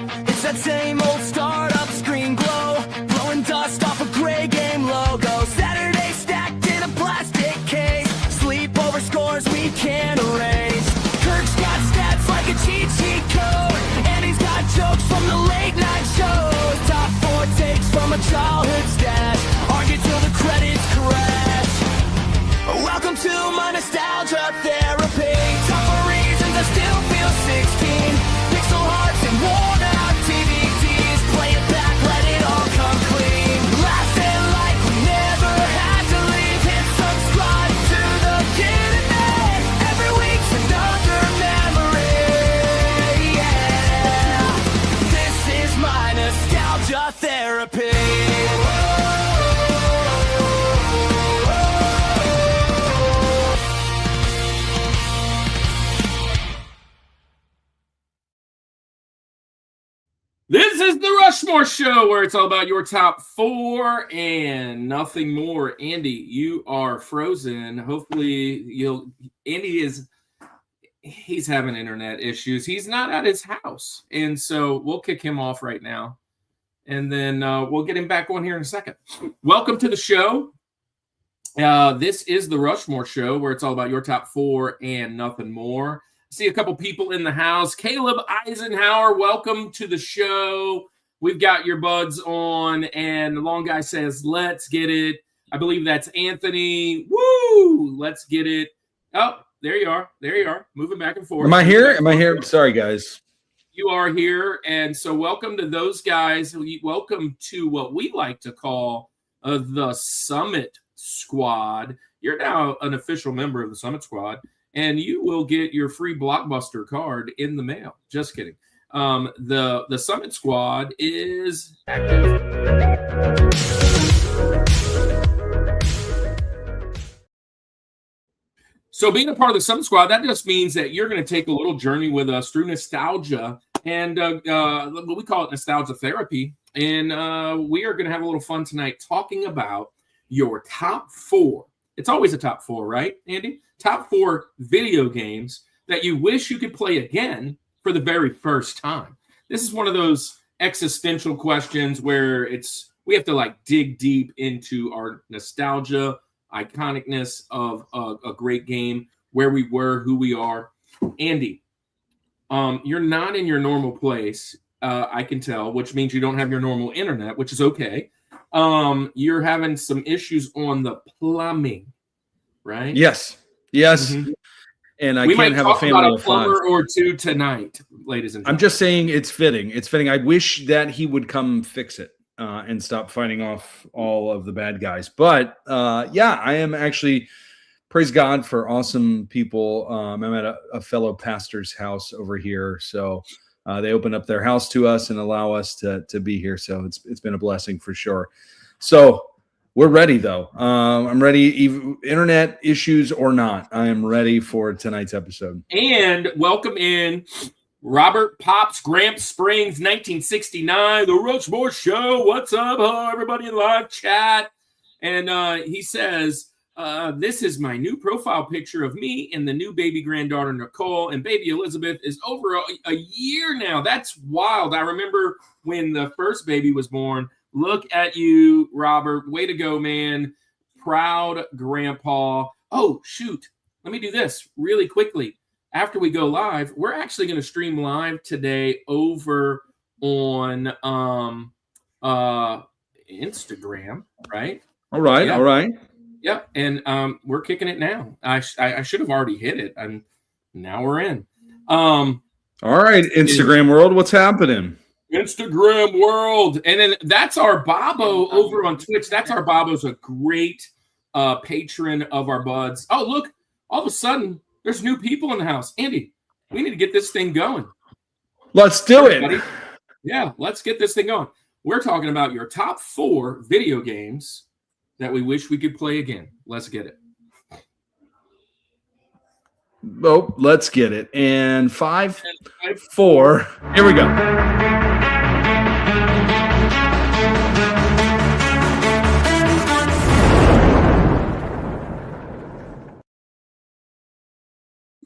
It's that same old startup screen glow, blowing dust off a gray game logo. Saturday stacked in a plastic case, sleepover scores we can't erase. Kirk's got stats like a cheat sheet code, and he's got jokes from the late night shows. Top 4 takes from a childhood stash, argue till the credits crash. Welcome to my nostalgia therapy. Top 4 reasons I still feel 16. Pixel hearts and worn out DVDs. Play it back, let it all come clean. Laughing like we never had to leave. Hit subscribe to the Kid and Me. Every week's another memory. Yeah, this is my nostalgia therapy. This is the Rushmore Show, where it's all about your top 4 and nothing more. Andy, you are frozen. Hopefully he's having internet issues. He's not at his house. And so we'll kick him off right now. And then we'll get him back on here in a second. Welcome to the show. This is the Rushmore Show, where it's all about your top 4 and nothing more. See a couple people in the house. Caleb Eisenhower, welcome to the show. We've got your buds on, and the long guy says, let's get it. I believe that's Anthony. Woo! Let's get it. Oh, there you are. There you are. Moving back and forth. Am I here? Am I here? Sorry, guys. You are here, and so welcome to those guys. Welcome to what we like to call the Summit Squad. You're now an official member of the Summit Squad, and you will get your free Blockbuster card in the mail. Just kidding. The Summit Squad is active. So being a part of the Summit Squad, that just means that you're going to take a little journey with us through nostalgia, and we call it nostalgia therapy. And we are going to have a little fun tonight talking about your top 4. It's always a top 4, right, Andy? Top 4 video games that you wish you could play again for the very first time. This is one of those existential questions where we have to like dig deep into our nostalgia, iconicness of a great game, where we were, who we are. Andy, you're not in your normal place, I can tell, which means you don't have your normal internet, which is okay. You're having some issues on the plumbing, right? Yes. Mm-hmm. And I can't have a family of 5 or 2 tonight, ladies and gentlemen. I'm just saying it's fitting. It's fitting. I wish that he would come fix it and stop fighting off all of the bad guys. But I am actually, praise God for awesome people. I'm at a fellow pastor's house over here, so they open up their house to us and allow us to be here. So it's been a blessing for sure. So we're ready, though. I'm ready, internet issues or not. I am ready for tonight's episode. And welcome in Robert Pops, Gramps Springs, 1969, the Rushmore Show. What's up? Hello, everybody in live chat. And he says, this is my new profile picture of me and the new baby granddaughter, Nicole, and baby Elizabeth is over a year now. That's wild. I remember when the first baby was born. Look at you, Robert. Way to go, man. Proud grandpa. Oh, shoot. Let me do this really quickly. After we go live, we're actually going to stream live today over on Instagram, right? All right. Yeah. All right. Yeah, and we're kicking it now. I should have already hit it, and now we're in. All right, Instagram world, what's happening? Instagram world. And then that's our Bobo over on Twitch. That's our Bobo's a great patron of our buds. Oh, look, all of a sudden, there's new people in the house. Andy, we need to get this thing going. Let's do it. Yeah, let's get this thing going. We're talking about your top 4 video games that we wish we could play again. Let's get it. Oh, let's get it. And 5, 4, here we go.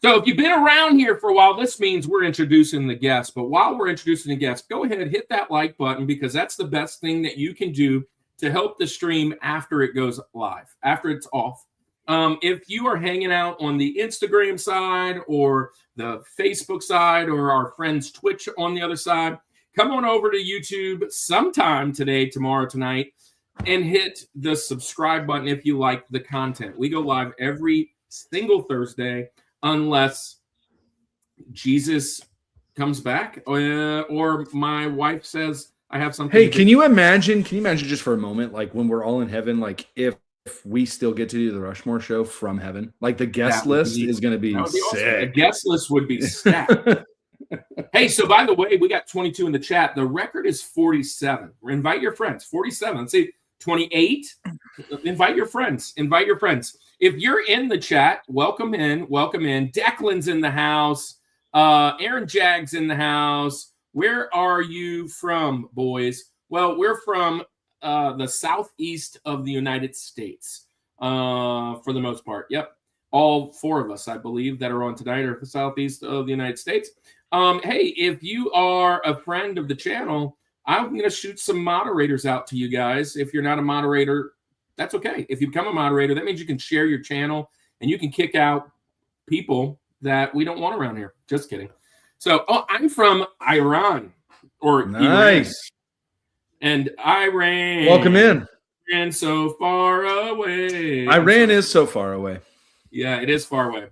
So if you've been around here for a while, this means we're introducing the guest. But while we're introducing the guest, go ahead, hit that like button, because that's the best thing that you can do to help the stream after it goes live, after it's off. If you are hanging out on the Instagram side or the Facebook side or our friends Twitch on the other side, come on over to YouTube sometime today, tomorrow, tonight, and hit the subscribe button if you like the content. We go live every single Thursday unless Jesus comes back or my wife says I have something. Hey, can you imagine just for a moment, like when we're all in heaven, like if we still get to do the Rushmore show from heaven, like the guest list is going to be sick. Awesome. The guest list would be stacked. Hey, so by the way, we got 22 in the chat. The record is 47. Invite your friends. 47. Let's see, 28. Invite your friends. Invite your friends. If you're in the chat, welcome in. Welcome in. Declan's in the house. Aaron Jag's in the house. Where are you from, boys? Well, we're from the southeast of the United States, for the most part. Yep. All four of us, I believe, that are on tonight are the southeast of the United States. Hey, if you are a friend of the channel, I'm going to shoot some moderators out to you guys. If you're not a moderator, that's okay. If you become a moderator, that means you can share your channel and you can kick out people that we don't want around here. Just kidding. So, I'm from Iran or nice. Iran. And Iran. Welcome in. Iran so far away. Iran is so far away. Yeah, it is far away.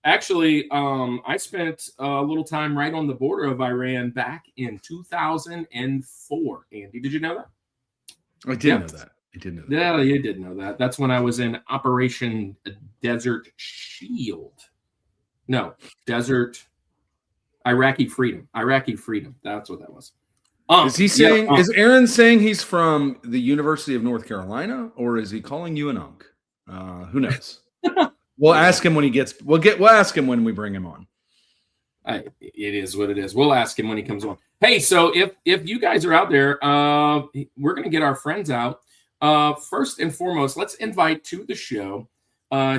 Actually, I spent a little time right on the border of Iran back in 2004. Andy, did you know that? I did know that. I did know that. Yeah, you did know that. That's when I was in Operation Desert Shield. No, Desert Iraqi Freedom. Iraqi Freedom. That's what that was. Is he saying? Is Aaron saying he's from the University of North Carolina, or is he calling you an unk? Who knows? We'll ask him when he gets. We'll ask him when we bring him on. It is what it is. We'll ask him when he comes on. Hey, so if you guys are out there, we're gonna get our friends out. First and foremost, let's invite to the show.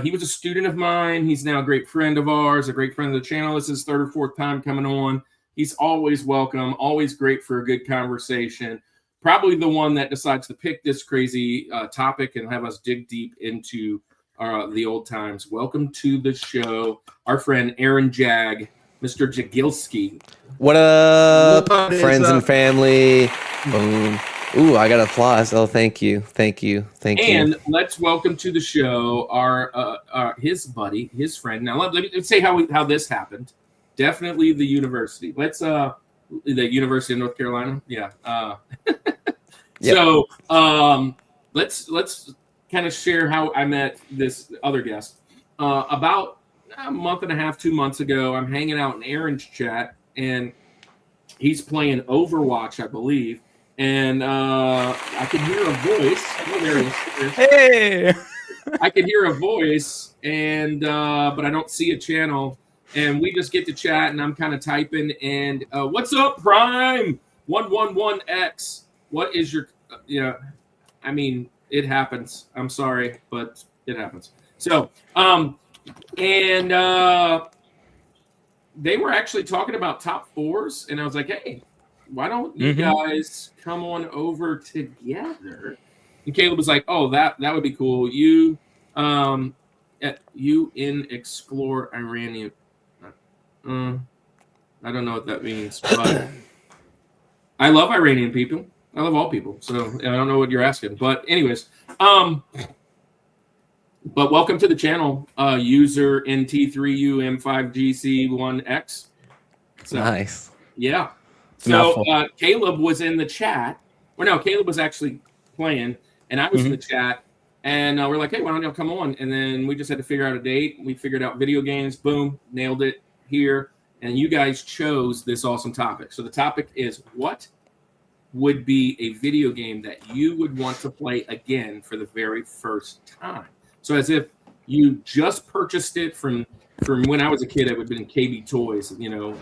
He was a student of mine. He's now a great friend of ours, a great friend of the channel. This is his third or fourth time coming on. He's always welcome, always great for a good conversation. Probably the one that decides to pick this crazy topic and have us dig deep into the old times. Welcome to the show, our friend Aaron Jag, Mr. Jagilski. What up, friends and family? Boom. Ooh, I got applause. Oh, thank you. And let's welcome to the show our his buddy, his friend. Now let me say how this happened. Definitely the university. Let's the University of North Carolina. Yeah. Yep. So let's kind of share how I met this other guest. About a month and a half, 2 months ago, I'm hanging out in Aaron's chat, and he's playing Overwatch, I believe. And I could hear a voice. Oh, there it is. Hey! I could hear a voice, and but I don't see a channel. And we just get to chat, and I'm kind of typing. And what's up, Prime 111X? What is your? I mean, it happens. I'm sorry, but it happens. So, and they were actually talking about top fours, and I was like, hey, why don't you guys come on over together? And Caleb was like, oh, that would be cool. You in explore Iranian. I don't know what that means, but I love Iranian people. I love all people. So I don't know what you're asking, but anyways, but welcome to the channel, user NT3UM5GC1X. So, nice. Yeah. So Caleb was in the chat. Or no, Caleb was actually playing, and I was in the chat. And we're like, hey, why don't you come on? And then we just had to figure out a date. We figured out video games. Boom, nailed it here. And you guys chose this awesome topic. So the topic is, what would be a video game that you would want to play again for the very first time? So as if you just purchased it from when I was a kid, it would have been KB Toys,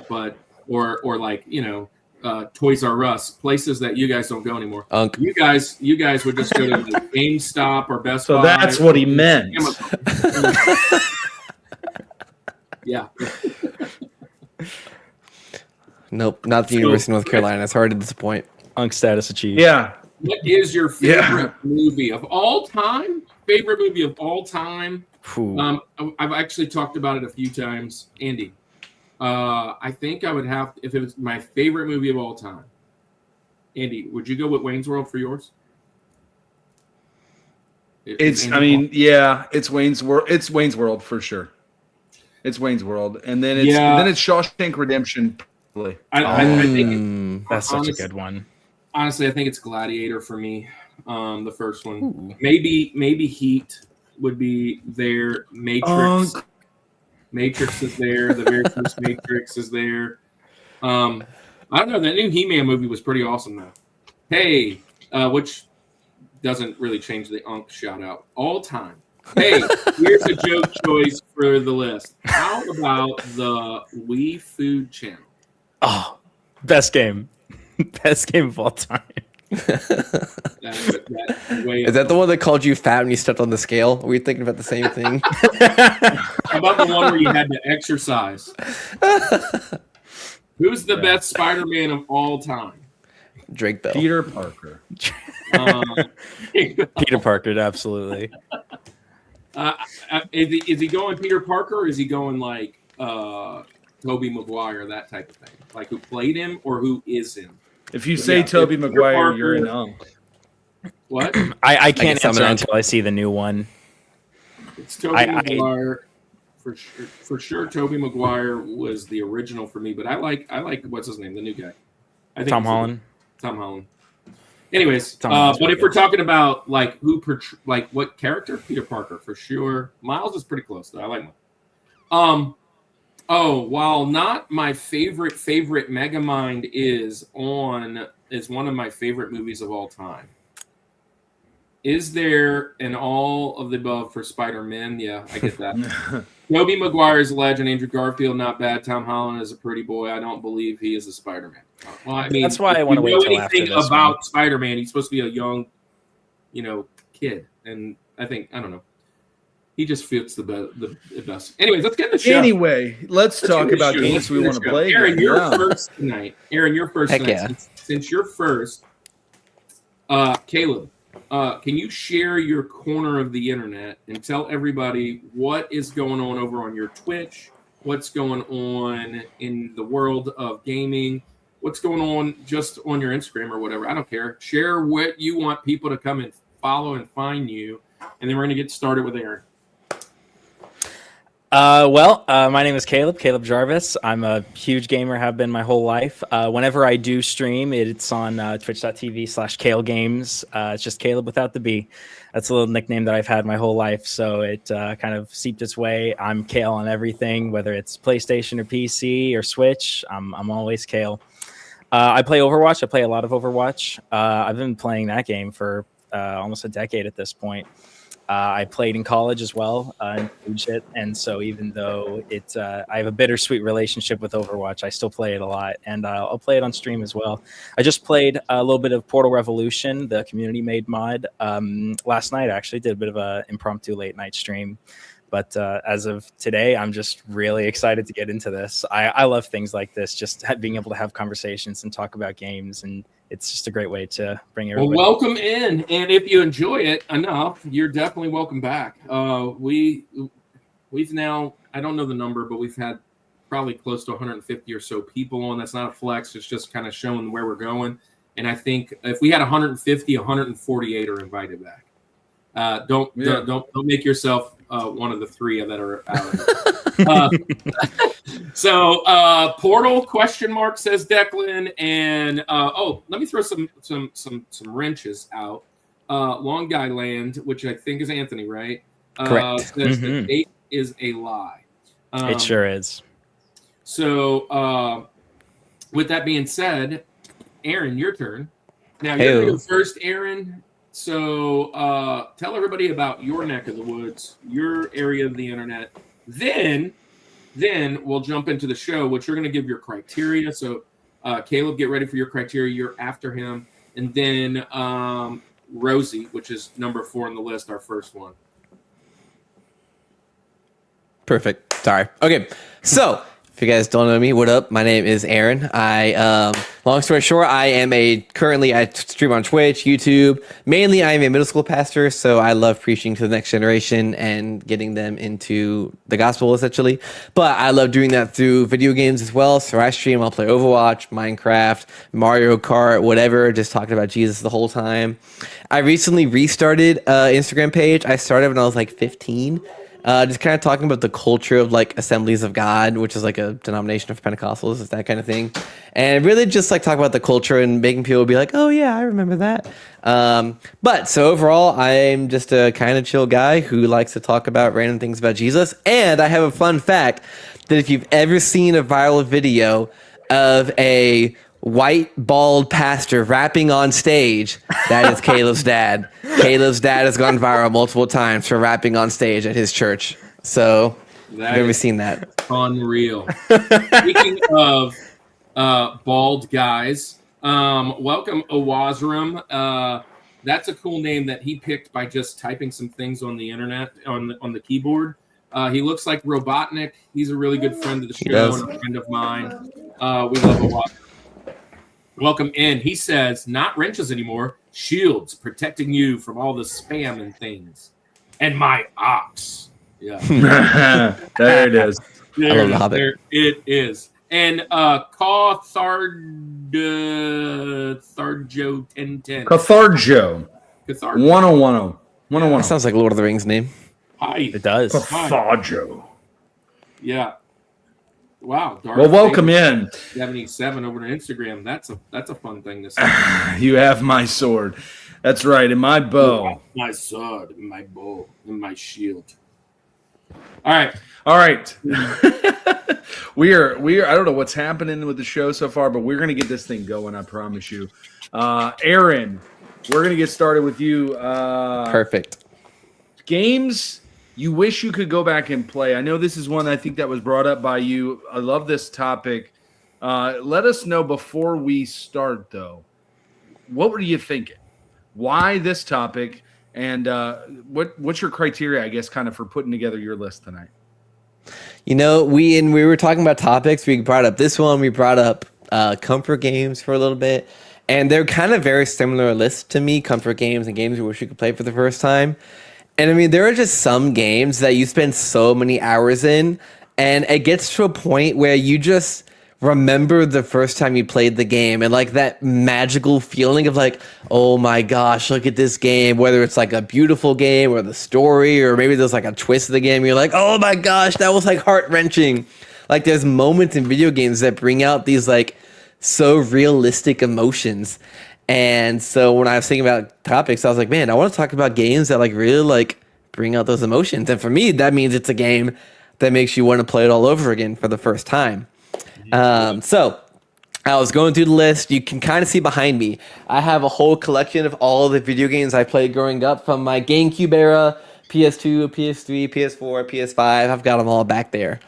but or like, Toys R Us, places that you guys don't go anymore. You guys would just go to like GameStop or Best Buy. So that's what he meant. Yeah. Nope, not the University of North Carolina. It's hard to disappoint. Unk status achieved. Yeah. What is your favorite movie of all time? Favorite movie of all time? I've actually talked about it a few times. Andy, I think I would have, if it was my favorite movie of all time. Andy, would you go with Wayne's World for yours? It's Wayne's World. It's Wayne's World for sure. It's Wayne's World, and then it's Shawshank Redemption. I think that's such a good one. Honestly, I think it's Gladiator for me. The first one. Ooh. Maybe Heat would be there. Matrix. Matrix is there. The very first Matrix is there. I don't know. That new He-Man movie was pretty awesome though. Hey, which doesn't really change the Unk shout out. All time. Hey, here's a joke choice for the list. How about the Wii Food Channel? Oh, best game. Best game of all time. Is that the one that called you fat when you stepped on the scale? Were you thinking about the same thing? How about the one where you had to exercise? Who's the best Spider-Man of all time? Drake Bell. Peter Parker. Peter Parker, absolutely. Is he going Peter Parker, or is he going like Tobey Maguire, that type of thing? Like who played him or who is him? If you say Tobey Maguire, you're an Unk. What? I can't answer until I see the new one. It's Tobey Maguire for sure. For sure, Tobey Maguire was the original for me, but I like what's his name, the new guy. I think Tom Holland. Tom Holland. Anyways, but if we're talking about like like what character, Peter Parker for sure. Miles is pretty close though. I like Miles. While not my favorite, Megamind is one of my favorite movies of all time. Is there an all of the above for Spider-Man? Yeah, I get that. Tobey Maguire is a legend. Andrew Garfield, not bad. Tom Holland is a pretty boy. I don't believe he is a Spider-Man. Well, I mean, that's why I want to wait till after this about one. Spider-Man. He's supposed to be a young, kid, and I don't know. He just fits the best. Anyways, let's get in the show. Anyway, let's talk about games we want to play. Aaron, you're first tonight. Heck yeah. Since you're first, Caleb, can you share your corner of the internet and tell everybody what is going on over on your Twitch? What's going on in the world of gaming? What's going on just on your Instagram or whatever? I don't care. Share what you want people to come and follow and find you, and then we're going to get started with Aaron. My name is Caleb Jarvis. I'm a huge gamer, have been my whole life. Whenever I do stream, it's on twitch.tv/KaleGames. It's just Caleb without the B. That's a little nickname that I've had my whole life, so it kind of seeped its way. I'm Kale on everything, whether it's PlayStation or PC or Switch. I'm always Kale. I play Overwatch. I play a lot of Overwatch. I've been playing that game for almost a decade at this point. I played in college as well, and so even though I have a bittersweet relationship with Overwatch, I still play it a lot, and I'll play it on stream as well. I just played a little bit of Portal Revolution, the community-made mod, last night. I actually did a bit of an impromptu late-night stream, but as of today, I'm just really excited to get into this. I love things like this, just being able to have conversations and talk about games, and it's just a great way to bring everybody. Well, welcome in, and if you enjoy it enough, you're definitely welcome back. We've now, I don't know the number, but we've had probably close to 150 or so people on. That's not a flex. It's just kind of showing where we're going. And I think if we had 150, 148 are invited back. Don't make yourself one of the three that are out. So Portal ? Says Declan, and let me throw some wrenches out. Long Guy Land, which I think is Anthony, right? Correct. Says the date is a lie. It sure is. So with that being said, Aaron, your turn. Now you're going first, Aaron. So tell everybody about your neck of the woods, your area of the internet. Then we'll jump into the show, which you're going to give your criteria. So Caleb, get ready for your criteria. You're after him. And then Rosie, which is number 4 on the list, our first one. Perfect. Sorry. Okay. So, if you guys don't know me, what up? My name is Aaron. Long story short, currently I stream on Twitch, YouTube. Mainly, I am a middle school pastor, so I love preaching to the next generation and getting them into the gospel, essentially. But I love doing that through video games as well. So I stream, I'll play Overwatch, Minecraft, Mario Kart, whatever, just talking about Jesus the whole time. I recently restarted an Instagram page. I started when I was like 15. Just kind of talking about the culture of like Assemblies of God, which is like a denomination of Pentecostals, is that kind of thing. And really just like talk about the culture and making people be like, oh yeah, I remember that. But so overall, I'm just a kind of chill guy who likes to talk about random things about Jesus. And I have a fun fact that if you've ever seen a viral video of a white bald pastor rapping on stage, that is Caleb's dad. Caleb's dad has gone viral multiple times for rapping on stage at his church. So I've never seen that. Unreal. Speaking of bald guys, welcome Awazram. That's a cool name that he picked by just typing some things on the internet on the keyboard. He looks like Robotnik. He's a really good friend of the show and a friend of mine. We love Awazram. Welcome in. He says, not wrenches anymore, shields protecting you from all the spam and things. And my ox. Yeah. There it is. There it is. And Tharjo 1010. Catharjo. 1010. That sounds like Lord of the Rings name. Hi. It does. Catharjo. Yeah. Wow. Well, welcome in. 77 over on Instagram. That's a fun thing to say. You have my sword. That's right. And my bow. My sword, my bow, and my shield. All right. we are I don't know what's happening with the show so far, but we're gonna get this thing going, I promise you. Aaron, we're gonna get started with you. Perfect. Games you wish you could go back and play. I know this is one I think that was brought up by you. I love this topic. Let us know before we start, though. What were you thinking? Why this topic? And what's your criteria, I guess, kind of for putting together your list tonight? You know, we were talking about topics. We brought up this one. We brought up comfort games for a little bit. And they're kind of very similar lists to me, comfort games and games you wish you could play for the first time. And I mean, there are just some games that you spend so many hours in, and it gets to a point where you just remember the first time you played the game and like that magical feeling of like, oh my gosh, look at this game, whether it's like a beautiful game or the story, or maybe there's like a twist of the game. You're like, oh my gosh, that was like heart wrenching. Like there's moments in video games that bring out these like so realistic emotions. And so when I was thinking about topics, I was like, man, I want to talk about games that like really like bring out those emotions. And for me, that means it's a game that makes you want to play it all over again for the first time. So I was going through the list. You can kind of see behind me, I have a whole collection of all the video games I played growing up from my GameCube era, PS2, PS3, PS4, PS5. I've got them all back there.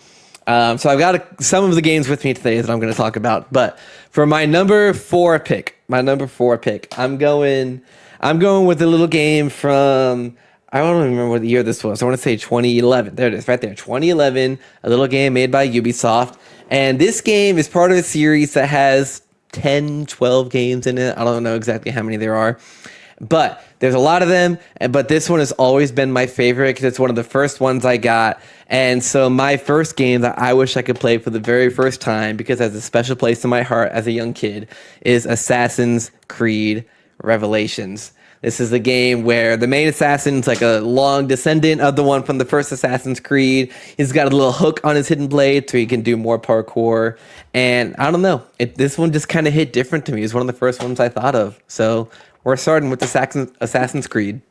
So I've got some of the games with me today that I'm going to talk about. But for my number four pick, I'm going with a little game from, I don't even remember what year this was. I want to say 2011. There it is, right there. 2011, a little game made by Ubisoft. And this game is part of a series that has 10, 12 games in it. I don't know exactly how many there are. But there's a lot of them, but this one has always been my favorite because it's one of the first ones I got. And so my first game that I wish I could play for the very first time, because it has a special place in my heart as a young kid, is Assassin's Creed Revelations. This is the game where the main assassin's like a long descendant of the one from the first Assassin's Creed. He's got a little hook on his hidden blade so he can do more parkour. And I don't know, this one just kind of hit different to me. It's one of the first ones I thought of. So we're starting with Assassin's Creed.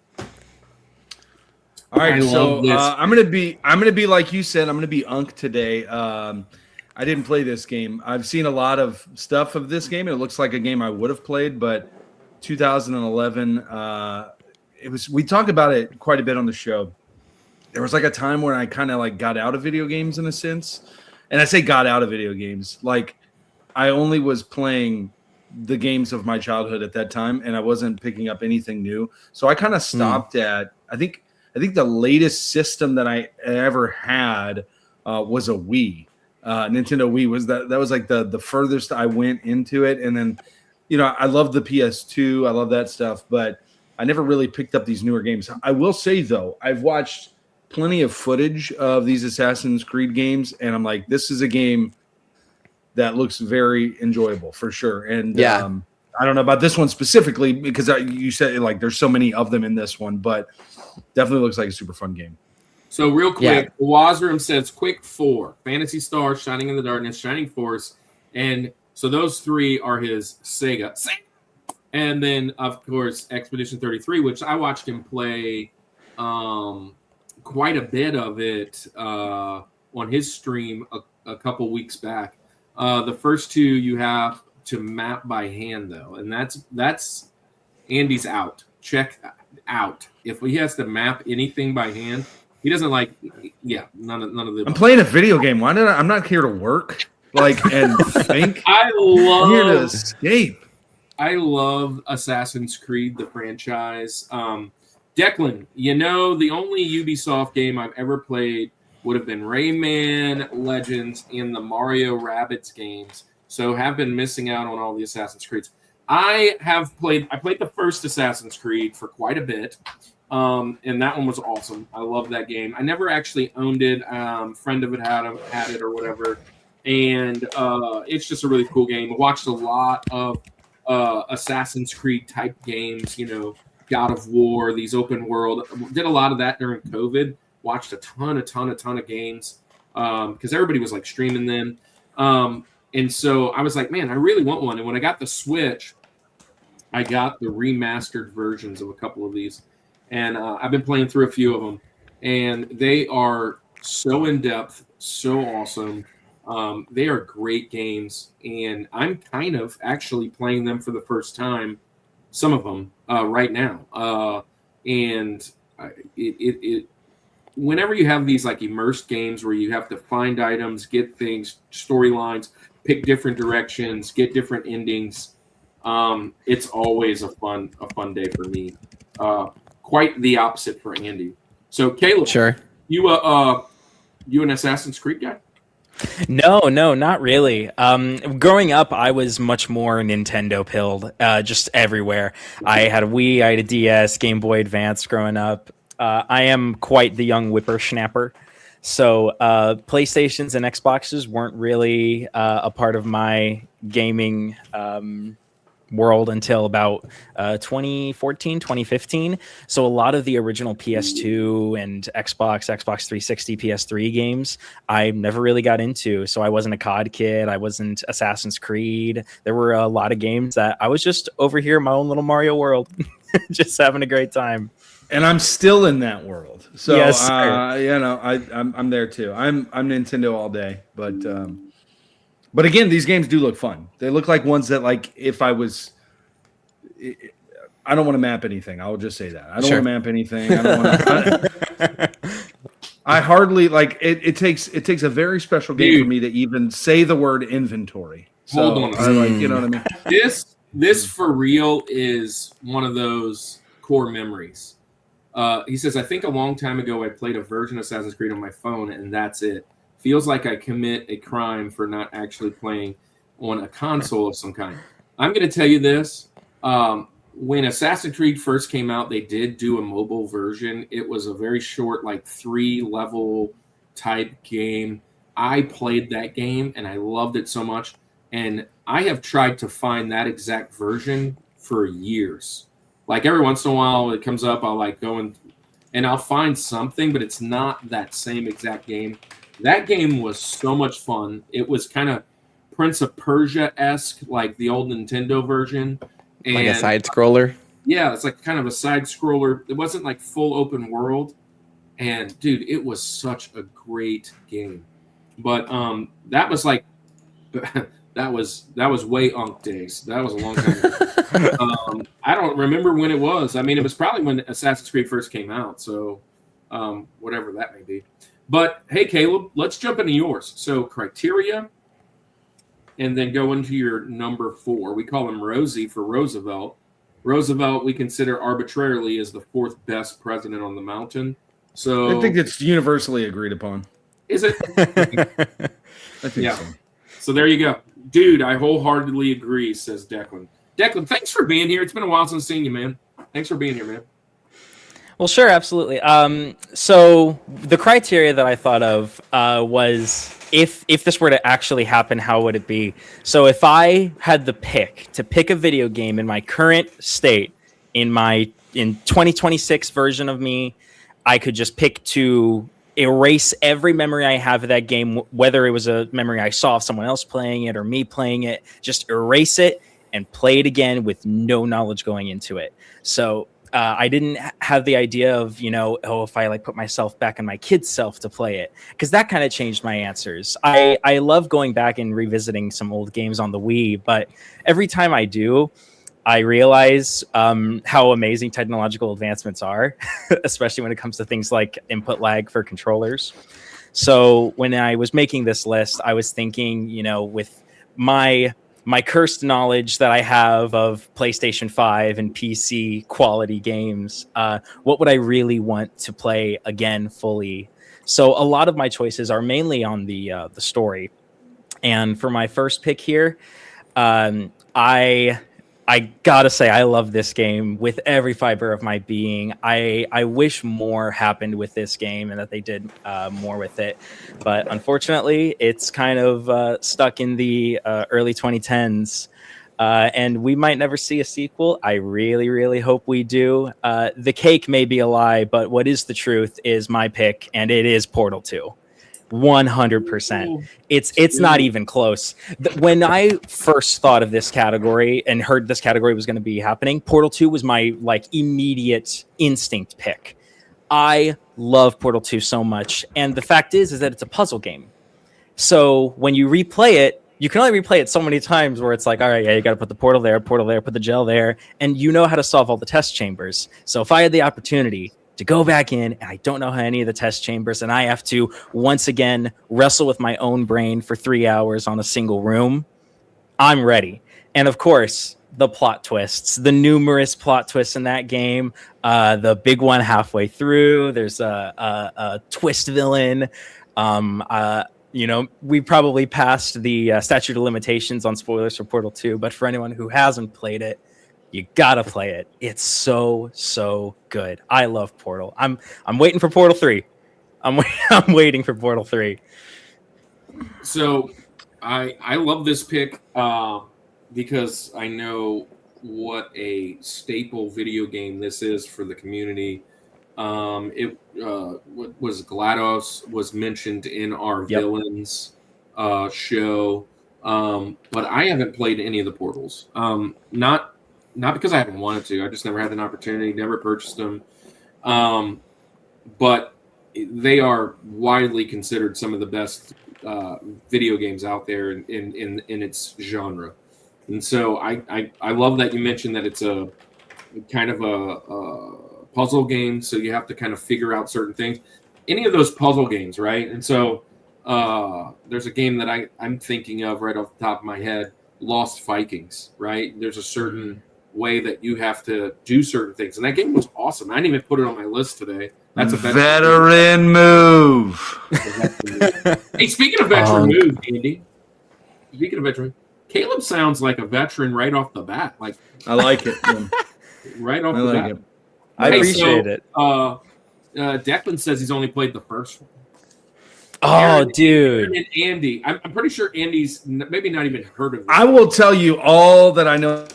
All right, so I'm gonna be like you said. I'm gonna be Unk today. I didn't play this game. I've seen a lot of stuff of this game, and it looks like a game I would have played. But 2011, we talked about it quite a bit on the show. There was like a time when I kind of like got out of video games in a sense, and I say got out of video games, like I only was playing the games of my childhood at that time, and I wasn't picking up anything new. So I kind of stopped at, I think the latest system that I ever had was a Wii. Nintendo Wii was that was like the furthest I went into it. And then, I love the PS2. I love that stuff, but I never really picked up these newer games. I will say though, I've watched plenty of footage of these Assassin's Creed games, and I'm like, this is a game that looks very enjoyable for sure. And I don't know about this one specifically because you said like there's so many of them in this one, but definitely looks like a super fun game. So real quick, Wazroom says quick 4: Phantasy Star, Shining in the Darkness, Shining Force, and so those 3 are his Sega. And then of course Expedition 33, which I watched him play quite a bit of it on his stream a couple weeks back. The first 2 you have to map by hand though, and that's Andy's out. Check out. If he has to map anything by hand, he doesn't like. Yeah, none of the. I'm playing a video game. I'm not here to work. And think. I'm here to escape. I love Assassin's Creed, the franchise. Declan, the only Ubisoft game I've ever played would have been Rayman Legends and the Mario Rabbids games. So have been missing out on all the Assassin's Creeds. I played the first Assassin's Creed for quite a bit. And that one was awesome. I love that game. I never actually owned it. Friend of it had it or whatever. And it's just a really cool game. I watched a lot of Assassin's Creed type games, God of War, these open world. Did a lot of that during COVID. Watched a ton of games because everybody was like streaming them. And so I was like, man, I really want one. And when I got the Switch, I got the remastered versions of a couple of these. And I've been playing through a few of them. And they are so in-depth, so awesome. They are great games. And I'm kind of actually playing them for the first time, some of them, right now. Whenever you have these like immersed games where you have to find items, get things, storylines, pick different directions, get different endings, it's always a fun day for me. Quite the opposite for Andy. So Caleb, sure, you an Assassin's Creed guy? No, not really. Growing up, I was much more Nintendo pilled, just everywhere. I had a Wii, I had a DS, Game Boy Advance growing up. I am quite the young whippersnapper. So PlayStations and Xboxes weren't really a part of my gaming world until about 2014, 2015. So a lot of the original PS2 and Xbox 360, PS3 games, I never really got into. So I wasn't a COD kid. I wasn't Assassin's Creed. There were a lot of games that I was just over here in my own little Mario world, just having a great time. And I'm still in that world. So, yes, I'm there too. I'm Nintendo all day, but again, these games do look fun. They look like ones that, like, if I was, I don't want to map anything. I'll just say that. I don't want to map anything. I don't want I hardly like it. It takes a very special game for me to even say the word inventory. So, hold on. you know what I mean? This for real is one of those core memories. He says, I think a long time ago I played a version of Assassin's Creed on my phone, and that's it. Feels like I commit a crime for not actually playing on a console of some kind. I'm going to tell you this. When Assassin's Creed first came out, they did do a mobile version. It was a very short, like 3-level type game. I played that game, and I loved it so much. And I have tried to find that exact version for years. Like every once in a while it comes up, I'll like go and I'll find something, but it's not that same exact game. That game was so much fun. It was kind of Prince of Persia-esque, like the old Nintendo version. And, like a side scroller? Yeah, it's like kind of a side scroller. It wasn't like full open world. And dude, it was such a great game. But that was like that was way unk days. That was a long time ago. I don't remember when it was. I mean, it was probably when Assassin's Creed first came out. So whatever that may be. But hey, Caleb, let's jump into yours. So criteria, and then go into your number 4. We call him Rosie for Roosevelt. Roosevelt, we consider arbitrarily as the 4th best president on the mountain. So I think it's universally agreed upon. Is it? I think Yeah. so. So there you go. Dude, I wholeheartedly agree, says Declan. Declan, thanks for being here. It's been a while since I've seen you, man. Thanks for being here, man. Well, sure, absolutely. So the criteria that I thought of was if this were to actually happen, how would it be? So if I had the pick to pick a video game in my current state, in 2026 version of me, I could just pick to erase every memory I have of that game, whether it was a memory I saw of someone else playing it or me playing it, just erase it and play it again with no knowledge going into it. So I didn't have the idea of, if I like put myself back in my kid's self to play it, because that kind of changed my answers. I love going back and revisiting some old games on the Wii, but every time I do, I realize how amazing technological advancements are, especially when it comes to things like input lag for controllers. So when I was making this list, I was thinking, with my cursed knowledge that I have of PlayStation 5 and PC quality games, what would I really want to play again fully? So a lot of my choices are mainly on the story. And for my first pick here, I gotta say, I love this game with every fiber of my being. I wish more happened with this game and that they did more with it. But unfortunately, it's kind of stuck in the early 2010s. And we might never see a sequel. I really, really hope we do. The cake may be a lie, but what is the truth is my pick, and it is Portal 2. 100%. It's not even close. When I first thought of this category and heard this category was going to be happening, Portal 2 was my immediate instinct pick. I love Portal 2 so much, and the fact is that it's a puzzle game. So when you replay it, you can only replay it so many times where it's like, all right, yeah, you got to put the portal there, put the gel there, and you know how to solve all the test chambers. So if I had the opportunity to go back in and I don't know how any of the test chambers and I have to once again wrestle with my own brain for 3 hours on a single room, I'm ready. And of course, the plot twists, the numerous plot twists in that game, the big one halfway through, there's a twist villain. We probably passed the statute of limitations on spoilers for Portal 2, but for anyone who hasn't played it, you gotta play it. It's so good. I love Portal. I'm waiting for Portal 3. I'm waiting for Portal 3. So I love this pick because I know what a staple video game this is for the community. What was GLaDOS was mentioned in our villains show, but I haven't played any of the Portals. Not because I haven't wanted to. I just never had an opportunity, never purchased them. But they are widely considered some of the best video games out there in its genre. And so I love that you mentioned that it's a kind of a puzzle game, so you have to kind of figure out certain things. Any of those puzzle games, right? And so there's a game that I'm thinking of right off the top of my head, Lost Vikings, right? There's a certain way that you have to do certain things, and that game was awesome. I didn't even put it on my list today. That's a veteran move. Hey, speaking of veteran move, Andy. Speaking of veteran, Caleb sounds like a veteran right off the bat. Like I like it. Right off the bat. It. I appreciate it. Declan says he's only played the first one. Oh, dude. And Andy, I'm pretty sure Andy's maybe not even heard of it. I will tell you all that I know.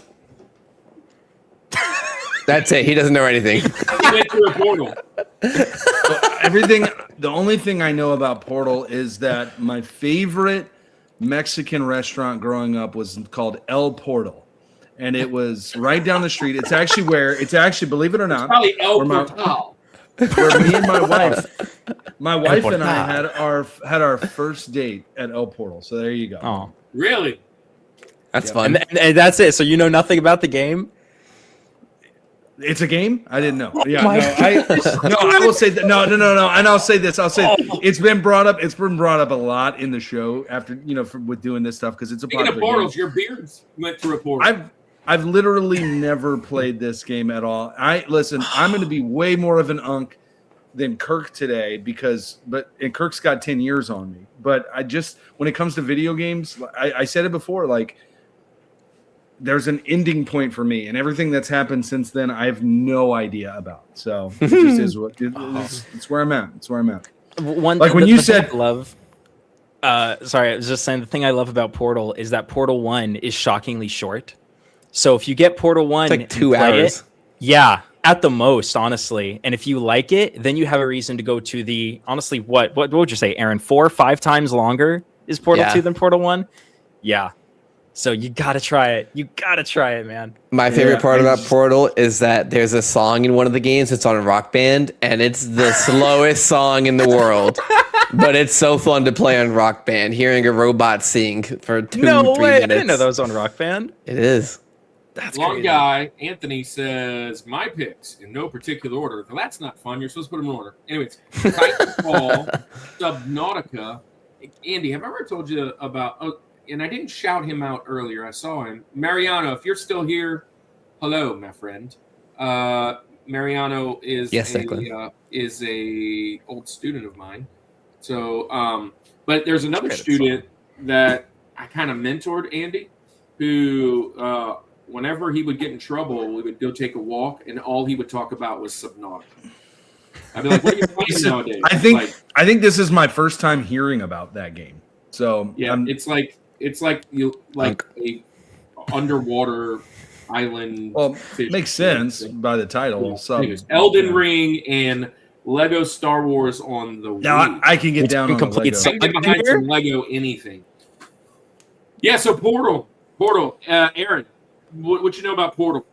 That's it. He doesn't know anything. He went through a portal. Everything. The only thing I know about Portal is that my favorite Mexican restaurant growing up was called El Portal, and it was right down the street. It's actually believe it or not, probably El Portal. Where me and my wife and I had our first date at El Portal. So there you go. Oh, really? That's fun. And that's it. So you know nothing about the game? It's a game? I didn't know. Yeah, I will say that. No. And I'll say this. It's been brought up. It's been brought up a lot in the show after with doing this stuff because it's a Speaking of portals, game. Your beards went through a portal. I've literally never played this game at all. I'm going to be way more of an unk than Kirk today and Kirk's got 10 years on me. But when it comes to video games, I said it before, like there's an ending point for me, and everything that's happened since then, I have no idea about. So it just is what it's where I'm at. It's where I'm at. One like when you said love. Sorry, I was just saying the thing I love about Portal is that Portal 1 is shockingly short. So if you get Portal 1, it's like 2 hours. Yeah, at the most, honestly. And if you like it, then you have a reason to go to the, honestly, what would you say, Aaron? 4 or 5 times longer is Portal 2 than Portal 1? Yeah. So you gotta try it. You gotta try it, man. My favorite part about Portal is that there's a song in one of the games. It's on a Rock Band, and it's the slowest song in the world. But it's so fun to play on Rock Band, hearing a robot sing for 2-3 minutes. I didn't know that was on Rock Band. It is. That's Long crazy. guy, Anthony says, my picks in no particular order. Well, that's not fun. You're supposed to put them in order. Anyways, Titanfall, Subnautica. Andy, have I ever told you about... and I didn't shout him out earlier. I saw him. Mariano, if you're still here, hello, my friend. Mariano is a old student of mine. So, but there's another student that I kind of mentored, Andy, who whenever he would get in trouble, we would go take a walk, and all he would talk about was Subnautica. I'd be like, "What are you playing nowadays?" I think this is my first time hearing about that game. So yeah, it's like a underwater island. Well, makes sense by the title. Yeah. Elden Ring and Lego Star Wars on the Wii. Now I can get down on the Lego. I can get behind some Lego anything. Yeah, so Portal. Aaron, what you know about Portal?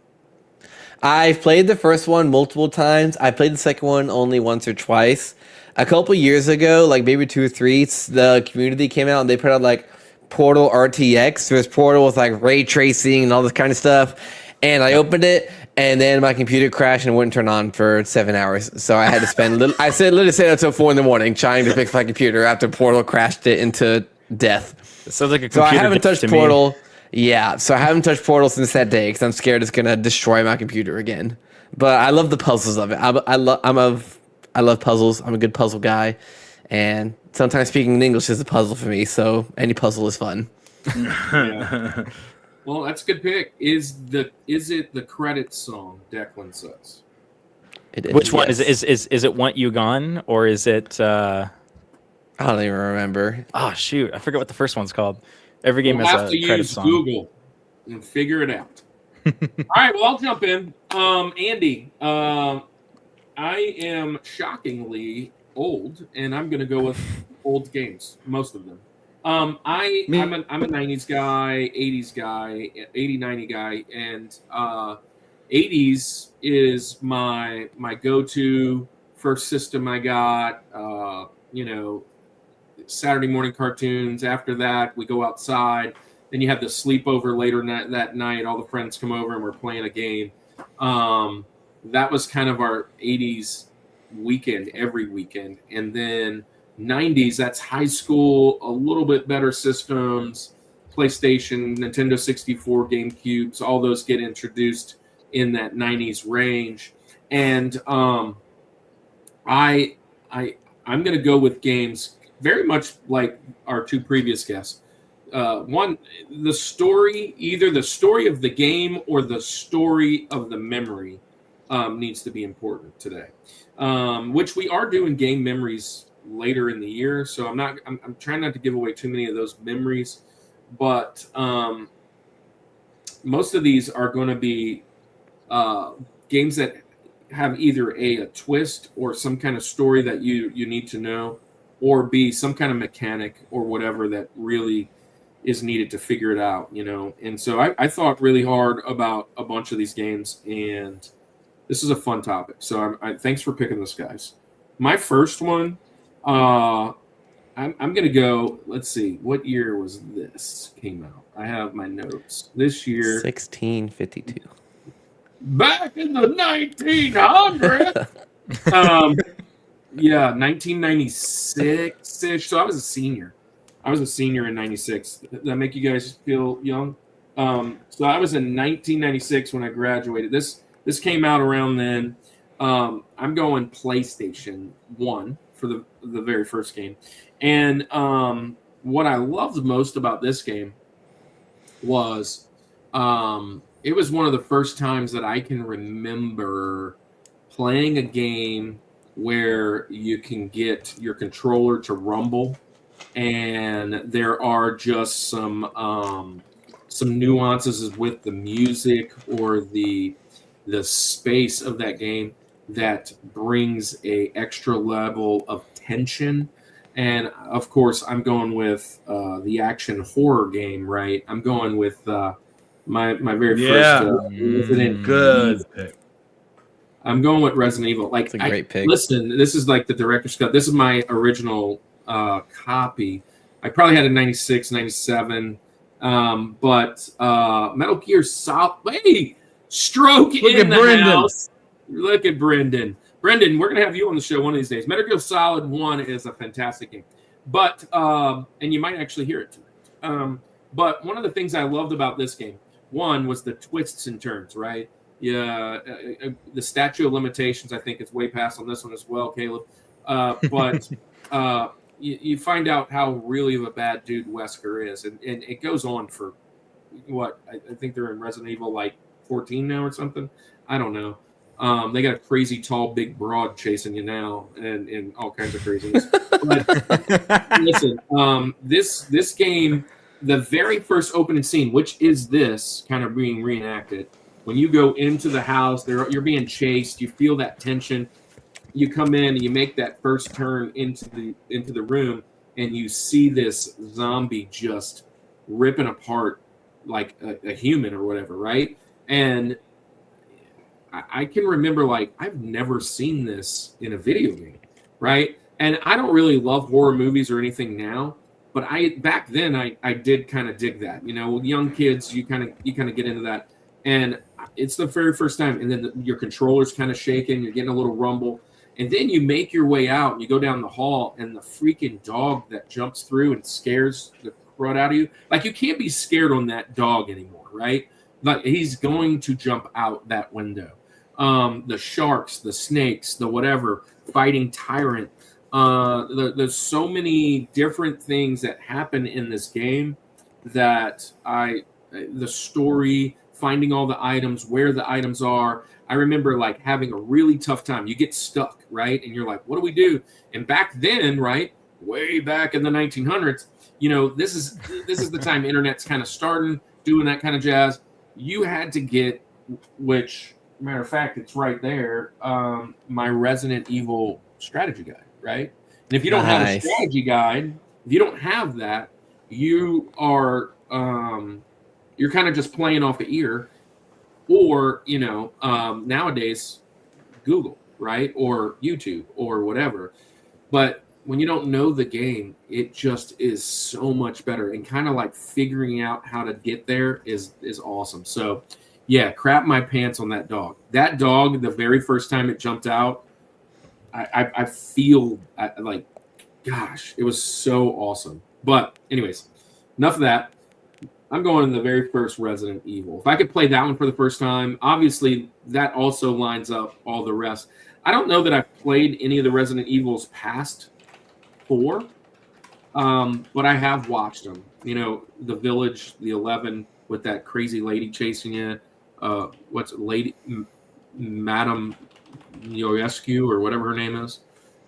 I've played the first one multiple times. I played the second one only once or twice. A couple years ago, like maybe 2 or 3, the community came out and they put out like Portal RTX. There was Portal with like ray tracing and all this kind of stuff. And I opened it, and then my computer crashed and wouldn't turn on for 7 hours. So I had to spend literally stayed until 4 a.m. trying to fix my computer after Portal crashed it into death. It sounds like a computer. So I haven't touched Portal. Yeah, so I haven't touched Portal since that day because I'm scared it's gonna destroy my computer again. But I love the puzzles of it. I love puzzles. I'm a good puzzle guy, and sometimes speaking in English is a puzzle for me. So any puzzle is fun. Yeah. Well, that's a good pick. Is it the credits song? Declan says. It is. Which one is it? Want You Gone, or is it? I don't even remember. Oh shoot, I forget what the first one's called. Every game we'll has have a to credit use song. Google and figure it out. All right, well, I'll jump in. Andy, I am shockingly old, and I'm going to go with old games, most of them. I'm a 90s guy, 80s guy, 80, 90 guy, and 80s is my go-to first system I got, Saturday morning cartoons. After that, we go outside. Then you have the sleepover later that night. All the friends come over and we're playing a game. That was kind of our 80s weekend, every weekend. And then 90s, that's high school, a little bit better systems, PlayStation, Nintendo 64, GameCubes, all those get introduced in that 90s range. And I'm going to go with games very much like our 2 previous guests. One, the story, either the story of the game or the story of the memory needs to be important today, which we are doing game memories later in the year. So I'm trying not to give away too many of those memories, but most of these are going to be games that have either a twist or some kind of story that you need to know, or B, some kind of mechanic or whatever that really is needed to figure it out, And so I thought really hard about a bunch of these games, and this is a fun topic. So thanks for picking this, guys. My first one, I'm going to go, let's see, what year was this came out? I have my notes. This year. 1652. Back in the 1900s. 1996-ish. So I was a senior. In 96. Does that make you guys feel young? So I was in 1996 when I graduated. This came out around then. I'm going PlayStation 1 for the very first game. And what I loved most about this game was it was one of the first times that I can remember playing a game where you can get your controller to rumble, and there are just some nuances with the music or the space of that game that brings a extra level of tension. And of course, I'm going with the action horror game, right? I'm going with my very first Resident Good Evil. pick. I'm going with Resident Evil. Like, That's a great pick. Listen, this is like the director's cut. This is my original copy. I probably had a 96, 97. But Metal Gear Solid. Hey, Stroke Look in at the Brendan. house. Look at Brendan. Brendan, we're gonna have you on the show one of these days. Metal Gear Solid 1 is a fantastic game, but and you might actually hear it tonight. But one of the things I loved about this game, one, was the twists and turns. Right? Yeah, the statute of limitations. I think it's way past on this one as well, Caleb. But you find out how really of a bad dude Wesker is, and it goes on for what I think they're in Resident Evil like 14 now or something. I don't know. They got a crazy tall, big broad chasing you now, and all kinds of craziness. But listen, this game, the very first opening scene, which is this kind of being reenacted, when you go into the house, you're being chased. You feel that tension. You come in and you make that first turn into the room, and you see this zombie just ripping apart like a human or whatever, right? And I can remember, like, I've never seen this in a video game, right? And I don't really love horror movies or anything now, but back then I did kind of dig that. You know, with young kids, you kind of get into that, and it's the very first time. And then your controller's kind of shaking, you're getting a little rumble, and then you make your way out and you go down the hall, and the freaking dog that jumps through and scares the crud out of you. Like, you can't be scared on that dog anymore, right? Like, he's going to jump out that window. The sharks, the snakes, the whatever, fighting Tyrant. There's so many different things that happen in this game that the story, finding all the items, where the items are. I remember like having a really tough time. You get stuck, right? And you're like, what do we do? And back then, right, way back in the 1900s, you know, this is the time internet's kind of starting, doing that kind of jazz. You had to get, which, matter of fact, it's right there, my Resident Evil strategy guide, right? And if you don't have a strategy guide, if you don't have that, you are you're kind of just playing off the ear, or, you know, nowadays Google, right, or YouTube or whatever. But when you don't know the game, it just is so much better, and kind of like figuring out how to get there is awesome. So yeah, crap my pants on that dog. That dog, the very first time it jumped out, I feel like, gosh, it was so awesome. But anyways, enough of that. I'm going to the very first Resident Evil. If I could play that one for the first time, obviously that also lines up all the rest. I don't know that I've played any of the Resident Evils past 4, but I have watched them. You know, The Village, the 11 with that crazy lady chasing you. What's it, Lady Madame Ioescu or whatever her name is.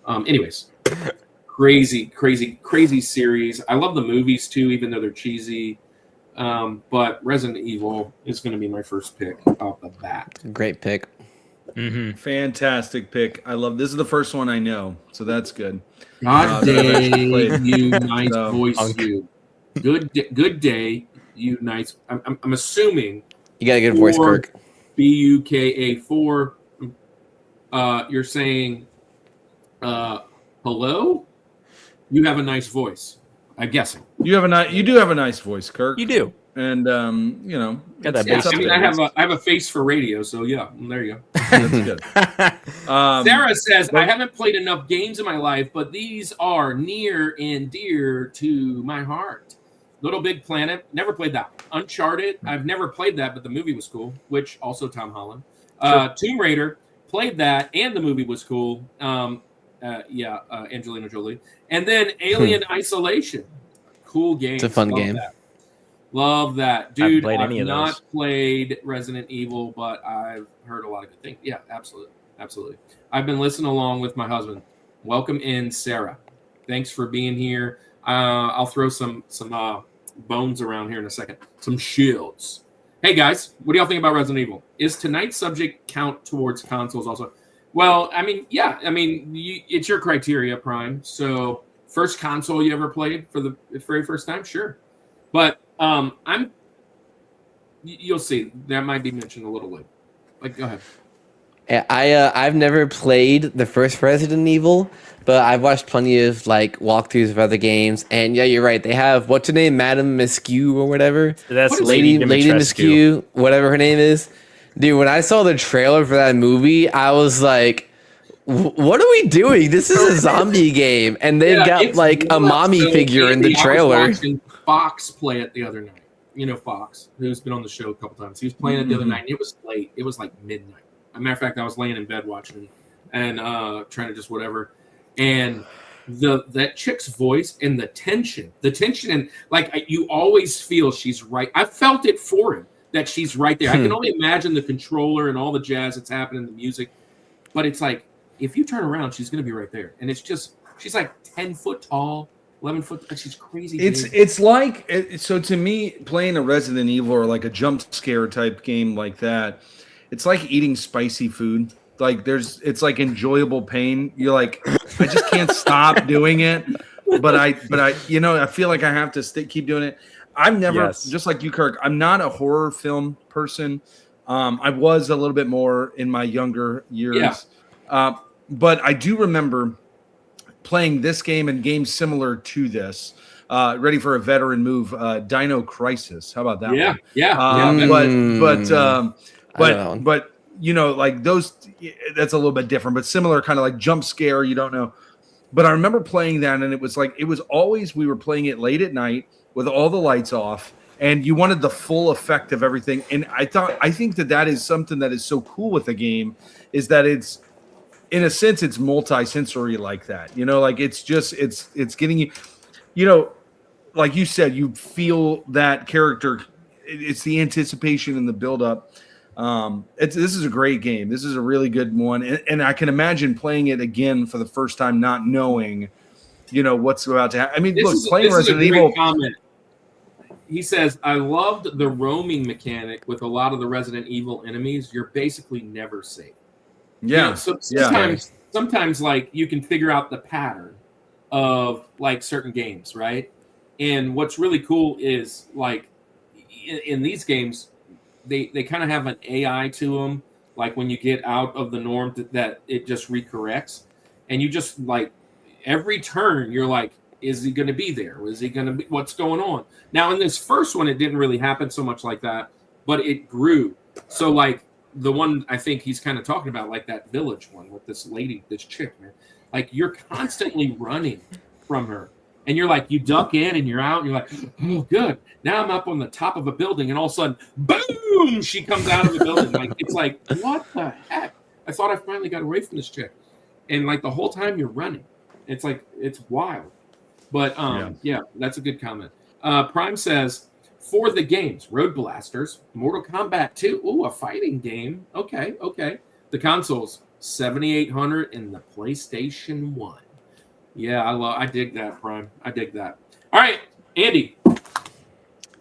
Anyways, crazy series. I love the movies too, even though they're cheesy. But Resident Evil is going to be my first pick off the bat. Great pick. Mm-hmm. Fantastic pick. I love this. Is the first one I know, so that's good. God day, you nice So, voice, you. Good day, you nice. I'm assuming You got a good voice, Kirk. BUKA4. You're saying, hello? You have a nice voice. I'm guessing. You do have a nice voice, Kirk. You do. And you know, Got that Yeah, bass up I mean, there. I have a face for radio, so yeah, there you go. That's good. Sarah says, I haven't played enough games in my life, but these are near and dear to my heart. Little Big Planet, never played that. Uncharted, I've never played that, but the movie was cool, which also Tom Holland. Sure. Tomb Raider, played that, and the movie was cool. Angelina Jolie. And then Alien Isolation. Cool game. It's a fun game. Love that. Dude, played I've any of not those. played Resident Evil, but I've heard a lot of good things. Yeah, absolutely. Absolutely. I've been listening along with my husband. Welcome in, Sarah. Thanks for being here. I'll throw some bones around here in a second. Some shields. Hey, guys, what do y'all think about Resident Evil? Is tonight's subject count towards consoles also? Well, I mean, yeah. I mean, it's your criteria, Prime. So first console you ever played for the very first time? Sure. But you'll see. That might be mentioned a little later. Like, go ahead. I've never played the first Resident Evil, but I've watched plenty of like walkthroughs of other games. And yeah, you're right. They have what's her name, Madame Miscue or whatever. That's Lady Miscue, whatever her name is. Dude, when I saw the trailer for that movie, I was like, "What are we doing? This is a zombie game." And they've got like a mommy figure in the trailer. I was watching Fox play it the other night. You know Fox, who's been on the show a couple times. He was playing it the other night. And it was late. It was like midnight. As a matter of fact, I was laying in bed watching it and trying to just whatever. And that chick's voice and the tension and like you always feel she's right. I felt it for him that she's right there. I can only imagine the controller and all the jazz that's happening, the music. But it's like, if you turn around, she's going to be right there. And it's just, she's like 10 foot tall, 11 foot. She's crazy. It's like, so to me, playing a Resident Evil or like a jump scare type game like that, it's like eating spicy food. Like it's like enjoyable pain. You're like, I just can't stop doing it. But I, I feel like I have to keep doing it. I've never, just like you, Kirk, I'm not a horror film person. I was a little bit more in my younger years. Yeah. But I do remember playing this game and games similar to this. Ready for a veteran move, Dino Crisis. How about that one? Yeah. But like those, that's a little bit different, but similar kind of like jump scare. You don't know. But I remember playing that, and it was always, we were playing it late at night with all the lights off, and you wanted the full effect of everything. And I think that is something that is so cool with the game, is that it's, in a sense, it's multi-sensory like that. Like it's getting you, like you said, you feel that character. It's the anticipation and the build-up. This is a great game. This is a really good one, and I can imagine playing it again for the first time, not knowing, what's about to happen. I mean, playing Resident Evil. Comment. He says, "I loved the roaming mechanic with a lot of the Resident Evil enemies. You're basically never safe." Yeah. So sometimes like you can figure out the pattern of like certain games, right? And what's really cool is like in these games, they kind of have an AI to them. Like when you get out of the norm, that it just recorrects, and you just like every turn you're like, is he going to be there? Is he going to be? What's going on? Now in this first one, it didn't really happen so much like that, but it grew. So like the one I think he's kind of talking about, like that village one with this lady, this chick, man. Like you're constantly running from her. And you're like, you duck in and you're out, and you're like, oh, good. Now I'm up on the top of a building, and all of a sudden, boom, she comes out of the building. Like, it's like, what the heck? I thought I finally got away from this chick. And like the whole time you're running. It's like, it's wild. But yeah, that's a good comment. Prime says, for the games, Road Blasters, Mortal Kombat 2, ooh, a fighting game. Okay. The consoles, 7800 and the PlayStation 1. Yeah, I dig that, Prime. I dig that. All right, Andy.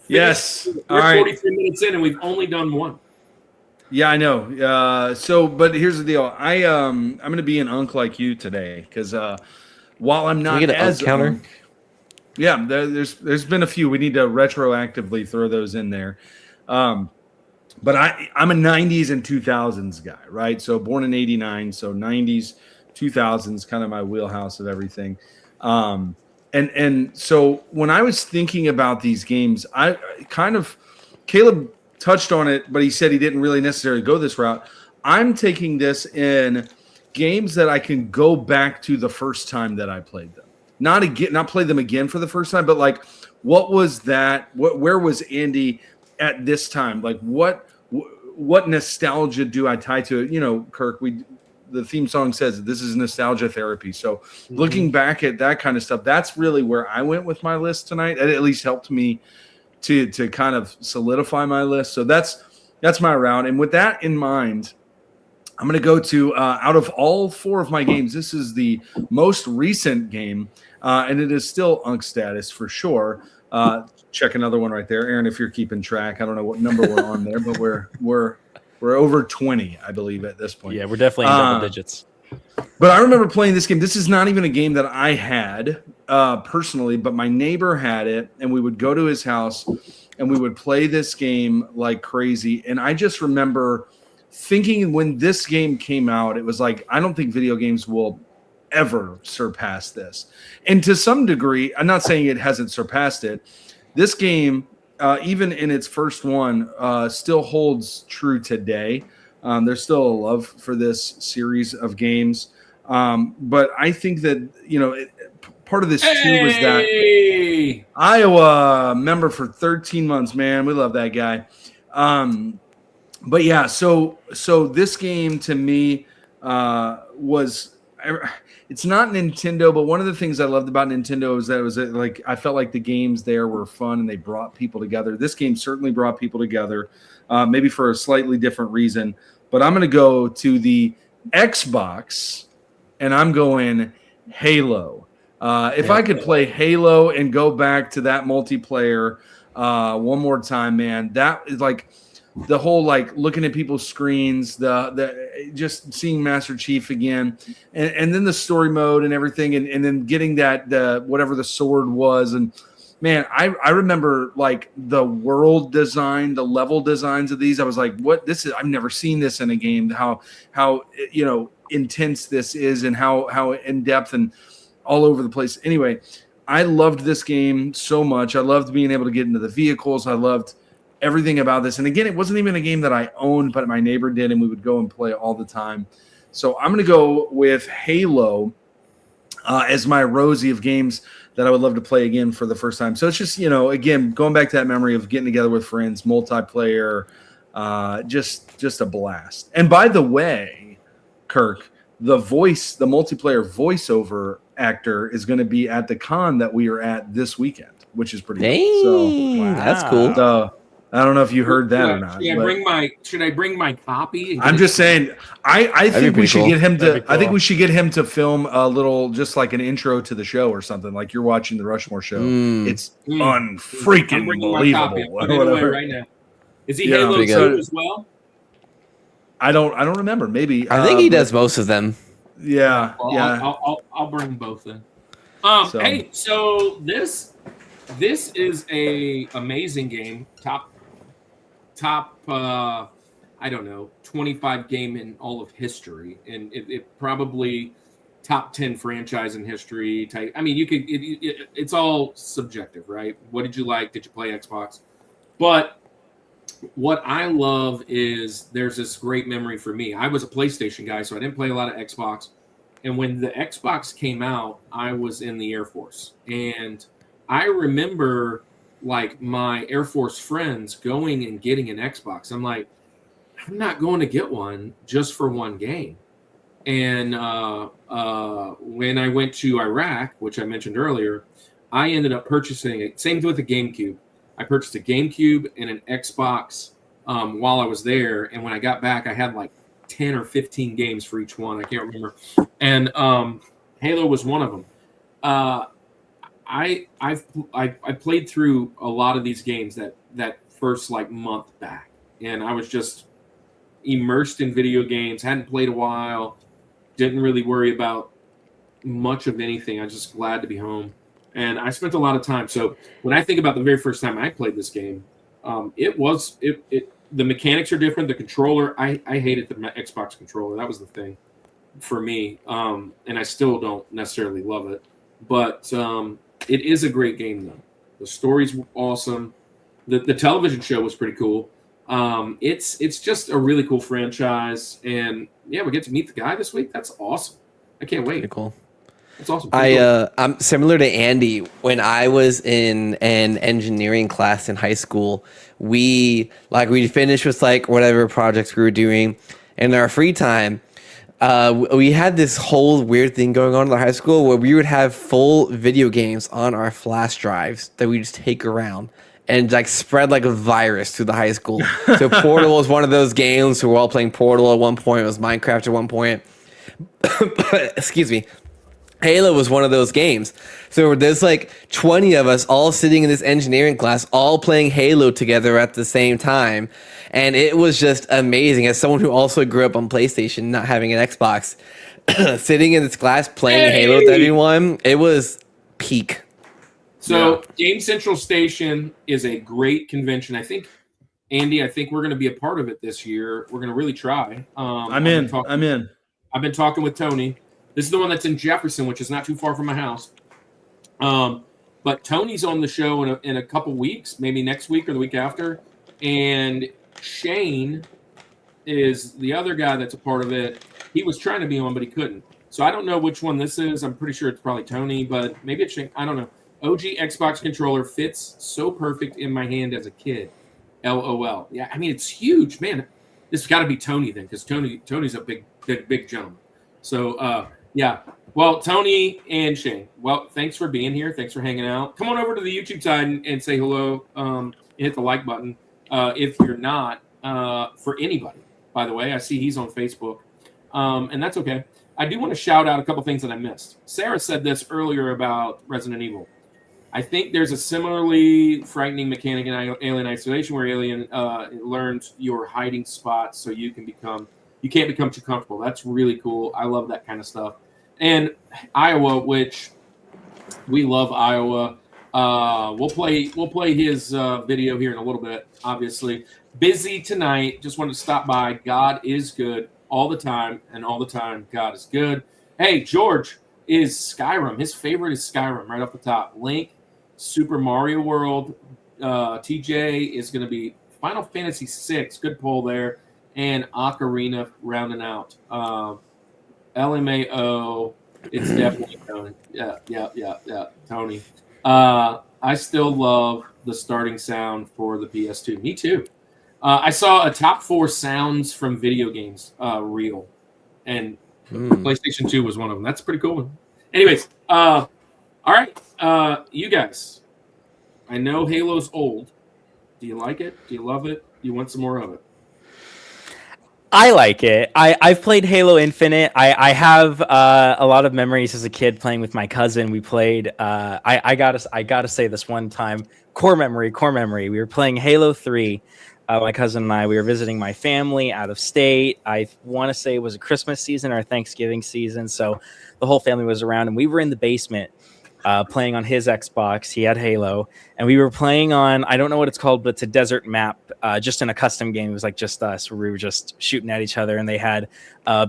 Yes. We're 43 minutes in, and we've only done one. Yeah, I know. But here's the deal. I'm going to be an unk like you today, because while I'm not as counter. Yeah, there's been a few. We need to retroactively throw those in there. But I'm a 90s and 2000s guy, right? So born in 89, so 90s. 2000s, kind of my wheelhouse of everything. And so when I was thinking about these games, I kind of, Caleb touched on it, but he said he didn't really necessarily go this route. I'm taking this in games that I can go back to the first time that I played them. Not play them again for the first time, but like, what was that? Where was Andy at this time? Like, what nostalgia do I tie to it? You know, Kirk, the theme song says this is nostalgia therapy. So looking back at that kind of stuff, that's really where I went with my list tonight. It at least helped me to kind of solidify my list. So that's my route. And with that in mind, I'm going to go to out of all 4 of my games, this is the most recent game, and it is still Unk status for sure. Check another one right there, Aaron. If you're keeping track, I don't know what number we're on there, but we're over 20, I believe, at this point. Yeah, we're definitely in double digits. But I remember playing this game. This is not even a game that I had personally, but my neighbor had it, and we would go to his house, and we would play this game like crazy. And I just remember thinking when this game came out, it was like, I don't think video games will ever surpass this. And to some degree, I'm not saying it hasn't surpassed it. This game, even in its first one, still holds true today. There's still a love for this series of games. But I think that, you know, part of this too was that Iowa member for 13 months, man. We love that guy. But yeah, so this game to me was, it's not Nintendo, but one of the things I loved about Nintendo is that it was like, I felt like the games there were fun and they brought people together. This game certainly brought people together, maybe for a slightly different reason. But I'm going to go to the Xbox, and I'm going Halo. If I could play Halo and go back to that multiplayer one more time, man, that is like the whole like looking at people's screens, the just seeing Master Chief again, and then the story mode and everything, and then getting that whatever the sword was, and man, I remember like the world design, the level designs of these. I was like, what this is? I've never seen this in a game. How you know intense this is, and how in depth and all over the place. Anyway, I loved this game so much. I loved being able to get into the vehicles. I loved everything about this. And again, it wasn't even a game that I owned, but my neighbor did, and we would go and play all the time. So I'm going to go with Halo as my Rosie of games that I would love to play again for the first time. So it's just, you know, again, going back to that memory of getting together with friends, multiplayer, just a blast. And by the way, Kirk, the multiplayer voiceover actor is going to be at the con that we are at this weekend, which is pretty cool. So, that's cool. So, I don't know if you heard that or not. Should I bring my copy? I'm just saying. I think we should get him to. Cool. I think we should get him to film a little, just like an intro to the show or something. Like you're watching the Rushmore Show. It's unfreaking believable. Whatever. Right now. Is he Halo 2 as well? I don't remember. Maybe I think he does most of them. Yeah, well, yeah. I'll bring both then. Hey, so this is a amazing game. Top I don't know, 25 game in all of history, and it probably top 10 franchise in history type. I mean, you could it's all subjective, right? What did you like? Did you play Xbox? But what I love is there's this great memory for me. I was a PlayStation guy, so I didn't play a lot of Xbox. And when the Xbox came out, I was in the Air Force, and I remember like my Air Force friends going and getting an Xbox. I'm like, I'm not going to get one just for one game. And when I went to Iraq, which I mentioned earlier, I ended up purchasing it. Same with the GameCube. I purchased a GameCube and an Xbox while I was there. And when I got back, I had like 10 or 15 games for each one. I can't remember. And Halo was one of them. I played through a lot of these games that first like month back, and I was just immersed in video games. Hadn't played a while, didn't really worry about much of anything. I was just glad to be home, and I spent a lot of time. So when I think about the very first time I played this game, the mechanics are different. The controller, I hated the Xbox controller. That was the thing for me, and I still don't necessarily love it, but it is a great game, though. The story's awesome. The television show was pretty cool. It's just a really cool franchise. And, yeah, we get to meet the guy this week. That's awesome. I can't wait. Pretty cool. That's awesome. I'm similar to Andy. When I was in an engineering class in high school, we finished with like whatever projects we were doing, and in our free time, we had this whole weird thing going on in the high school where we would have full video games on our flash drives that we just take around and like spread like a virus through the high school. So Portal was one of those games. We were all playing Portal at one point. It was Minecraft at one point. Excuse me. Halo was one of those games. So there's like 20 of us all sitting in this engineering class, all playing Halo together at the same time. And it was just amazing. As someone who also grew up on PlayStation, not having an Xbox, sitting in this class playing Halo with everyone, it was peak. So Game Central Station is a great convention. I think, Andy, we're going to be a part of it this year. We're going to really try. I'm in. I've been talking with Tony. This is the one that's in Jefferson, which is not too far from my house. But Tony's on the show in a couple weeks, maybe next week or the week after. And Shane is the other guy that's a part of it. He was trying to be on, but he couldn't. So I don't know which one this is. I'm pretty sure it's probably Tony, but maybe it's Shane. I don't know. OG Xbox controller fits so perfect in my hand as a kid. LOL. Yeah, I mean, it's huge, man. This has got to be Tony then, because Tony's a big gentleman. So, yeah. Well, Tony and Shane, well, thanks for being here. Thanks for hanging out. Come on over to the YouTube side and say hello. And hit the like button. If you're not, for anybody, by the way, I see he's on Facebook. And that's okay. I do want to shout out a couple things that I missed. Sarah said this earlier about Resident Evil. I think there's a similarly frightening mechanic in Alien Isolation where Alien learns your hiding spots so you can't become too comfortable. That's really cool. I love that kind of stuff. And Iowa, which we love Iowa. We'll play his video here in a little bit, obviously. Busy tonight. Just wanted to stop by. God is good all the time, and all the time God is good. Hey, George is Skyrim. His favorite is Skyrim right off the top. Link, Super Mario World. TJ is going to be Final Fantasy VI. Good poll there. And Ocarina rounding out. LMAO. It's definitely Tony. Yeah. Tony. I still love the starting sound for the PS2. Me too. I saw a top 4 sounds from video games reel, and PlayStation 2 was one of them. That's pretty cool. Anyways, all right, you guys. I know Halo's old. Do you like it? Do you love it? Do you want some more of it? I like it. I've played Halo Infinite. I have a lot of memories as a kid playing with my cousin. We played. I gotta say this one time. Core memory. We were playing Halo 3. My cousin and I. We were visiting my family out of state. I want to say it was a Christmas season or a Thanksgiving season. So the whole family was around, and we were in the basement. Playing on his Xbox. He had Halo, and we were playing on, I don't know what it's called, but it's a desert map, just in a custom game. It was like just us, where we were just shooting at each other, and they had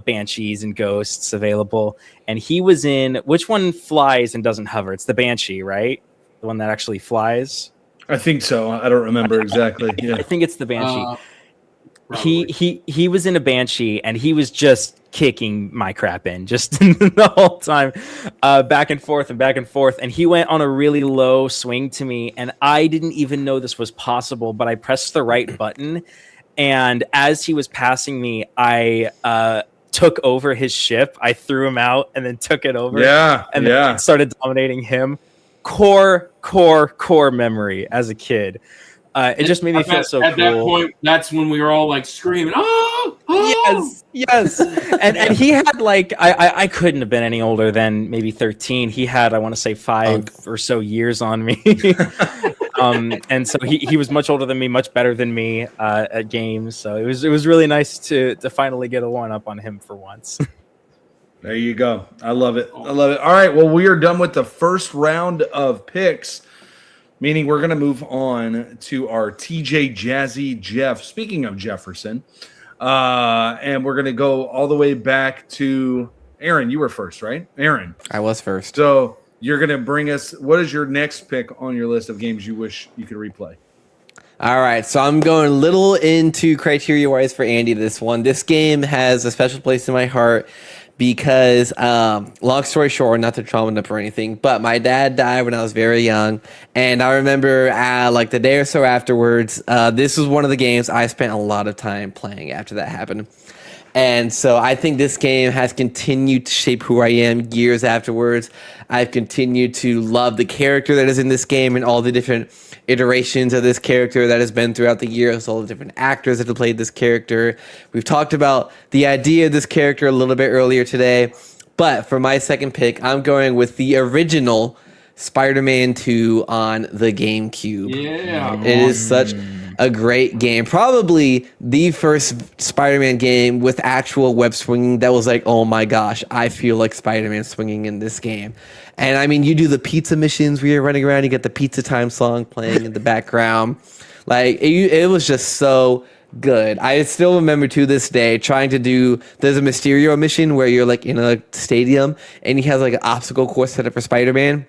banshees and ghosts available. And he was in, which one flies and doesn't hover? It's the Banshee, right? The one that actually flies? I think so. I don't remember exactly. Yeah. I think it's the Banshee. He was in a Banshee, and he was just kicking my crap in just the whole time, back and forth, and he went on a really low swing to me, and I didn't even know this was possible, but I pressed the right button, and as he was passing me, I took over his ship. I threw him out and then took it over, and then started dominating him. Core memory as a kid. It just made me feel so cool. At that point, that's when we were all like screaming, "Oh!" Yes. And he had like, I couldn't have been any older than maybe 13. He had, I want to say 5 or so years on me. And so he was much older than me, much better than me at games. So it was really nice to finally get a one up on him for once. There you go. I love it. All right. Well, we are done with the first round of picks. Meaning we're going to move on to our TJ Jazzy Jeff. Speaking of Jefferson, and we're going to go all the way back to Aaron. You were first, right? Aaron. I was first. So you're going to bring us, what is your next pick on your list of games you wish you could replay? All right, so I'm going a little into criteria-wise for Andy this one. This game has a special place in my heart because long story short, not to trauma up or anything, but my dad died when I was very young, and I remember like the day or so afterwards, this was one of the games I spent a lot of time playing after that happened. And so I think this game has continued to shape who I am years afterwards. I've continued to love the character that is in this game and all the different iterations of this character that has been throughout the years, all the different actors that have played this character. We've talked about the idea of this character a little bit earlier today. But for my second pick, I'm going with the original Spider-Man 2 on the GameCube. Yeah. It is such a great game. Probably the first Spider-Man game with actual web swinging that was like, oh my gosh, I feel like Spider-Man swinging in this game. And I mean, you do the pizza missions where you're running around, you get the Pizza Time song playing in the background. Like, it was just so good. I still remember to this day trying to do, there's a Mysterio mission where you're like in a stadium and he has like an obstacle course set up for Spider-Man.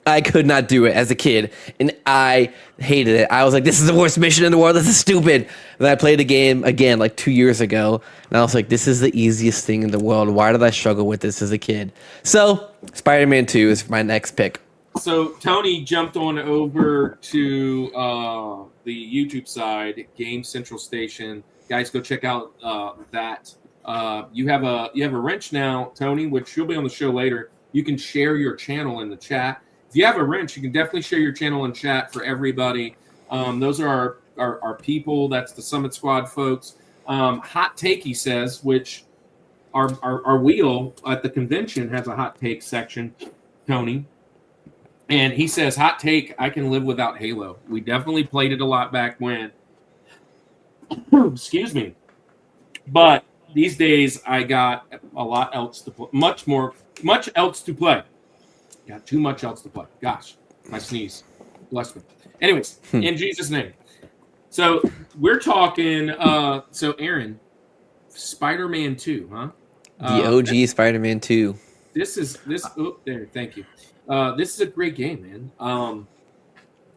I could not do it as a kid, and I hated it. I was like, this is the worst mission in the world. This is stupid. And then I played the game again like 2 years ago, and I was like, this is the easiest thing in the world. Why did I struggle with this as a kid? So Spider-Man 2 is my next pick. So Tony jumped on over to the YouTube side, Game Central Station. Guys, go check out that. You have a wrench now, Tony, which you'll be on the show later. You can share your channel in the chat. If you have a wrench, you can definitely share your channel in chat for everybody. Those are our people. That's the Summit Squad folks. Hot Take, he says, which our wheel at the convention has a hot take section, Tony. And he says, hot take, I can live without Halo. We definitely played it a lot back when. Excuse me. But these days, I got a lot else to play. Much else to play. Got too much else to play. Gosh, my sneeze. Bless me. Anyways, in Jesus' name. So we're talking, so Aaron, Spider-Man 2, huh? The OG Spider-Man 2. There, thank you. This is a great game, man.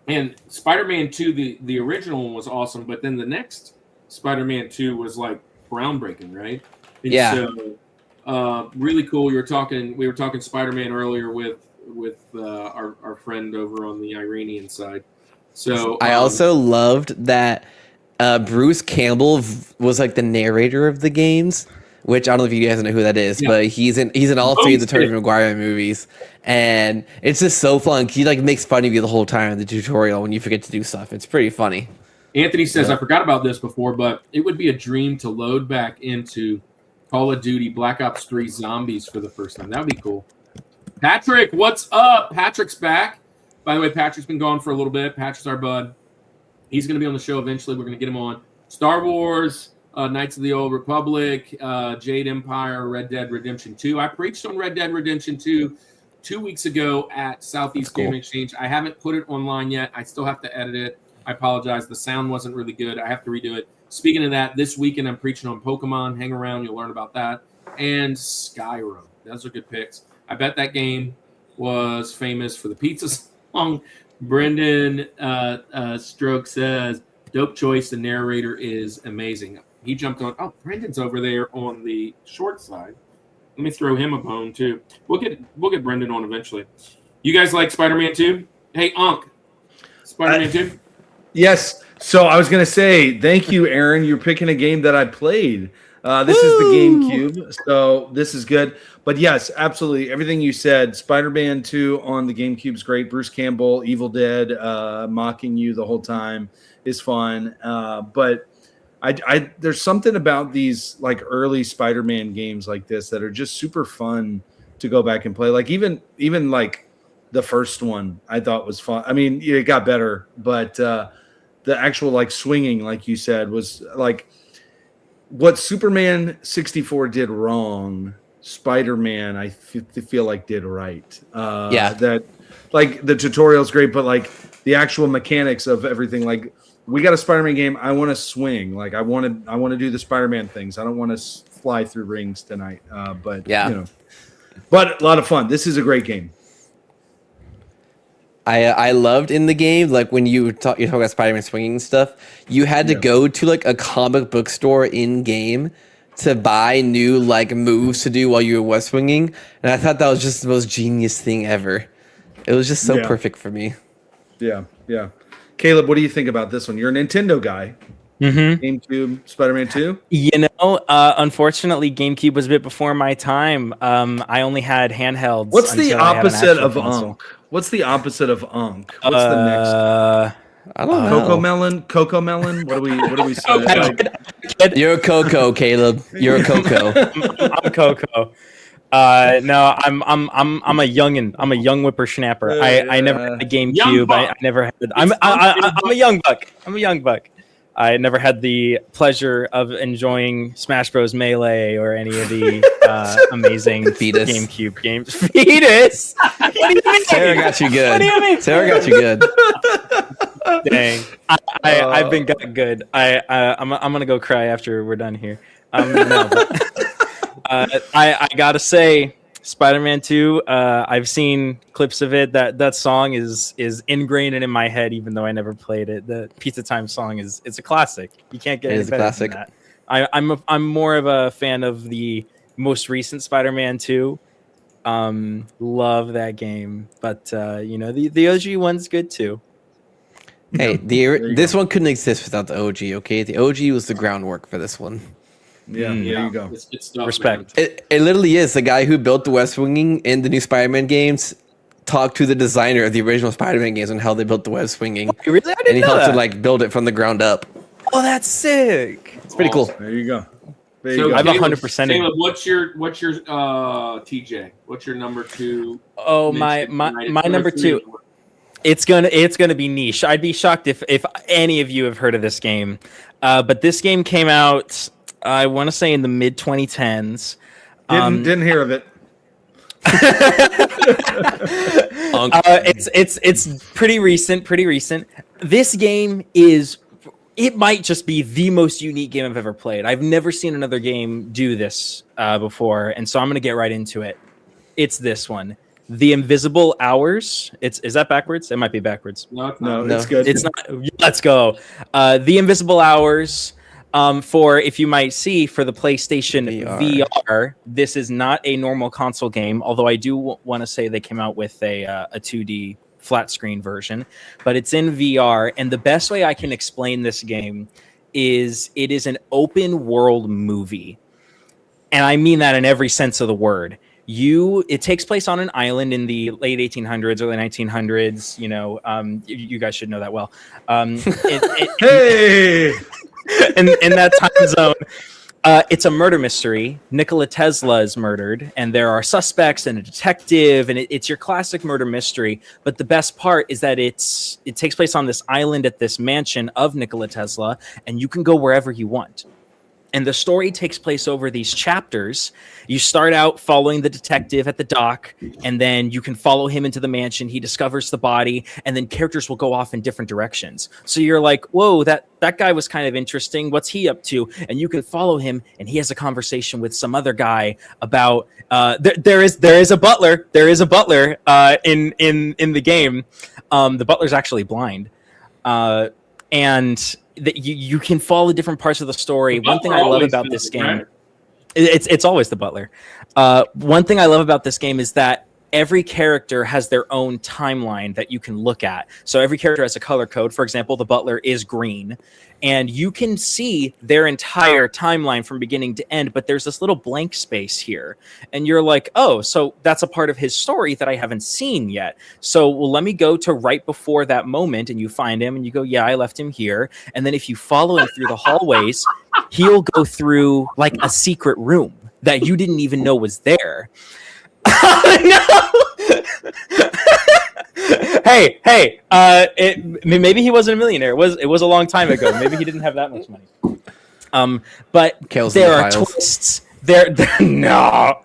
And Spider-Man 2, the original one was awesome, but then the next Spider-Man 2 was like groundbreaking, right? And yeah. So, really cool. We were talking Spider-Man earlier with our friend over on the Iranian side. So I also loved that Bruce Campbell was like the narrator of the games, which I don't know if you guys know who that is, but he's in all three of the Tobey Maguire movies, and it's just so fun. He like makes fun of you the whole time in the tutorial when you forget to do stuff. It's pretty funny. Anthony says, I forgot about this before, but it would be a dream to load back into Call of Duty Black Ops 3 Zombies for the first time. That would be cool. Patrick, what's up? Patrick's back. By the way, Patrick's been gone for a little bit. Patrick's our bud. He's going to be on the show eventually. We're going to get him on. Star Wars, Knights of the Old Republic, Jade Empire, Red Dead Redemption 2. I preached on Red Dead Redemption 2 2 weeks ago at Southeast Gaming Exchange. I haven't put it online yet. I still have to edit it. I apologize. The sound wasn't really good. I have to redo it. Speaking of that, this weekend I'm preaching on Pokemon. Hang around. You'll learn about that. And Skyrim. Those are good picks. I bet that game was famous for the pizza song. Brendan Stroke says, dope choice. The narrator is amazing. He jumped on. Oh, Brendan's over there on the short side. Let me throw him a bone too. We'll get Brendan on eventually. You guys like Spider-Man 2? Hey, Unc. Spider-Man 2? Yes. So I was going to say, thank you, Aaron. You're picking a game that I played. This is the GameCube, so this is good. But yes, absolutely. Everything you said, Spider-Man 2 on the GameCube is great. Bruce Campbell, Evil Dead, mocking you the whole time is fun. But I there's something about these like early Spider-Man games like this that are just super fun to go back and play. Like even like the first one I thought was fun. I mean, it got better, but the actual like swinging, like you said, was like what Superman 64 did wrong. Spider-Man, I feel like did right. That like the tutorial's great, but like the actual mechanics of everything, like we got a Spider-Man game. I want to swing. Like I want to do the Spider-Man things. I don't want to fly through rings tonight. But a lot of fun. This is a great game. I loved in the game, like when you talk about Spider-Man swinging and stuff, you had to go to like a comic book store in game to buy new like moves to do while you were west winging, and I thought that was just the most genius thing ever. It was just so Yeah. perfect for me. Yeah. Caleb, what do you think about this one? You're a Nintendo guy. Mm-hmm. GameCube, Spider-Man 2. Unfortunately, GameCube was a bit before my time. I only had handhelds. What's the until I had an opposite actual of console. Unk? What's the opposite of Unk? What's the next? I don't know. Cocoa melon. What do we say? Like, You're a Coco, Caleb. You're a Coco. I'm Coco. No, I'm a youngin. I'm a young whippersnapper. I never had a GameCube. I never had. I'm a young buck. I'm a young buck. I never had the pleasure of enjoying Smash Bros. Melee or any of the amazing Fetus. GameCube games. Fetus. What do you mean? Sarah got you good. What do you mean? Sarah got you good. Dang, I've been good. I'm gonna go cry after we're done here. No, but, I gotta say, Spider-Man 2. I've seen clips of it. That song is ingrained in my head, even though I never played it. The Pizza Time song it's a classic. You can't get any better than that. I'm more of a fan of the most recent Spider-Man 2. Love that game, but the OG one's good too. Hey, this one couldn't exist without the OG. Okay, the OG was the groundwork for this one. yeah, there you go. It's good stuff, Respect. man. It literally is the guy who built the West Winging in the new Spider-Man games. Talked to the designer of the original Spider-Man games on how they built the West Winging, Really? I didn't and he know helped that. to like build it from the ground up. Oh, that's sick. It's pretty cool. There you go. There So you go. I've Caleb, 100%ed. Caleb, what's your TJ? What's your number 2? Oh, my number 2. It's gonna be niche. I'd be shocked if any of you have heard of this game. But this game came out, I want to say, in the mid 2010s. Didn't hear of it. It's pretty recent. This game it might just be the most unique game I've ever played. I've never seen another game do this before, and so I'm gonna get right into it. It's this one. The Invisible Hours. Is that backwards? It might be backwards. No, No, it's good. It's not. Let's go. The Invisible Hours. For, if you might see, for the PlayStation VR, this is not a normal console game. Although I do want to say they came out with a 2D flat screen version, but it's in VR. And the best way I can explain this game is it is an open world movie, and I mean that in every sense of the word. It takes place on an island in the late 1800s, early 1900s. You guys should know that well. Hey, in that time zone, it's a murder mystery. Nikola Tesla is murdered, and there are suspects and a detective, and it's your classic murder mystery. But the best part is that it takes place on this island at this mansion of Nikola Tesla, and you can go wherever you want. And the story takes place over these chapters. You start out following the detective at the dock, and then you can follow him into the mansion. He discovers the body, and then characters will go off in different directions. So you're like, whoa, that guy was kind of interesting. What's he up to? And you can follow him, and he has a conversation with some other guy about there is a butler. There is a butler in the game. The butler's actually blind. And that you can follow different parts of the story. One thing I love about this game, right? It's always the butler. One thing I love about this game is that every character has their own timeline that you can look at. So every character has a color code. For example, the butler is green, and you can see their entire timeline from beginning to end, but there's this little blank space here. And you're like, oh, so that's a part of his story that I haven't seen yet. So, well, let me go to right before that moment, and you find him, and you go, yeah, I left him here. And then if you follow him through the hallways, he'll go through like a secret room that you didn't even know was there. No. Hey, maybe he wasn't a millionaire. It was a long time ago. Maybe he didn't have that much money. But there are twists. There are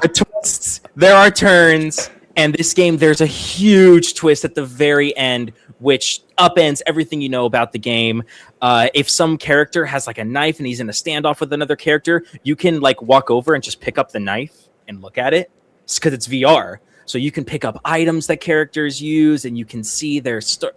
twists. There are turns. And this game, there's a huge twist at the very end, which upends everything you know about the game. If some character has like a knife and he's in a standoff with another character, you can like walk over and just pick up the knife and look at it. It's because it's VR. So you can pick up items that characters use, and you can see their story.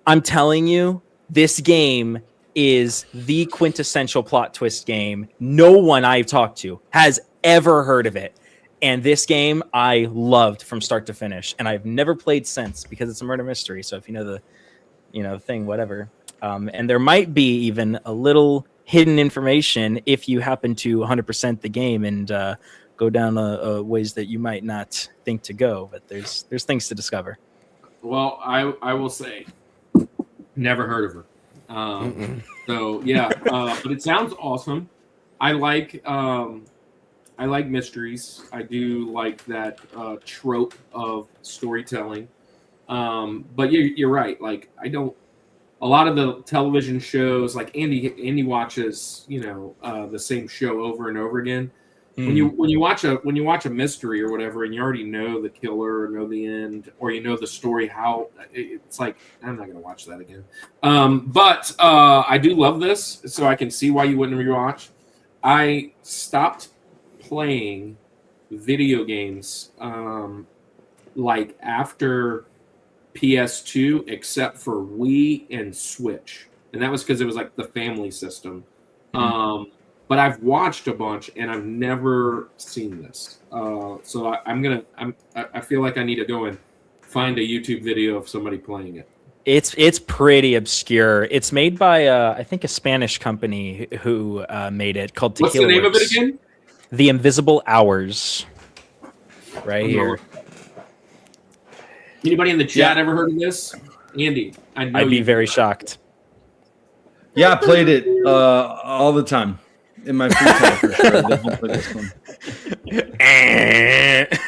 I'm telling you, this game is the quintessential plot twist game. No one I've talked to has ever heard of it. And this game I loved from start to finish, and I've never played since because it's a murder mystery. So if you know the thing, whatever. And there might be even a little hidden information if you happen to 100% the game and go down ways that you might not think to go. But there's things to discover. Well, I will say, never heard of her. So yeah, but it sounds awesome. I like mysteries. I do like that trope of storytelling. But you're right. Like a lot of the television shows, like Andy watches, the same show over and over again. When you watch a mystery or whatever, and you already know the killer, or know the end, or you know the story, how it's like, I'm not going to watch that again. But I do love this, so I can see why you wouldn't rewatch. I stopped playing video games like after PS2, except for Wii and Switch, and that was because it was like the family system. But I've watched a bunch, and I've never seen this. So I feel like I need to go and find a YouTube video of somebody playing it. It's pretty obscure. It's made by I think a Spanish company who made it, called Tequila. What's the name Works. of it again? The Invisible Hours. Right here. Anybody in the chat ever heard of this? Andy, I'd be very shocked. Yeah, I played it all the time in my free time for sure. Definitely played this one.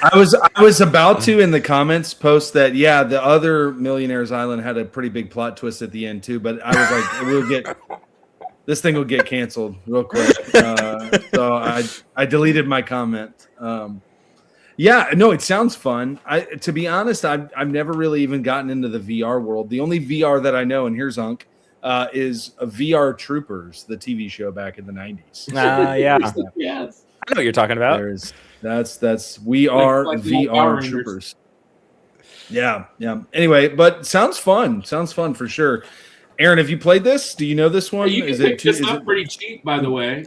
I was about to in the comments post that the other Millionaire's Island had a pretty big plot twist at the end too, but I was like, this thing will get canceled real quick. So I deleted my comment. It sounds fun. To be honest, I've never really even gotten into the VR world. The only VR that I know, and here's Unc, is a VR Troopers, the TV show back in the 90s. Yes. I know what you're talking about. That's we are like VR Troopers. Yeah. Anyway, but sounds fun for sure. Aaron, have you played this? Do you know this one? You can pick this up pretty cheap, by the way.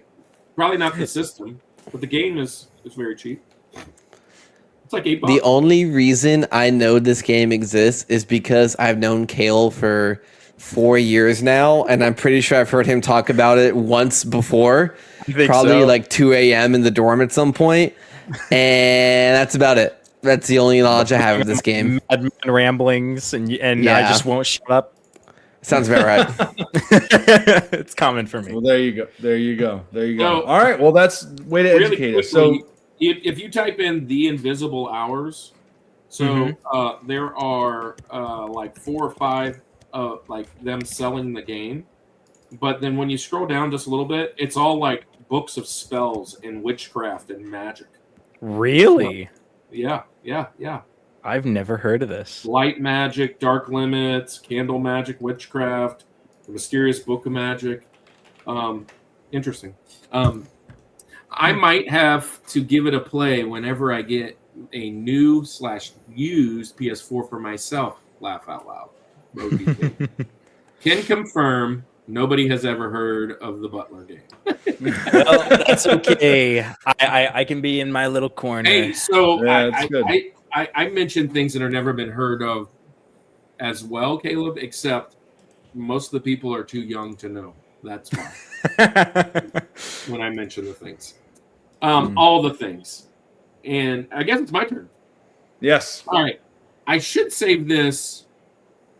Probably not the system, but the game is very cheap. It's like $8. The only reason I know this game exists is because I've known Kale for 4 years now, and I'm pretty sure I've heard him talk about it once before. Probably like 2 a.m. in the dorm at some point, and that's about it. That's the only knowledge I have of this game. Madman ramblings, and I just won't shut up. Sounds about right. It's common for me. Well, there you go. So, all right. Well, that's way to really educate us. quickly, So if you type in The Invisible Hours, there are like 4 or 5 like them selling the game. But then when you scroll down just a little bit, it's all like books of spells and witchcraft and magic. Really? Yeah. I've never heard of this. Light magic, dark limits, candle magic, witchcraft, the mysterious book of magic. Interesting. I might have to give it a play whenever I get a new / used PS4 for myself. Laugh out loud. Can confirm nobody has ever heard of the Butler game. Well, that's okay. I can be in my little corner. Hey, so that's good. I mentioned things that have never been heard of as well, Caleb, except most of the people are too young to know. That's why. When I mention the things. All the things. And I guess it's my turn. yes. All right. I should save this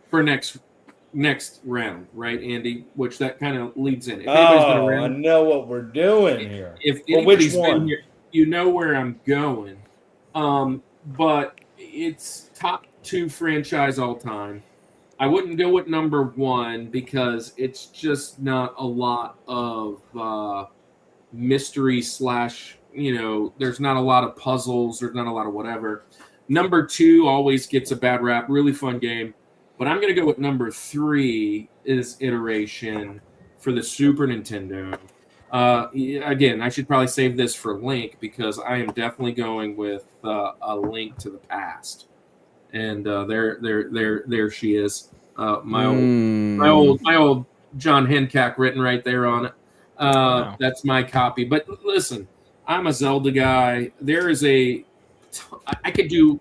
for next round, right, Andy? Which that kind of leads in. If anybody's been around, I know what we're doing here. if Well, anybody's which one? been here, you know where I'm going. But it's top 2 franchise all time. I wouldn't go with number 1 because it's just not a lot of mystery / there's not a lot of puzzles. There's not a lot of whatever. Number 2 always gets a bad rap. Really fun game. But I'm going to go with number 3 is Iteration for the Super Nintendo. Again, I should probably save this for Link because I am definitely going with a Link to the Past. And there she is. My old John Hancock written right there on it. Wow. That's my copy. But listen, I'm a Zelda guy. There is I could do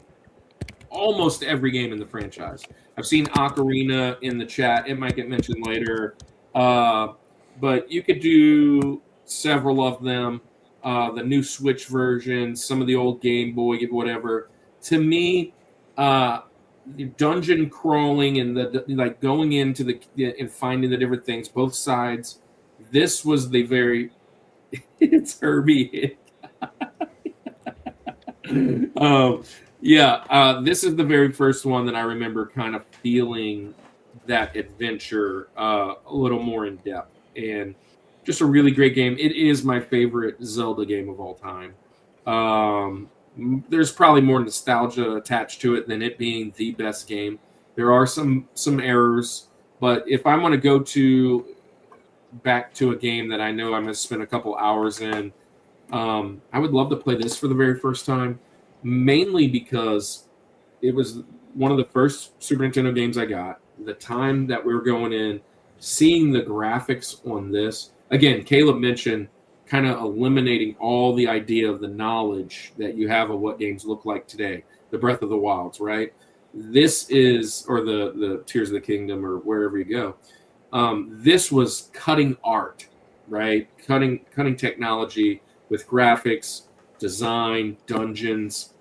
almost every game in the franchise. I've seen Ocarina in the chat. It might get mentioned later. But you could do several of them. The new Switch version, some of the old Game Boy, whatever. To me, dungeon crawling and the like going into and finding the different things, both sides. This was the very it's Herbie. This is the very first one that I remember kind of feeling that adventure a little more in depth, and just a really great game. It is my favorite Zelda game of all time. There's probably more nostalgia attached to it than it being the best game. There are some errors, but if I'm going to go back to a game that I know I'm going to spend a couple hours in, I would love to play this for the very first time, mainly because it was one of the first Super Nintendo games I got. The time that we were going in, seeing the graphics on this. Again, Caleb mentioned kind of eliminating all the idea of the knowledge that you have of what games look like today. The Breath of the Wilds, right? This is, or the Tears of the Kingdom, or wherever you go. This was cutting art, right? Cutting technology with graphics, design, dungeons,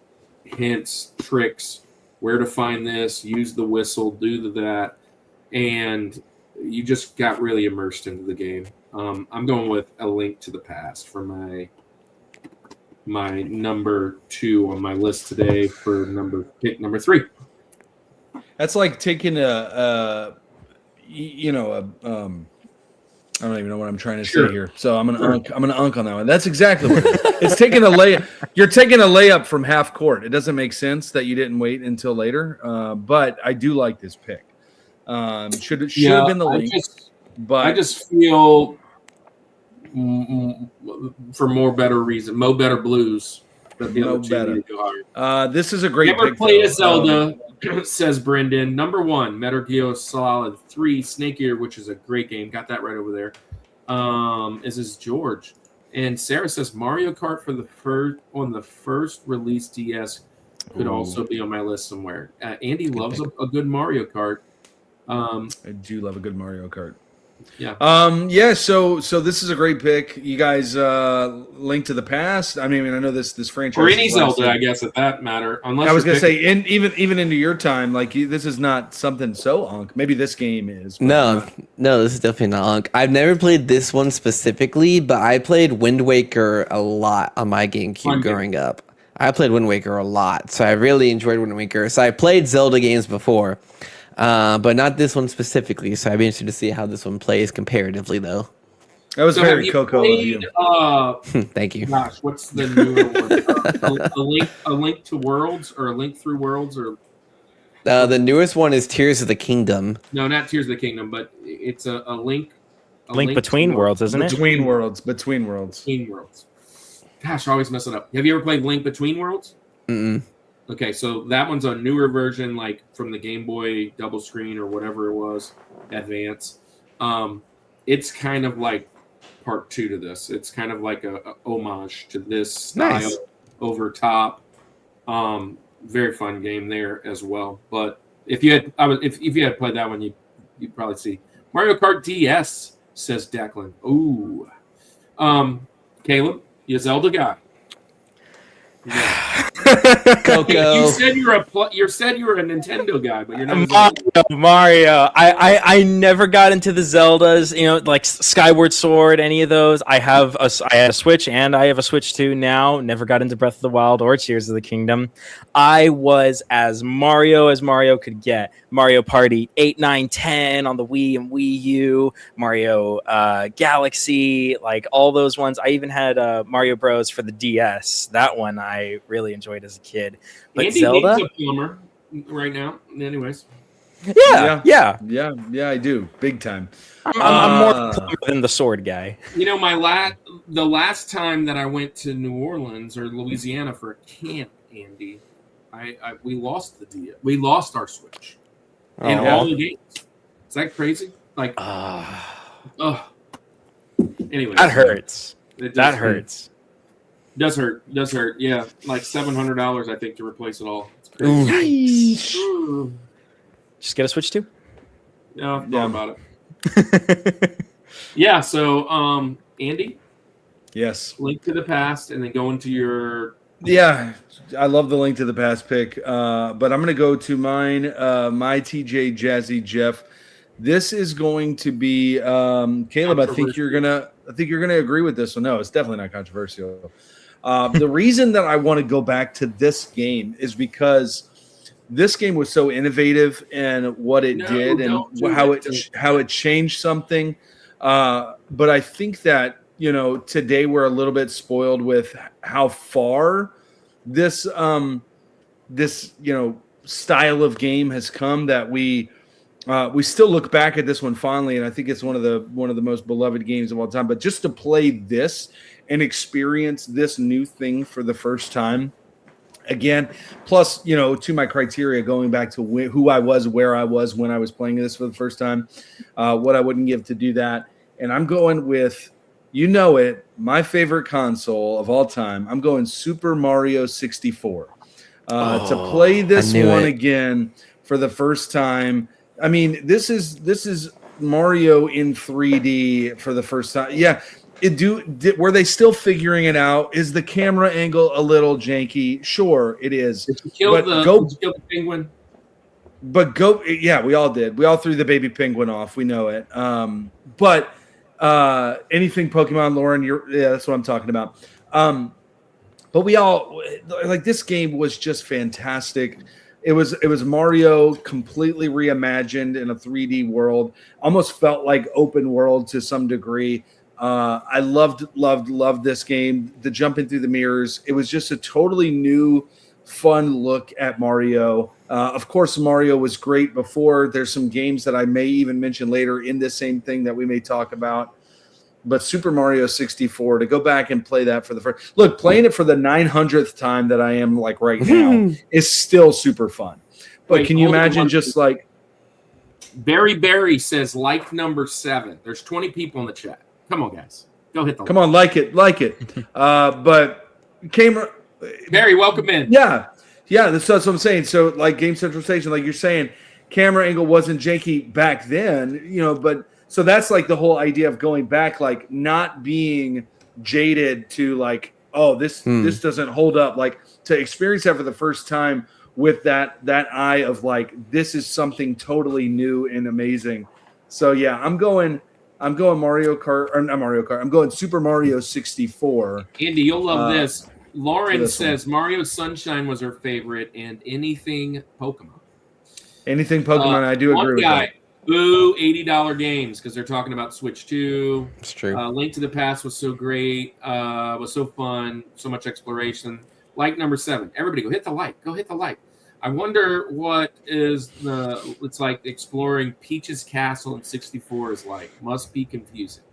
hints, tricks, where to find this, use the whistle, do that, and you just got really immersed into the game. I'm going with A Link to the Past for my number 2 on my list today for pick number 3. That's like taking I don't even know what I'm trying to say here. So I'm gonna unk on that one. That's exactly what it is. It's taking a layup. You're taking a layup from half court. It doesn't make sense that you didn't wait until later. But I do like this pick. Should have been the Link. I just feel for Mo Better Blues. This is a great Never pick. Played a Zelda, says Brendan. Number 1, Metal Gear Solid 3, Snake Eater, which is a great game. Got that right over there. This is George. And Sarah says Mario Kart on the first release DS could also be on my list somewhere. Andy loves a good Mario Kart. I do love a good Mario Kart. Yeah. So this is a great pick. You guys, Link to the Past. I mean, I know this franchise. Or any Zelda, I guess, at that matter. Unless I was gonna say, even into your time, like this is not something so unk. Maybe this game is. No, this is definitely not unk. I've never played this one specifically, but I played Wind Waker a lot on my GameCube growing up. I played Wind Waker a lot, so I really enjoyed Wind Waker. So I played Zelda games before. But not this one specifically, so I'd be interested to see how this one plays comparatively, though. That was very Coco of you. Thank you. Gosh, what's the newer one? A Link to Worlds, or A Link Through Worlds, or the newest one is Tears of the Kingdom. No, not Tears of the Kingdom, but it's a Link. Link Between Worlds, isn't it? Between Worlds. Gosh, I always mess it up. Have you ever played Link Between Worlds? Mm-mm. Okay, so that one's a newer version, like from the Game Boy double screen or whatever it was, Advance. It's kind of like part 2 to this. It's kind of like a homage to this style, over top. Very fun game there as well. But if you had played that one, you'd probably see Mario Kart DS, says Declan. Ooh, Caleb, you Zelda guy. Yeah. Coco. You said you were a Nintendo guy, but you're not. Mario. I never got into the Zeldas. Like Skyward Sword, any of those. I had a Switch, and I have a Switch 2 now. Never got into Breath of the Wild or Tears of the Kingdom. I was as Mario could get. Mario Party 8, 9, 10 on the Wii and Wii U. Mario Galaxy, like all those ones. I even had Mario Bros for the DS. That one I really enjoyed as a kid. But Andy Zelda, needs a plumber right now. Anyways, yeah, I do, big time. I'm more than the sword guy. The last time that I went to New Orleans or Louisiana for a camp, Andy, we lost our Switch and all the games. Is that crazy? Like, Oh. Anyway, That hurts. It That hurts. Does hurt. Does hurt. Yeah, like $700, I think, to replace it all. It's Ooh. crazy. Ooh. Just get a Switch 2. No, I've Yeah. thought about it. Yeah. So, Andy, Yes. Link to the Past, and then go into your. Yeah, I love the Link to the Past pick, but I'm going to go to mine. My TJ Jazzy Jeff. This is going to be Caleb. I think you're gonna agree with this one. No, it's definitely not controversial. The reason that I want to go back to this game is because this game was so innovative in what it did and how it changed something. But I think that today we're a little bit spoiled with how far this style of game has come that we still look back at this one fondly, and I think it's one of the most beloved games of all time. But just to play this and experience this new thing for the first time again, plus to my criteria, going back to who I was, where I was when I was playing this for the first time, what I wouldn't give to do that, and I'm going with my favorite console of all time. I'm going Super Mario 64 to play this one again for the first time. I mean, this is Mario in 3D for the first time. Yeah, were they still figuring it out? Is the camera angle a little janky? Sure, it is. Did you kill the penguin? But we all did. We all threw the baby penguin off. We know it. But anything Pokemon, Lauren, that's what I'm talking about. But we all this game was just fantastic. It was Mario completely reimagined in a 3D world. Almost felt like open world to some degree. I loved this game. The jumping through the mirrors. It was just a totally new, fun look at Mario. Of course, Mario was great before. There's some games that I may even mention later in this same thing that we may talk about. But Super Mario 64, to go back and play that for the first playing it for the 900th time that I am right now is still super fun. But can you imagine just Barry says number 7. There's 20 people in the chat. Come on, guys. Go hit the Come on, like it. But Barry, welcome in. Yeah, that's what I'm saying. So Game Central Station, you're saying, camera angle wasn't janky back then, but so that's the whole idea of going back, not being jaded to this doesn't hold up, to experience that for the first time with that eye of this is something totally new and amazing. So yeah, I'm going Mario Kart, or not Mario Kart. I'm going Super Mario 64. Andy, you'll love this. Lauren says Mario Sunshine was her favorite, and anything Pokemon. Anything Pokemon, I do agree with that. Boo, $80 games, because they're talking about Switch 2. It's true. Link to the Past was so great, was so fun, so much exploration. Number 7. Everybody go hit the like. Go hit the like. I wonder what it's like exploring Peach's Castle in 64 is like. Must be confusing.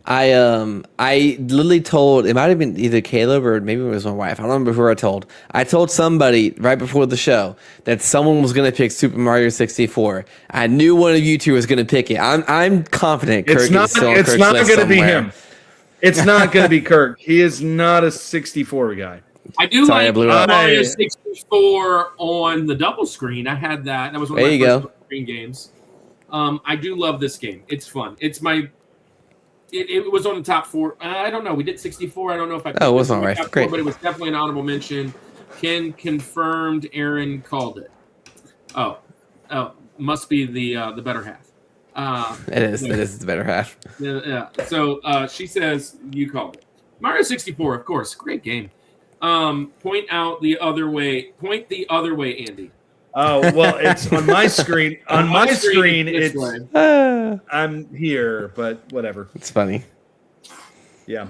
I literally told, it might have been either Caleb or maybe it was my wife. I don't remember who I told. I told somebody right before the show that someone was going to pick Super Mario 64. I knew one of you two was going to pick it. I'm confident Kirk is still on Kirk's list somewhere. It's not going to be him. It's not going to be Kirk. He is not a 64 guy. I do like Mario 64 on the double screen. I had that. That was one of my first screen games. I do love this game. It's fun. It's my... It was on the top 4. I don't know. We did 64. I don't know if I. Oh, it was all right. Great. But it was definitely an honorable mention. Ken confirmed. Aaron called it. Oh, must be the better half. It is the better half. Yeah. So she says you called it. Mario 64, of course, great game. Point the other way, Andy. Oh, well, it's on my screen. On my screen, it's I'm here, but whatever. It's funny. Yeah.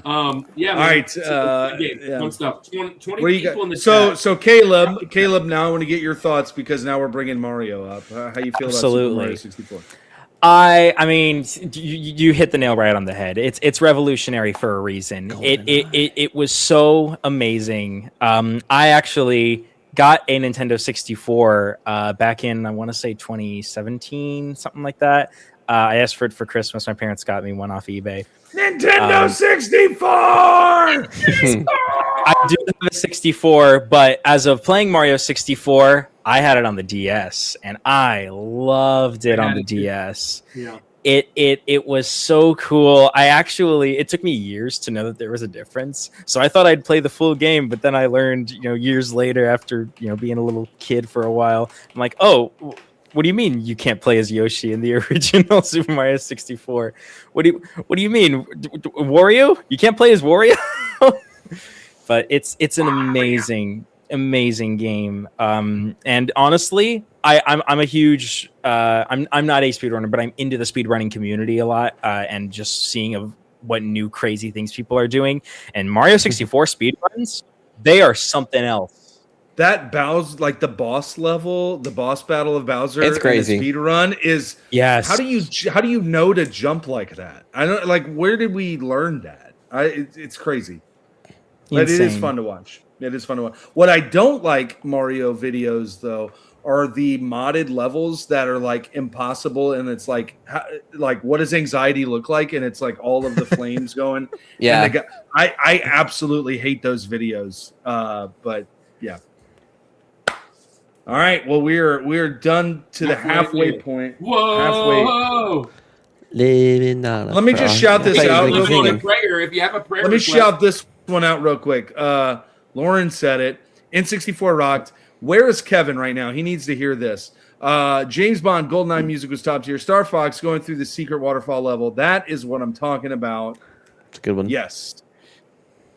Yeah. All right. Fun stuff. 20 people in the chat. So Caleb, now I want to get your thoughts because now we're bringing Mario up. How you feel about Super Mario 64? I mean, you hit the nail right on the head. It's revolutionary for a reason. It was so amazing. I actually got a Nintendo 64 back in, I want to say 2017, something like that. I asked for it for Christmas. My parents got me one off eBay. Nintendo 64. I do have a 64, but as of playing Mario 64, I had it on the DS, and I loved it on the DS. Yeah. It was so cool. It took me years to know that there was a difference. So I thought I'd play the full game, but then I learned, years later after, being a little kid for a while, I'm like, oh, what do you mean you can't play as Yoshi in the original Super Mario 64? What do you mean? Wario? You can't play as Wario? But it's an amazing game. And honestly, I'm a huge I'm not a speedrunner, but I'm into the speedrunning community a lot, and just seeing of what new crazy things people are doing. And Mario 64 speedruns, they are something else. That Bowser, like the boss level, the boss battle of Bowser, It's crazy. In the speed run is. Yes. How do you know to jump like that? I don't like. Where did we learn that? It's crazy. But it is fun to watch. It is fun to watch. What I don't like Mario videos though are the modded levels that are like impossible, and it's like what does anxiety look like? And it's like all of the flames going. Yeah. And I absolutely hate those videos. But yeah. All right. Well, we're done to the halfway point. Whoa! Living on a Let me just shout this Prayer. out. Living on a prayer. If you have a prayer, Let me request, shout this one out real quick. Lauren said it. N64 rocked. Where is Kevin right now? He needs to hear this. James Bond, GoldenEye music was top tier. Star Fox going through the secret waterfall level. That is what I'm talking about. It's a good one. Yes.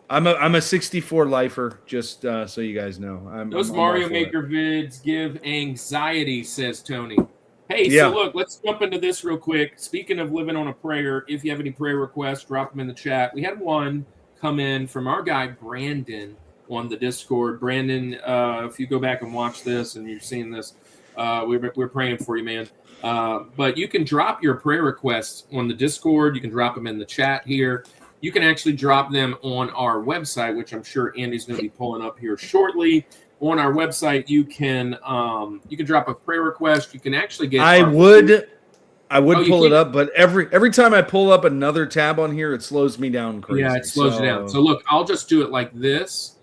I'm a 64 lifer, just so you guys know. those I'm Mario all for Maker it. vids give anxiety, says Tony. Hey, Yeah. so look, let's jump into this real quick. Speaking of living on a prayer, if you have any prayer requests, drop them in the chat. We had one come in from our guy Brandon on the Discord. Brandon, if you go back and watch this and you're seeing this, we're praying for you, man. But you can drop your prayer requests on the Discord. You can drop them in the chat here. You can actually drop them on our website, which I'm sure Andy's going to be pulling up here shortly. On our website, you can drop a prayer request. You can actually get. I would Oh, you pull it can't- up, but every time I pull up another tab on here, it slows me down crazy. Yeah, it slows you down. So look, I'll just do it like this.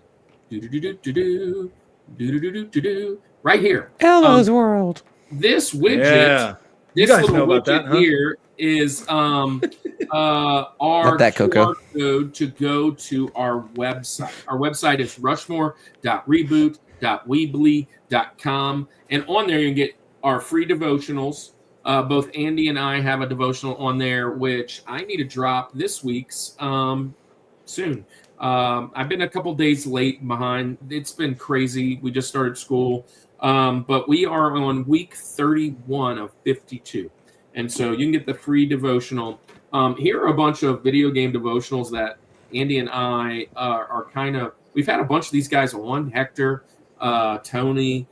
Do right here. Elmo's World. This widget. Yeah. You This guys little know about widget that, huh? here is our Love that, Coco. QR code to go to our website. Our website is rushmore.reboot.weebly.com, and on there you can get our free devotionals. Both Andy and I have a devotional on there, which I need to drop this week's soon. I've been a couple days late behind. It's been crazy. We just started school. But we are on week 31 of 52. And so you can get the free devotional. Here are a bunch of video game devotionals that Andy and I are kind of, we've had a bunch of these guys on, Hector, Tony.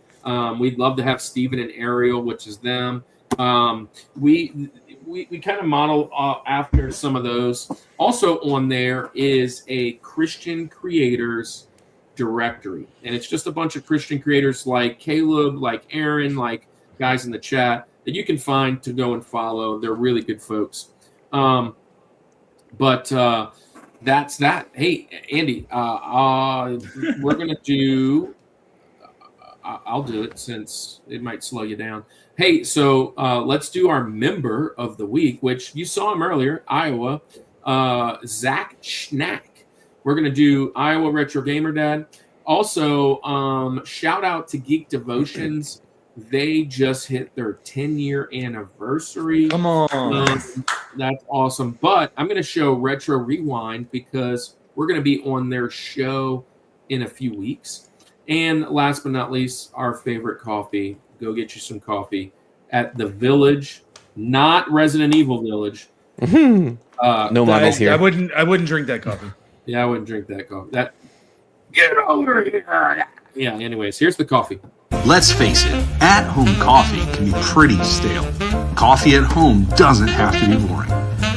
We'd love to have Steven and Ariel, which is them. We kind of model after some of those. Also on there is a Christian creators directory, and it's just a bunch of Christian creators like Caleb, like Aaron, like guys in the chat that you can find to go and follow. They're really good folks. But that's that. Hey, Andy, we're gonna do. I'll do it since it might slow you down. Hey, so let's do our member of the week, which you saw him earlier, Iowa, Zach Schnack. We're going to do Iowa Retro Gamer Dad. Also, shout out to Geek Devotions. They just hit their 10-year anniversary. Come on. That's awesome. But I'm going to show Retro Rewind because we're going to be on their show in a few weeks. And last but not least, our favorite coffee. Go get you some coffee at the Village, not Resident Evil Village. No models here. I wouldn't drink that coffee. Yeah, I wouldn't drink that coffee. Get over here. Yeah, anyways, here's the coffee. Let's face it, at-home coffee can be pretty stale. Coffee at home doesn't have to be boring.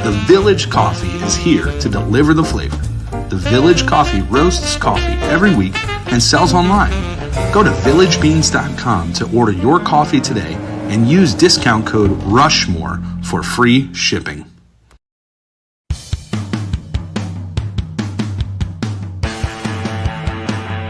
The Village Coffee is here to deliver the flavor. The Village Coffee roasts coffee every week and sells online. Go to villagebeans.com to order your coffee today and use discount code RUSHMORE for free shipping.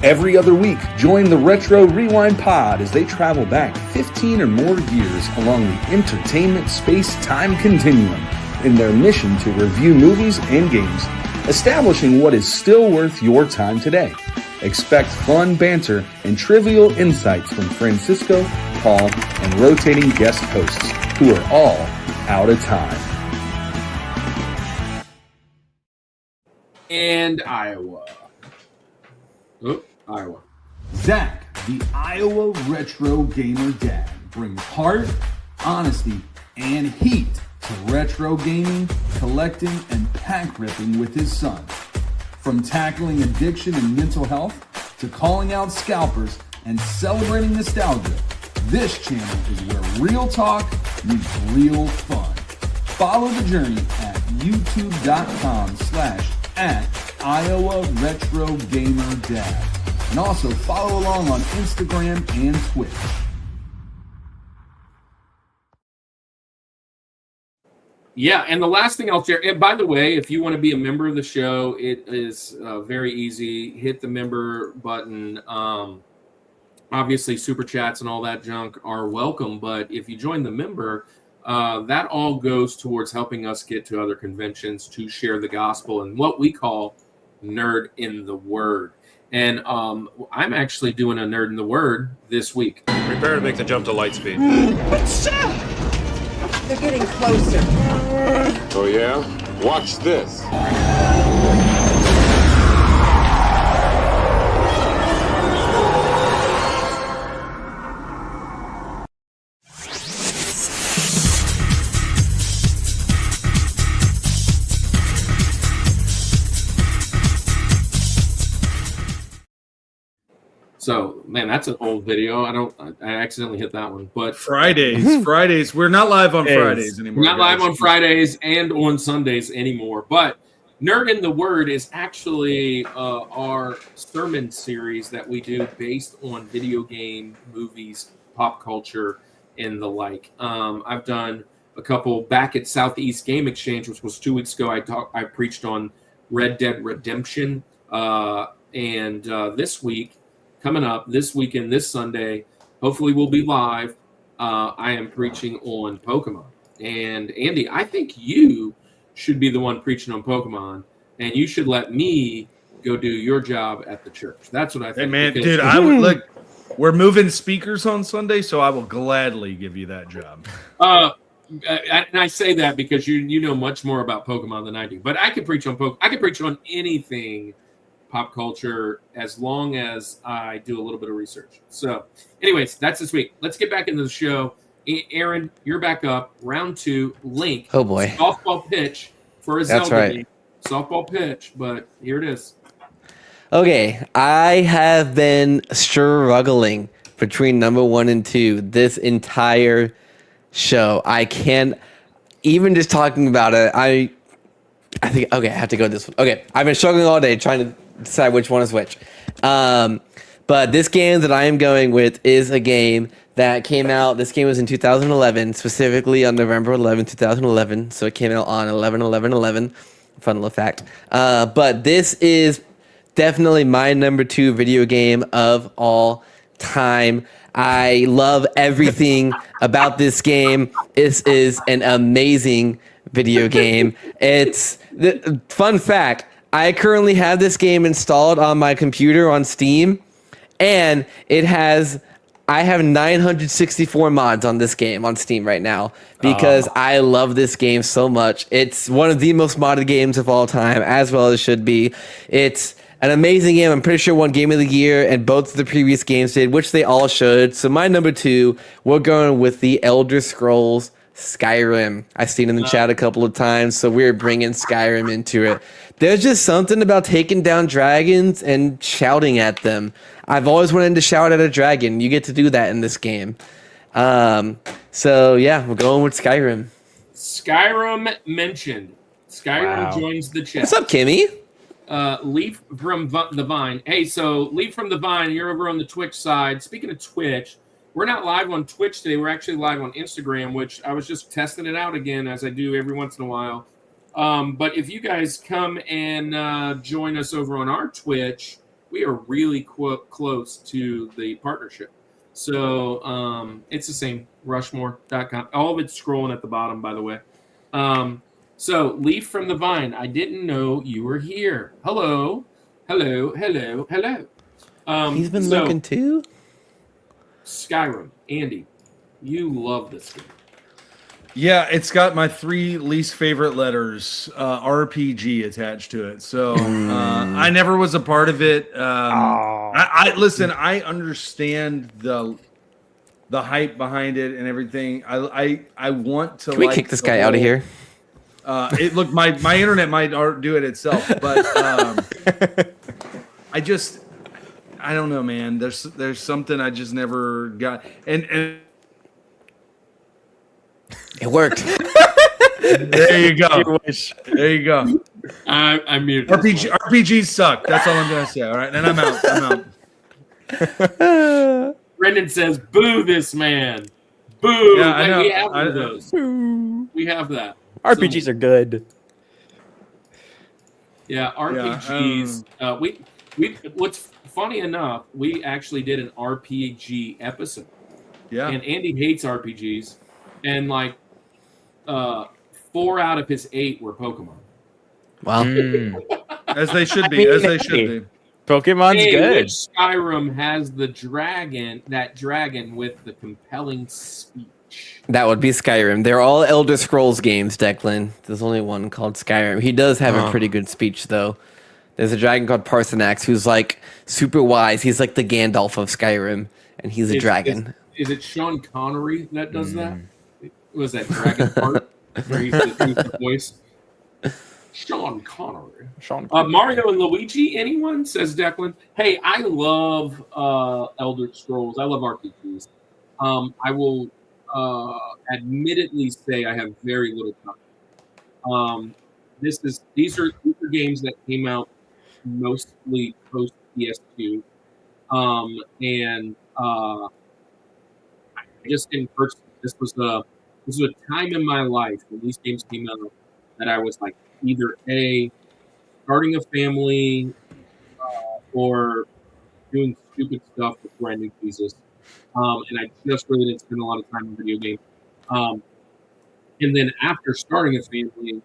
Every other week, join the Retro Rewind Pod as they travel back 15 or more years along the entertainment space-time continuum in their mission to review movies and games, establishing what is still worth your time today. Expect fun banter and trivial insights from Francisco, Paul, and rotating guest hosts who are all out of time. And Iowa. Oh, Iowa. Zach, the Iowa Retro Gamer Dad, brings heart, honesty, and heat to retro gaming, collecting, and pack ripping with his son. From tackling addiction and mental health to calling out scalpers and celebrating nostalgia, this channel is where real talk meets real fun. Follow the journey at youtube.com/@Iowa Retro Gamer Dad. And also follow along on Instagram and Twitch. Yeah, and the last thing I'll share, and by the way, if you want to be a member of the show, it is very easy. Hit the member button. Obviously, super chats and all that junk are welcome, but if you join the member, that all goes towards helping us get to other conventions to share the gospel and what we call Nerd in the Word. And I'm actually doing a Nerd in the Word this week. Prepare to make the jump to light speed. They're getting closer. Oh yeah? Watch this. So, man, that's an old video. I accidentally hit that one. But Fridays. We're not live on Fridays anymore. We're not live on Fridays and on Sundays anymore. But Nerd in the Word is actually our sermon series that we do based on video game, movies, pop culture, and the like. I've done a couple back at Southeast Game Exchange, which was 2 weeks ago. I preached on Red Dead Redemption. And this week, coming up this weekend, this Sunday, hopefully we'll be live. I am preaching on Pokemon. And Andy, I think you should be the one preaching on Pokemon, and you should let me go do your job at the church. That's what I think. Hey, man, dude, I would look. We're moving speakers on Sunday, so I will gladly give you that job. And I say that because you know much more about Pokemon than I do. But I can preach on I can preach on anything pop culture as long as I do a little bit of research. So, anyways, that's this week. Let's get back into the show. Aaron, you're back up. Round 2, Link. Oh boy, softball pitch for a That's Zelda right. game. Softball pitch, but here it is. Okay, I have been struggling between number 1 and 2 this entire show. I can't even just talking about it. I think okay, I have to go this one. Okay, I've been struggling all day trying to decide which one is which. But this game that I am going with is a game that came out. This game was in 2011, specifically on November 11, 2011. So it came out on 11/11/11. Fun little fact. But this is definitely my number 2 video game of all time. I love everything about this game. This is an amazing video game. It's the fun fact. I currently have this game installed on my computer on Steam, and I have 964 mods on this game on Steam right now because I love this game so much. It's one of the most modded games of all time, as well as should be. It's an amazing game. I'm pretty sure won Game of the Year, and both of the previous games did, which they all should. So my number 2, we're going with the Elder Scrolls Skyrim. I've seen it in the chat a couple of times, so we're bringing Skyrim into it. There's just something about taking down dragons and shouting at them. I've always wanted to shout at a dragon. You get to do that in this game. So yeah, we're going with Skyrim. Skyrim mentioned. Skyrim joins the chat. What's up, Kimmy? Leaf from the Vine. Hey, so Leaf from the Vine, you're over on the Twitch side. Speaking of Twitch, We're not live on Twitch today. We're actually live on Instagram, which I was just testing it out again, as I do every once in a while. But if you guys come and join us over on our Twitch, we are really close to the partnership. So it's the same, Rushmore.com. All of it's scrolling at the bottom, by the way. So Leaf from the Vine, I didn't know you were here. Hello. Hello. He's been looking too? Skyrim, Andy, you love this game. Yeah, it's got my 3 least favorite letters, RPG, attached to it. So I never was a part of it. I listen. I understand the hype behind it and everything. I want to. Can we kick this guy out of here? Look, my internet might do it itself, but I don't know, man. There's something I just never got, and it worked. There you go. There you go. I muted. RPGs suck. That's all I'm gonna say. All right, and I'm out. Brendan says, "Boo this man." Boo. Yeah, I know. We have one of those. We have that. RPGs are good. Yeah, RPGs. We what's funny enough, we actually did an RPG episode. Yeah. And Andy hates RPGs, and like 4 out of his 8 were Pokemon. Wow. As they should be. As they should be. Pokemon's good. Which Skyrim has the dragon, that dragon with the compelling speech. That would be Skyrim. They're all Elder Scrolls games, Declan. There's only one called Skyrim. He does have a pretty good speech, though. There's a dragon called Parsanax who's like super wise. He's like the Gandalf of Skyrim, and he's a dragon. Is it Sean Connery that does that? Was that dragon part where he's the voice? Sean Connery. Mario and Luigi, anyone? Says Declan. Hey, I love Elder Scrolls. I love RPGs. I will admittedly say I have very little time. These are games that came out mostly post PS2, and I just didn't purchase. This was a time in my life when these games came out that I was like either starting a family or doing stupid stuff before I knew Jesus, and I just really didn't spend a lot of time in video games. And then after starting a family,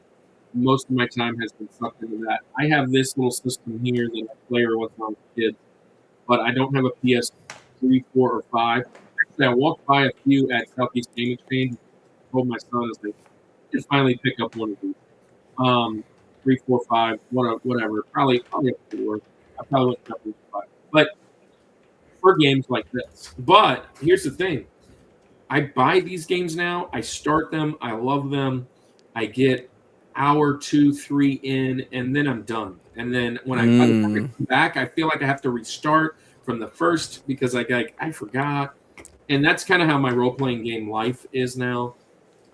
most of my time has been sucked into that. I have this little system here that I play with my kids, but I don't have a PS3, 4, or 5. Actually, I walked by a few at Southeast Game Exchange. I told my son, I was like, just finally pick up one of these. 3, 4, 5, whatever. Probably a 4. I probably went up to 5. But for games like this. But here's the thing. I buy these games now. I start them. I love them. I get hour 2, 3 in, and then I'm done. And then when I come back, I feel like I have to restart from the first because I forgot. And that's kind of how my role-playing game life is now.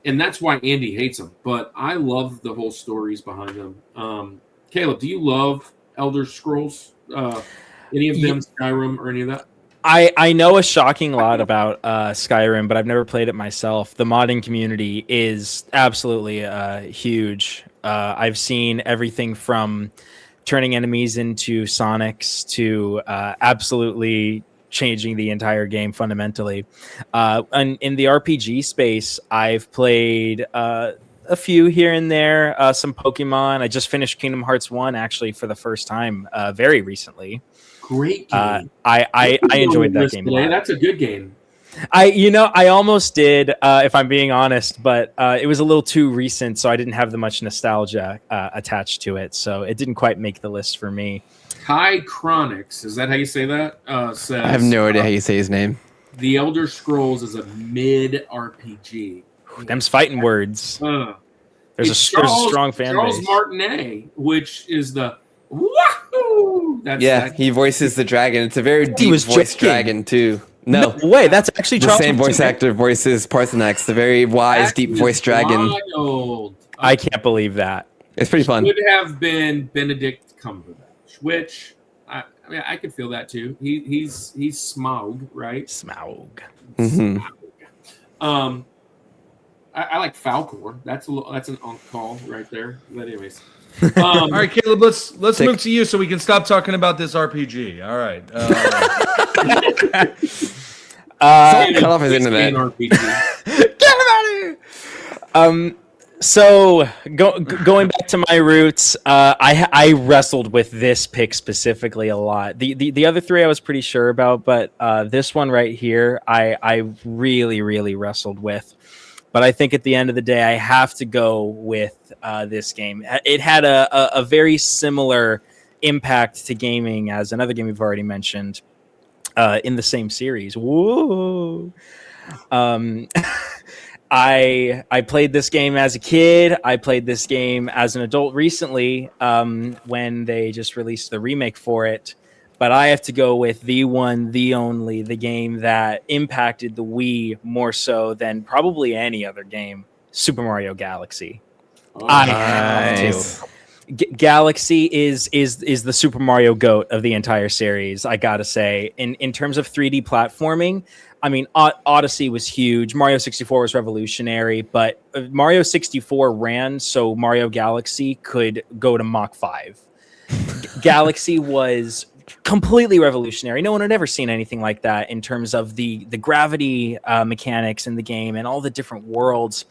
And that's why Andy hates them. But I love the whole stories behind them. Caleb, do you love Elder Scrolls? Any of them, Skyrim, or any of that? I know a shocking lot about Skyrim, but I've never played it myself. The modding community is absolutely huge. I've seen everything from turning enemies into Sonics to absolutely changing the entire game fundamentally. And in the RPG space, I've played a few here and there, some Pokemon. I just finished Kingdom Hearts 1 actually for the first time very recently. Great game. I enjoyed that game. That's a good game. I almost did, if I'm being honest, but it was a little too recent, so I didn't have the much nostalgia attached to it. So it didn't quite make the list for me. Kai Chronix, is that how you say that? Says, I have no idea how you say his name. The Elder Scrolls is a mid RPG. Them's fighting words. There's a strong fan Charles base. Martinet, which is the wahoo. He voices the dragon. It's a very deep voice dragon too. No way, that's actually the Charles same voice Martinet. actor voices Parsanax, the very wise, deep voice dragon. Wild. I can't believe that. It's pretty fun. Would have been Benedict Cumberbatch, which mean, I could feel that too. He's Smaug, right? Smaug. Mhm. Um, I like Falcor. That's an on call right there. But anyways, All right, Caleb, let's Take- move to you so we can stop talking about this RPG. All right. Cut off his internet. RPG. Get him out of here. So going back to my roots, I wrestled with this pick specifically a lot. The other three I was pretty sure about, but this one right here, I really wrestled with. But I think at the end of the day, I have to go with this game. It had a very similar impact to gaming as another game we've already mentioned in the same series. Whoa. I played this game as a kid. I played this game as an adult recently when they just released the remake for it. But I have to go with the one, the only, the game that impacted the Wii more so than probably any other game, Super Mario Galaxy. I have Nice. to. Galaxy is the Super Mario GOAT of the entire series, I gotta say. In terms of 3D platforming, I mean, Odyssey was huge. Mario 64 was revolutionary, but Mario 64 ran so Mario Galaxy could go to Mach 5. Galaxy was completely revolutionary. No one had ever seen anything like that in terms of the gravity mechanics in the game and all the different worlds.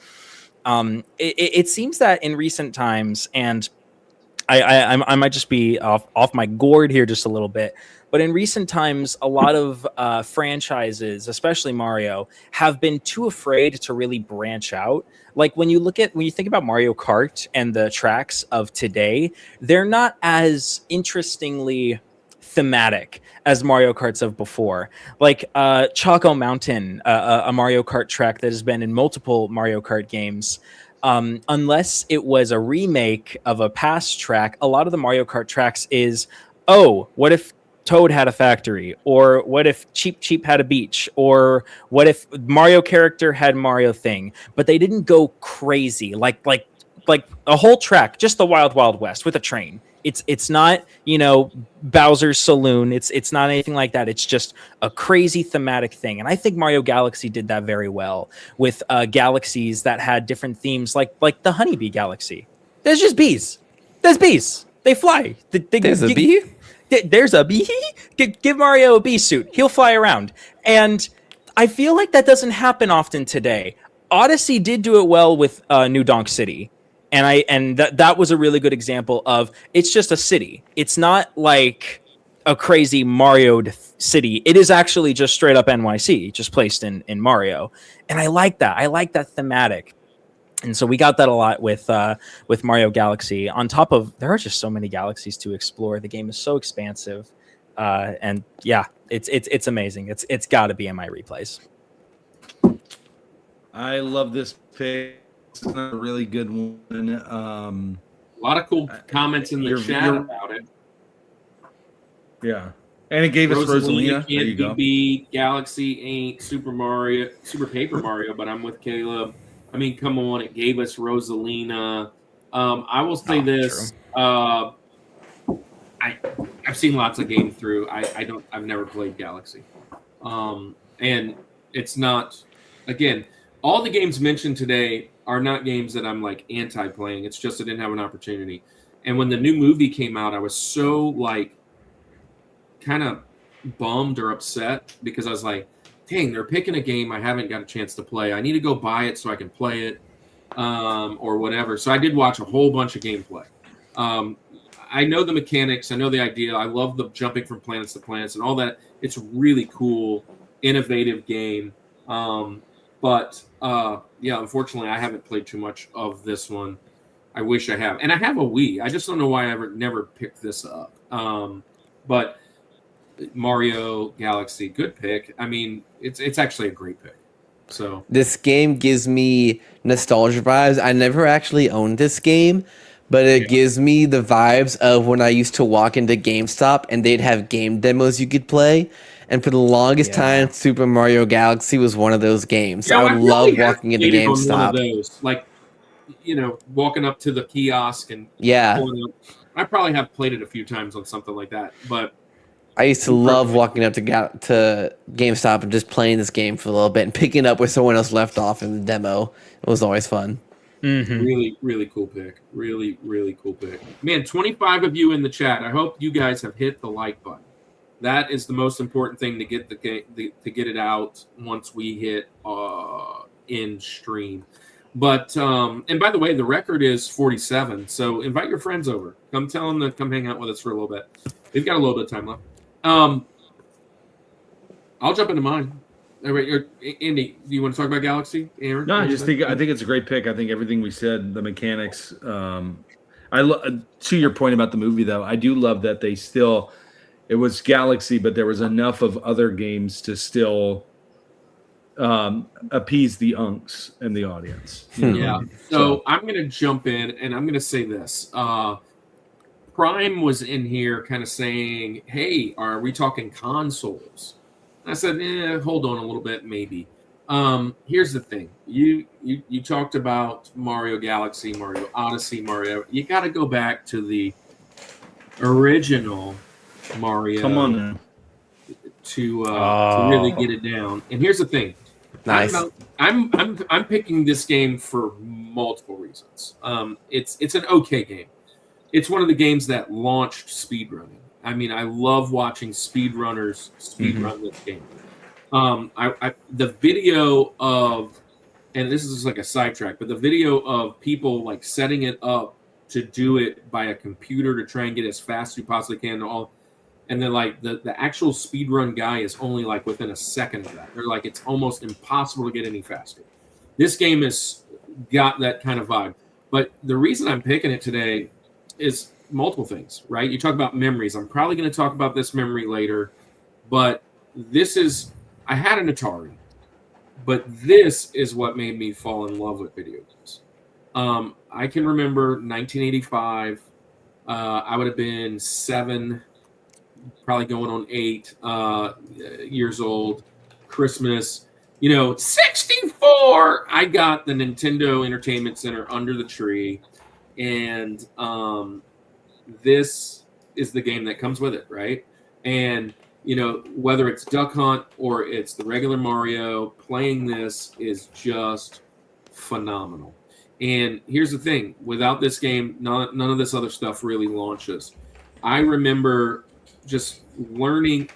It seems that in recent times, and I might just be off my gourd here just a little bit, but in recent times, a lot of franchises, especially Mario, have been too afraid to really branch out. Like when you think about Mario Kart and the tracks of today, they're not as interestingly thematic as Mario Karts of before. Like Choco Mountain, a Mario Kart track that has been in multiple Mario Kart games. Unless it was a remake of a past track, a lot of the Mario Kart tracks is, oh, what if Toad had a factory? Or what if Cheep had a beach? Or what if Mario character had Mario thing? But they didn't go crazy like a whole track, just the Wild Wild West with a train. It's not, Bowser's Saloon. It's not anything like that. It's just a crazy thematic thing. And I think Mario Galaxy did that very well with galaxies that had different themes, like the Honeybee Galaxy. There's just bees. There's bees. They fly. There's a bee? There's a bee? Give Mario a bee suit. He'll fly around. And I feel like that doesn't happen often today. Odyssey did do it well with New Donk City. And that was a really good example of, it's just a city. It's not like a crazy Mario'd city. It is actually just straight up NYC, just placed in Mario. And I like that. I like that thematic. And so we got that a lot with Mario Galaxy. On top of, there are just so many galaxies to explore. The game is so expansive. And yeah, it's amazing. It's got to be in my replays. I love this pick. It's a really good one. A lot of cool comments in the chat about it. Yeah. And it gave us Rosalina. There you go. Beat. Galaxy ain't Super Paper Mario, but I'm with Caleb. I mean, come on, it gave us Rosalina. I will say this. I've seen lots of games through. I've never played Galaxy. And it's not, again, all the games mentioned today are not games that I'm like anti-playing. It's just I didn't have an opportunity. And when the new movie came out, I was so like kind of bummed or upset because I was like, dang, they're picking a game I haven't got a chance to play. I need to go buy it so I can play it or whatever. So I did watch a whole bunch of gameplay. I know the mechanics. I know the idea. I love the jumping from planets to planets and all that. It's a really cool, innovative game. But unfortunately, I haven't played too much of this one. I wish I have. And I have a Wii. I just don't know why I never picked this up. But Mario Galaxy, good pick. I mean, it's actually a great pick. So this game gives me nostalgia vibes. I never actually owned this game, but it gives me the vibes of when I used to walk into GameStop and they'd have game demos you could play. And for the longest time, Super Mario Galaxy was one of those games. I would love walking into GameStop. One of those, like, walking up to the kiosk and I probably have played it a few times on something like that. But I used to love walking up to GameStop and just playing this game for a little bit and picking up where someone else left off in the demo. It was always fun. Mm-hmm. Really, really cool pick. Really, really cool pick. Man, 25 of you in the chat. I hope you guys have hit the like button. That is the most important thing to get to get it out once we hit in stream. But and by the way, the record is 47. So invite your friends over. Come tell them to come hang out with us for a little bit. We've got a little bit of time left. I'll jump into mine. All right, Andy, do you want to talk about Galaxy? Aaron? No, I think it's a great pick. I think everything we said, the mechanics. To your point about the movie, though, I do love that they still. It was Galaxy, but there was enough of other games to still appease the unks and the audience. Yeah. So I'm going to jump in and I'm going to say this. Prime was in here kind of saying, hey, are we talking consoles? I said, hold on a little bit, maybe. Here's the thing. You talked about Mario Galaxy, Mario Odyssey, Mario. You got to go back to the original Mario. Come on now. To really get it down. And here's the thing. Nice. I'm picking this game for multiple reasons. It's an okay game. It's one of the games that launched speedrunning. I mean, I love watching speedrunners speedrun this game. The video of, and this is like a sidetrack, but the video of people like setting it up to do it by a computer to try and get as fast as you possibly can, and then like the actual speedrun guy is only like within a second of that. They're like, it's almost impossible to get any faster. This game has got that kind of vibe. But the reason I'm picking it today is multiple things, right? You talk about memories. I'm probably going to talk about this memory later, but I had an Atari, but this is what made me fall in love with video games. I can remember 1985. I would have been 7, probably going on 8 years old. Christmas, 64. I got the Nintendo Entertainment Center under the tree, and this is the game that comes with it, right? And whether it's Duck Hunt or it's the regular Mario, playing this is just phenomenal. And here's the thing: without this game, none of this other stuff really launches. I remember just learning.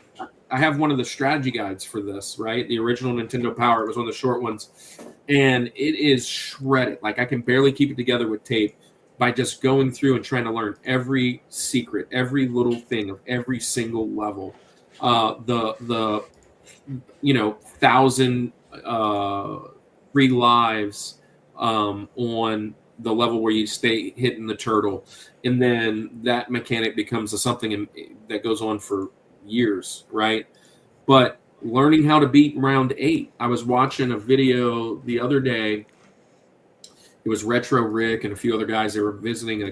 I have one of the strategy guides for this, right? The original Nintendo Power. It was one of the short ones, and it is shredded. Like I can barely keep it together with tape by just going through and trying to learn every secret, every little thing of every single level. The 1,000 free lives on the level where you stay hitting the turtle, and then that mechanic becomes something that goes on for years, right? But learning how to beat round 8. I was watching a video the other day. It was Retro Rick and a few other guys. They were visiting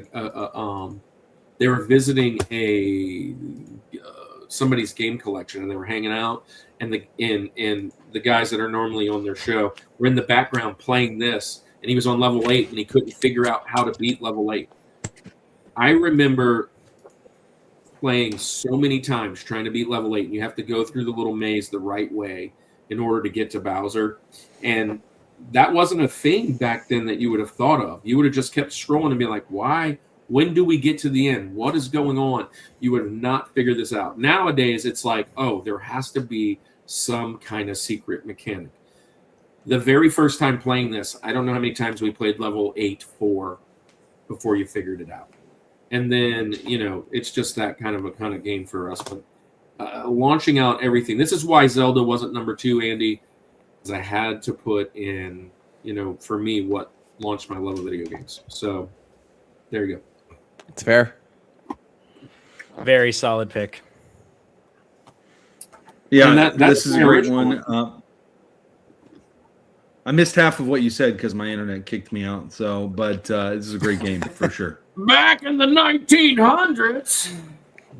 somebody's game collection, and they were hanging out. And the guys that are normally on their show were in the background playing this. And he was on level 8, and he couldn't figure out how to beat level 8. I remember playing so many times trying to beat level 8, and you have to go through the little maze the right way in order to get to Bowser. And that wasn't a thing back then that you would have thought of. You would have just kept scrolling and be like, why? When do we get to the end? What is going on? You would have not figured this out. Nowadays, it's like, oh, there has to be some kind of secret mechanic. The very first time playing this, I don't know how many times we played level 8-4 before you figured it out. And then, it's just that kind of game for us. But launching out everything. This is why Zelda wasn't number 2, Andy. I had to put in, for me, what launched my love of video games. So there you go. It's fair. Very solid pick. Yeah, this is a great one. I missed half of what you said because my internet kicked me out. But this is a great game for sure. Back in the 1900s.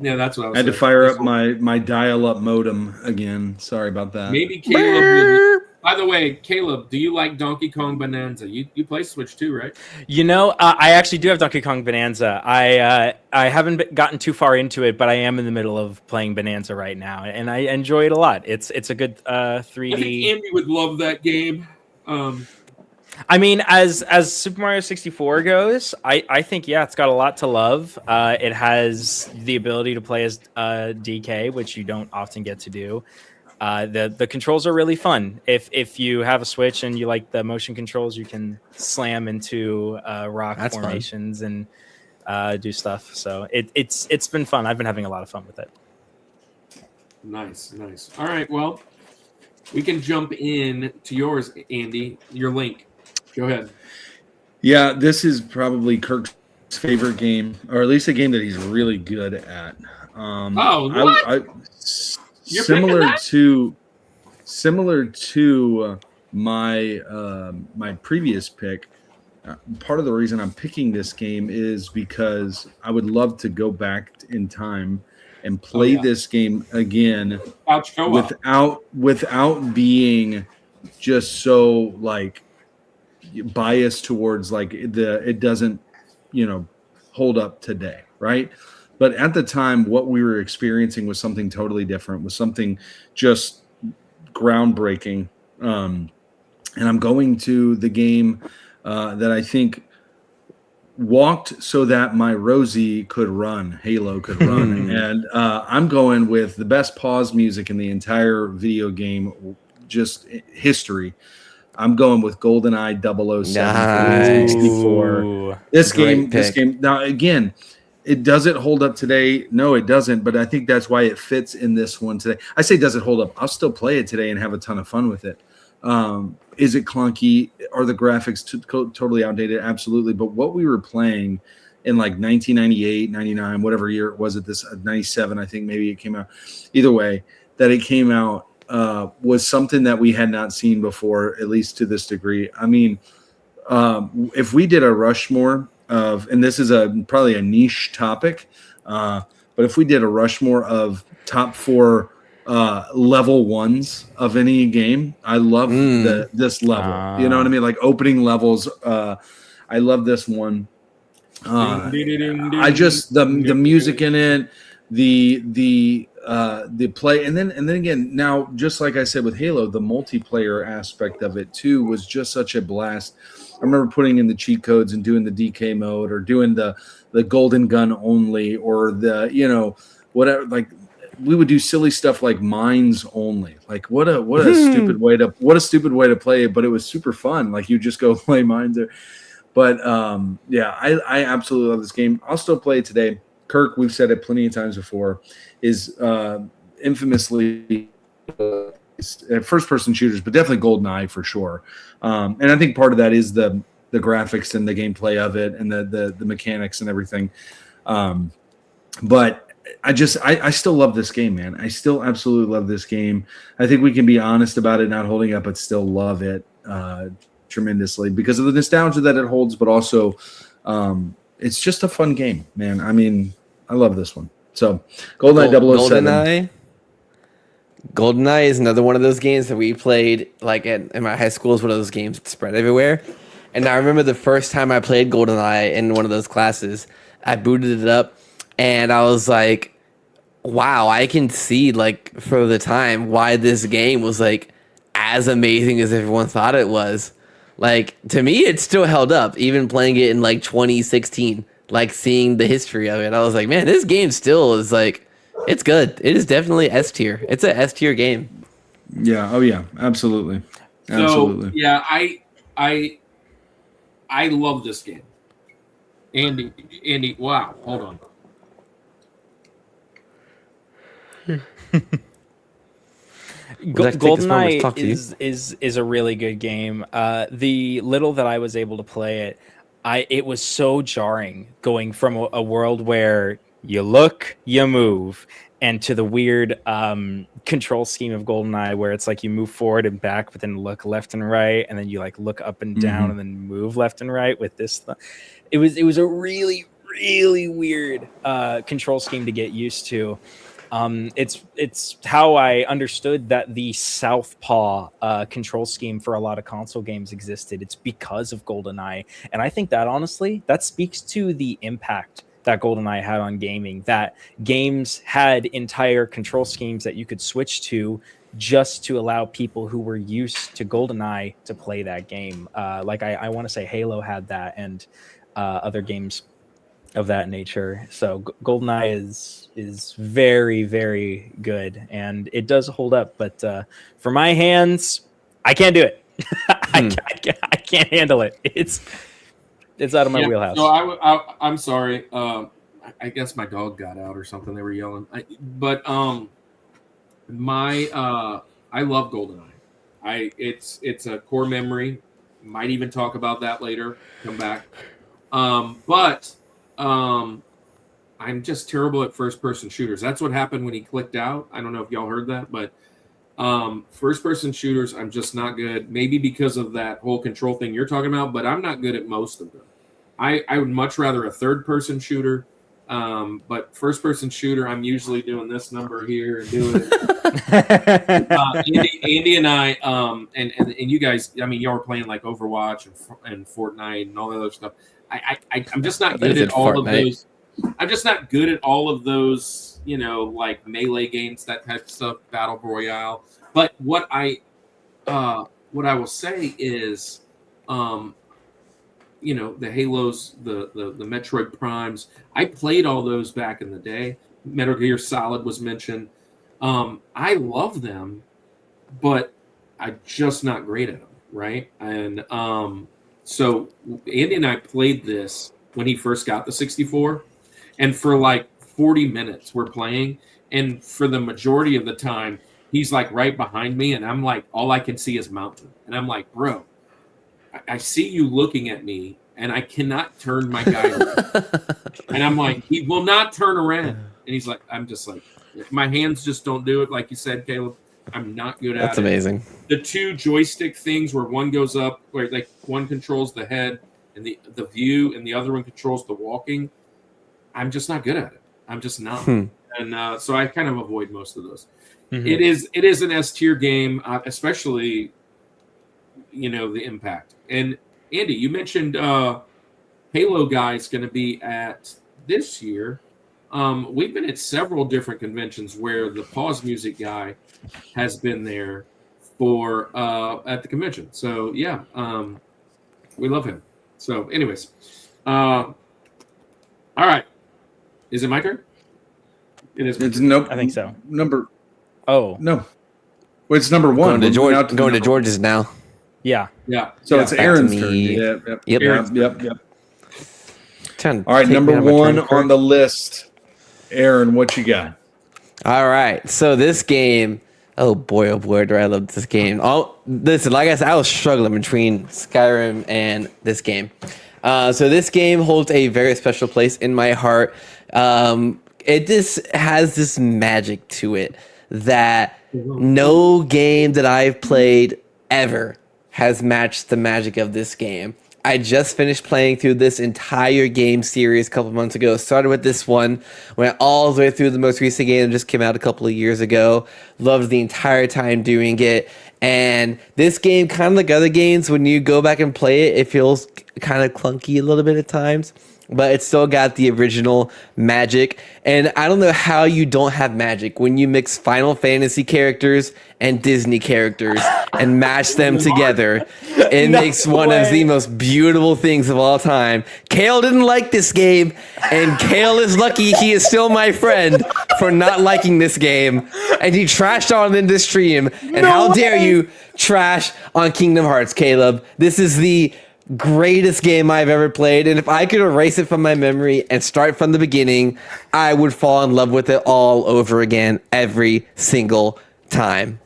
Yeah, that's what I was saying. To fire up my dial-up modem again. Sorry about that. Maybe Caleb By the way, Caleb, do you like Donkey Kong Bonanza? You play Switch too, right? I actually do have Donkey Kong Bonanza. I haven't gotten too far into it, but I am in the middle of playing Bonanza right now, and I enjoy it a lot. It's a good 3D. I think Andy would love that game. I mean, as Super Mario 64 goes, I think it's got a lot to love. It has the ability to play as DK, which you don't often get to do. The controls are really fun. If you have a Switch and you like the motion controls, you can slam into rock formations and do stuff. So it's been fun. I've been having a lot of fun with it. Nice. All right, well, we can jump in to yours, Andy. Your link. Go ahead. Yeah, this is probably Kirk's favorite game, or at least a game that he's really good at. What? Similar to my previous pick. Part of the reason I'm picking this game is because I would love to go back in time and play this game again without being just so like biased towards like it doesn't hold up today, right? But at the time, what we were experiencing was something totally different, was something just groundbreaking. And I'm going to the game that I think walked so that my Rosie could run, Halo could run. And I'm going with the best pause music in the entire video game, just history. I'm going with GoldenEye 007 for 64. This game. Now, again, does it hold up today? No, it doesn't. But I think that's why it fits in this one today. I say, does it hold up? I'll still play it today and have a ton of fun with it. Is it clunky? Are the graphics totally outdated? Absolutely. But what we were playing in like 1998, 99, whatever year it was, at this 97, I think maybe it came out. Either way, that it came out was something that we had not seen before, at least to this degree. I mean, if we did a Rushmore of, and this is probably a niche topic, but if we did a Rushmore of top 4 level 1s of any game, I love this level. You know what I mean? Like opening levels. I love this one. I just the music in it, the play, and then again, now just like I said with Halo, the multiplayer aspect of it too was just such a blast. I remember putting in the cheat codes and doing the DK mode, or doing the golden gun only, or the whatever. Like we would do silly stuff like mines only. Like what a stupid way to play it, but it was super fun. Like you just go play mines there. But I absolutely love this game. I'll still play it today. Kirk, we've said it plenty of times before, is infamously first-person shooters, but definitely GoldenEye for sure. And I think part of that is the graphics and the gameplay of it, and the mechanics and everything. But I still love this game, man. I still absolutely love this game. I think we can be honest about it not holding up, but still love it tremendously because of the nostalgia that it holds, but also it's just a fun game, man. I mean, I love this one. So GoldenEye 007. GoldenEye is another one of those games that we played like in my high school. Is one of those games that spread everywhere. And I remember the first time I played GoldenEye in one of those classes, I booted it up and I was like, wow, I can see like for the time why this game was like as amazing as everyone thought it was. Like to me, it still held up, even playing it in like 2016, like seeing the history of it. I was like, man, this game still is like, it's good. It is definitely S tier. It's a S tier game. Yeah. Oh yeah. Absolutely. Absolutely. So, yeah, I love this game. Andy, wow. Hold on. GoldenEye is a really good game. The little that I was able to play it, it was so jarring going from a world where you look, you move, and to the weird control scheme of GoldenEye where it's like you move forward and back, but then look left and right, and then you like look up and down and then move left and right with this. It was a really, really weird control scheme to get used to. It's how I understood that the Southpaw control scheme for a lot of console games existed. It's because of GoldenEye, and I think that honestly that speaks to the impact that GoldenEye had on gaming. That games had entire control schemes that you could switch to just to allow people who were used to GoldenEye to play that game. Like I want to say Halo had that, and other games of that nature. So GoldenEye is very, very good, and it does hold up. But for my hands, I can't do it. I can't handle it. It's out of my wheelhouse. So I'm sorry. I guess my dog got out or something. They were yelling. I love GoldenEye. It's a core memory. Might even talk about that later. Come back. But I'm just terrible at first-person shooters. That's what happened when he clicked out. I don't know if y'all heard that, but first-person shooters, I'm just not good. Maybe because of that whole control thing you're talking about, but I'm not good at most of them. I would much rather a third-person shooter, but first-person shooter, I'm usually doing this number here and doing it. Andy and I, and you guys, I mean, y'all were playing like Overwatch and Fortnite and all that other stuff. I'm just not good at all of those. I'm just not good at all of those, like melee games, that type of stuff, battle royale. But what I will say is, the Halos, the Metroid Primes, I played all those back in the day. Metal Gear Solid was mentioned. I love them, but I'm just not great at them, right? And so Andy and I played this when he first got the 64, and for like 40 minutes we're playing, and for the majority of the time he's like right behind me, and I'm like, all I can see is mountain, and I'm like, bro, I see you looking at me, and I cannot turn my guy around. And I'm like, he will not turn around, and he's like, I'm just like, my hands just don't do it, like you said, Caleb. I'm not good at it. That's amazing. The two joystick things where one goes up, where like one controls the head and the view, and the other one controls the walking. I'm just not good at it. I'm just not. And so I kind of avoid most of those. Mm-hmm. It is an S tier game, especially the impact. And Andy, you mentioned Halo Guy's going to be at this year. We've been at several different conventions where the pause music guy has been there for at the convention. So yeah, we love him. So anyways, all right. Is it my turn? It is. It's nope. I think so. Number. Oh no. Well, it's number one. Going to George's now. Yeah. So Yeah, it's back to Aaron's me. turn. Yep. All right, number one on the list. Aaron, what you got? All right. So this game, oh boy, do I love this game. Listen, like I said, I was struggling between Skyrim and this game. So this game holds a very special place in my heart. It just has this magic to it that no game that I've played ever has matched the magic of this game. I just finished playing through this entire game series a couple months ago. Started with this one, went all the way through the most recent game that just came out a couple of years ago. Loved the entire time doing it. And this game, kind of like other games, when you go back and play it, it feels kind of clunky a little bit at times. But it's still got the original magic. And I don't know how you don't have magic when you mix Final Fantasy characters and Disney characters and mash them together. It makes one of the most beautiful things of all time. Kale didn't like this game, and Kale is lucky he is still my friend for not liking this game. And he trashed on in this stream. And how dare you trash on Kingdom Hearts, Caleb? This is the greatest game I've ever played, and if I could erase it from my memory and start from the beginning, I would fall in love with it all over again every single time.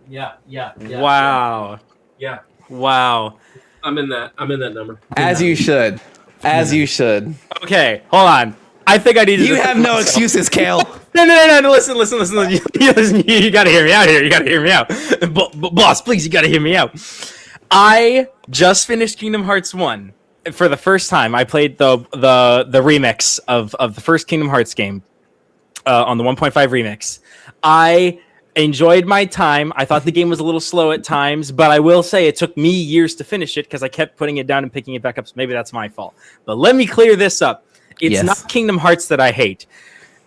Yeah. Wow. Yeah. Wow. I'm in that number. As you should. Okay, hold on. I think I need to. You have no excuses, Kale. No. Listen. You gotta hear me out here. You gotta hear me out. Boss, please, you gotta hear me out. I just finished Kingdom Hearts 1 for the first time. I played the remix of the first Kingdom Hearts game. on the 1.5 remix. I enjoyed my time. I thought the game was a little slow at times, but I will say it took me years to finish it because I kept putting it down and picking it back up. So maybe that's my fault. But let me clear this up. It's not Kingdom Hearts that I hate.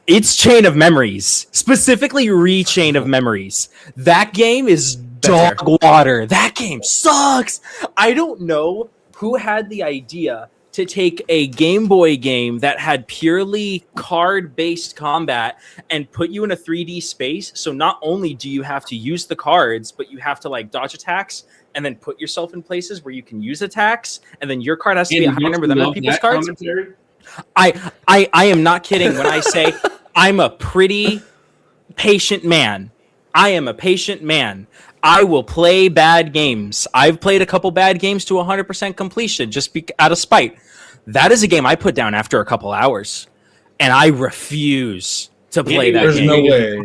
It's Chain of Memories, specifically Re-Chain of Memories. That game is dog water. That game sucks. I don't know who had the idea to take a Game Boy game that had purely card-based combat and put you in a 3D space. So not only do you have to use the cards, but you have to like dodge attacks and then put yourself in places where you can use attacks. And then your card has to be a higher number than other people's cards. I am not kidding when I say I'm a pretty patient man. I am a patient man. I will play bad games. I've played a couple bad games to 100% completion just out of spite. That is a game I put down after a couple hours, and I refuse to play that There's game. no way.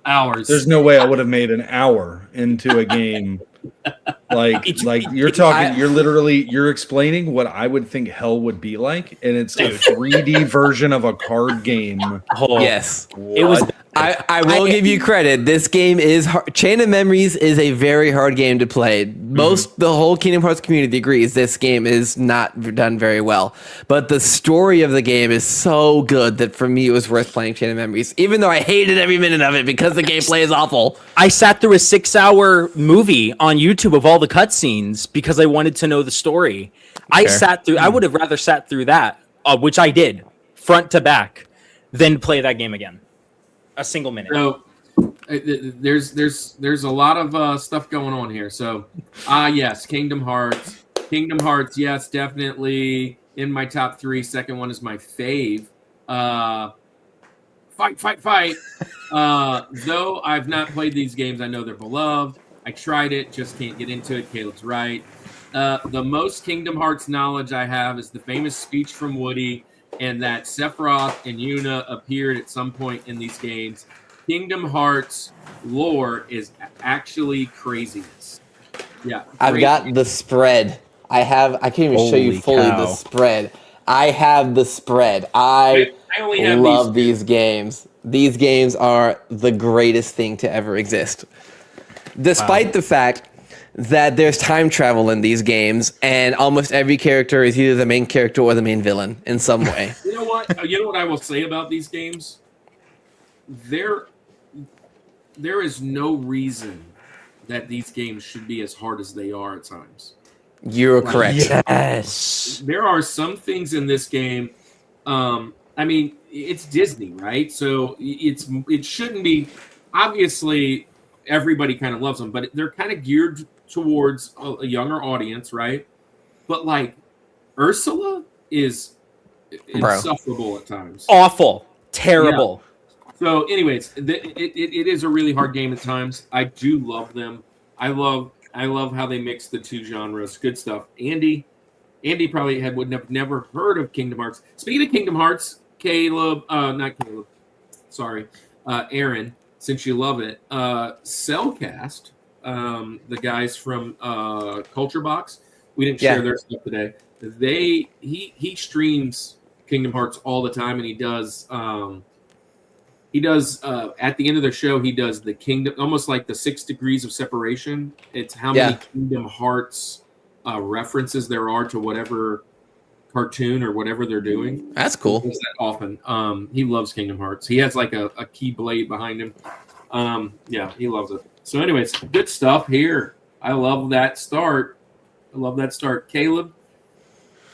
Hours. There's no way I would have made an hour into a game. You're explaining what I would think hell would be like, and it's a 3D version of a card game. Yes. It was. I will give you credit. This game is hard. Chain of Memories is a very hard game to play. The whole Kingdom Hearts community agrees this game is not done very well. But the story of the game is so good that for me it was worth playing Chain of Memories, even though I hated every minute of it because the gameplay is awful. I sat through a 6-hour movie on YouTube of all the cutscenes because I wanted to know the story. I would have rather sat through that, which I did, front to back, than play that game again. A single minute. So there's a lot of stuff going on here. So yes, Kingdom Hearts, yes, definitely in my top 3. Second one is my fave. Fight. Though I've not played these games, I know they're beloved. I tried it, just can't get into it. Caleb's right. The most Kingdom Hearts knowledge I have is the famous speech from Woody, and that Sephiroth and Yuna appeared at some point in these games. Kingdom Hearts lore is actually craziness. Yeah. I've got the spread. I can't even show you fully the spread. I have the spread. I only have love these games. These games are the greatest thing to ever exist. Despite the fact that there's time travel in these games, and almost every character is either the main character or the main villain in some way. You know what I will say about these games? There is no reason that these games should be as hard as they are at times. You're correct. Yes. There are some things in this game. I mean, it's Disney, right? So it shouldn't be. Obviously, everybody kind of loves them, but they're kind of geared towards a younger audience, right? But like Ursula is insufferable at times. Awful. Terrible. Yeah. So anyways, it is a really hard game at times. I do love them. I love how they mix the two genres. Good stuff. Andy probably would have never heard of Kingdom Hearts. Speaking of Kingdom Hearts, Aaron, since you love it, Cellcast, the guys from Culture Box, we didn't share their stuff today. He streams Kingdom Hearts all the time, and he does at the end of their show, he does the Kingdom, almost like the 6 degrees of separation. It's how many Kingdom Hearts references there are to whatever cartoon or whatever they're doing. That's cool. He does that often. He loves Kingdom Hearts. He has like a key blade behind him. He loves it. So anyways, good stuff here. I love that start. Caleb,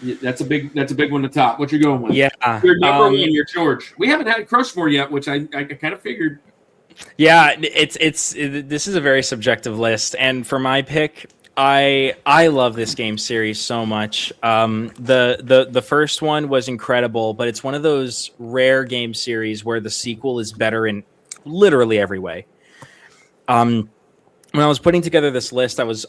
that's a big one to top. What you going with? Yeah. You're number one. You're George. We haven't had Rushmore yet, which I kind of figured. Yeah, this is a very subjective list, and for my pick, I love this game series so much. The first one was incredible, but it's one of those rare game series where the sequel is better in literally every way. When I was putting together this list, I was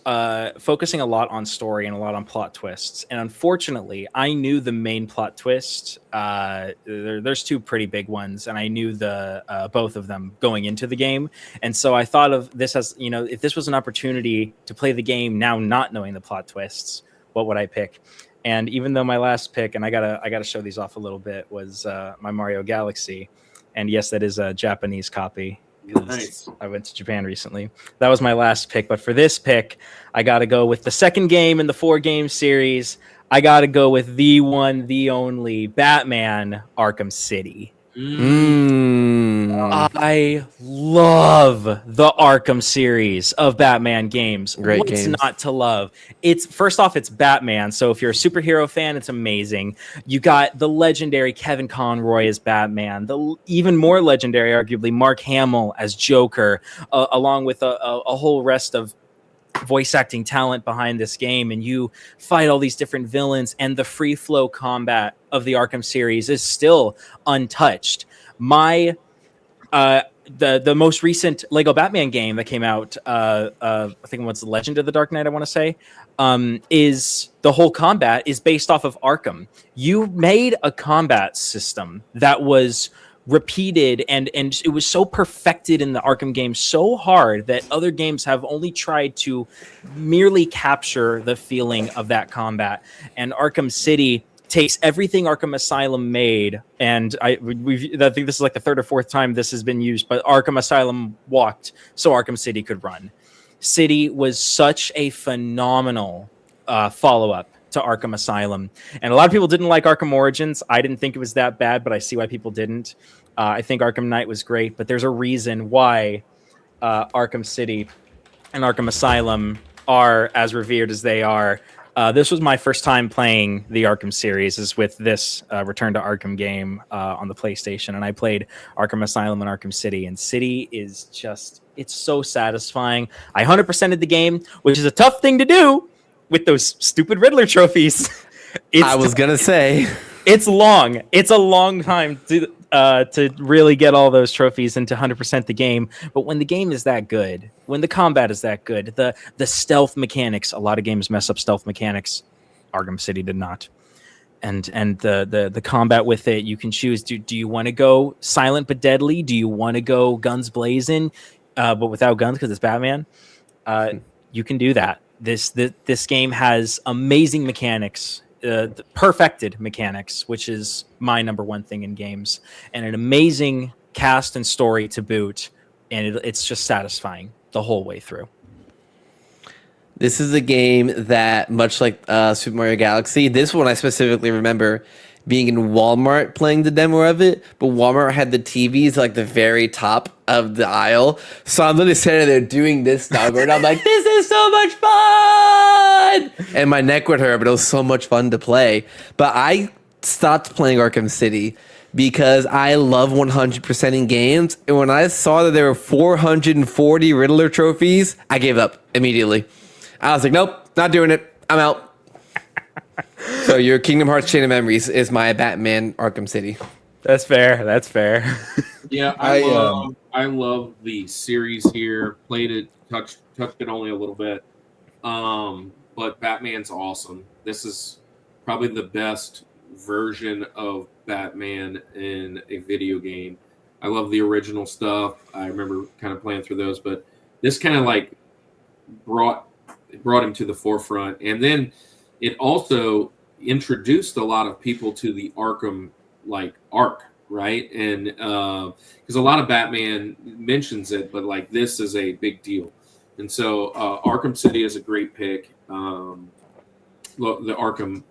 focusing a lot on story and a lot on plot twists. And unfortunately, I knew the main plot twist. There's 2 pretty big ones, and I knew both of them going into the game. And so I thought of this as, if this was an opportunity to play the game now not knowing the plot twists, what would I pick? And even though my last pick, and I gotta show these off a little bit, was my Mario Galaxy. And yes, that is a Japanese copy. 'Cause Nice. I went to Japan recently. That was my last pick. But for this pick, I got to go with the second game in the 4-game series. I got to go with the one, the only Batman Arkham City. I love the Arkham series of Batman games. Great What's games. not to love? It's first off, it's Batman. So if you're a superhero fan, it's amazing. You got the legendary Kevin Conroy as Batman, the even more legendary, arguably, Mark Hamill as Joker, along with a whole rest of voice acting talent behind this game, and you fight all these different villains, and the free flow combat of the Arkham series is still untouched. My the most recent Lego Batman game that came out, I think it was Legend of the Dark Knight, I want to say, is the whole combat is based off of Arkham. You made a combat system that was repeated and it was so perfected in the Arkham game so hard that other games have only tried to merely capture the feeling of that combat. And Arkham City takes everything Arkham Asylum made, and I think this is like the third or fourth time this has been used, but Arkham Asylum walked so Arkham City could run. City was such a phenomenal follow-up to Arkham Asylum, and a lot of people didn't like Arkham Origins. I didn't think it was that bad, but I see why people didn't. I think Arkham Knight was great, but there's a reason why Arkham City and Arkham Asylum are as revered as they are. This was my first time playing the Arkham series, is with this Return to Arkham game on the PlayStation, and I played Arkham Asylum and Arkham City, and City is just, it's so satisfying. I 100%ed the game, which is a tough thing to do with those stupid Riddler trophies. I was gonna say it's long. It's a long time to really get all those trophies and to 100% the game. But when the game is that good, when the combat is that good, the stealth mechanics, a lot of games mess up stealth mechanics. Arkham City did not. And the combat with it, you can choose. Do you want to go silent but deadly? Do you want to go guns blazing, but without guns because it's Batman? You can do that. This game has amazing mechanics. Perfected mechanics, which is my number one thing in games, and an amazing cast and story to boot, and it's just satisfying the whole way through. this is a game that, much like Super Mario Galaxy, this one I specifically remember being in Walmart playing the demo of it, but Walmart had the TVs like the very top of the aisle. So I'm literally sitting there doing this now, and I'm like, this is so much fun! And my neck would hurt, but it was so much fun to play. But I stopped playing Arkham City because I love 100%ing games. And when I saw that there were 440 Riddler trophies, I gave up immediately. I was like, nope, not doing it. I'm out. So your Kingdom Hearts Chain of Memories is my Batman Arkham City. That's fair. That's fair. Yeah, I love the series here. Played it, touched it only a little bit. But Batman's awesome. This is probably the best version of Batman in a video game. I love the original stuff. I remember kind of playing through those, but this kind of like brought him to the forefront. And then it also introduced a lot of people to the Arkham like arc, right? And because a lot of Batman mentions it, but like this is a big deal. And so Arkham City is a great pick. The Arkham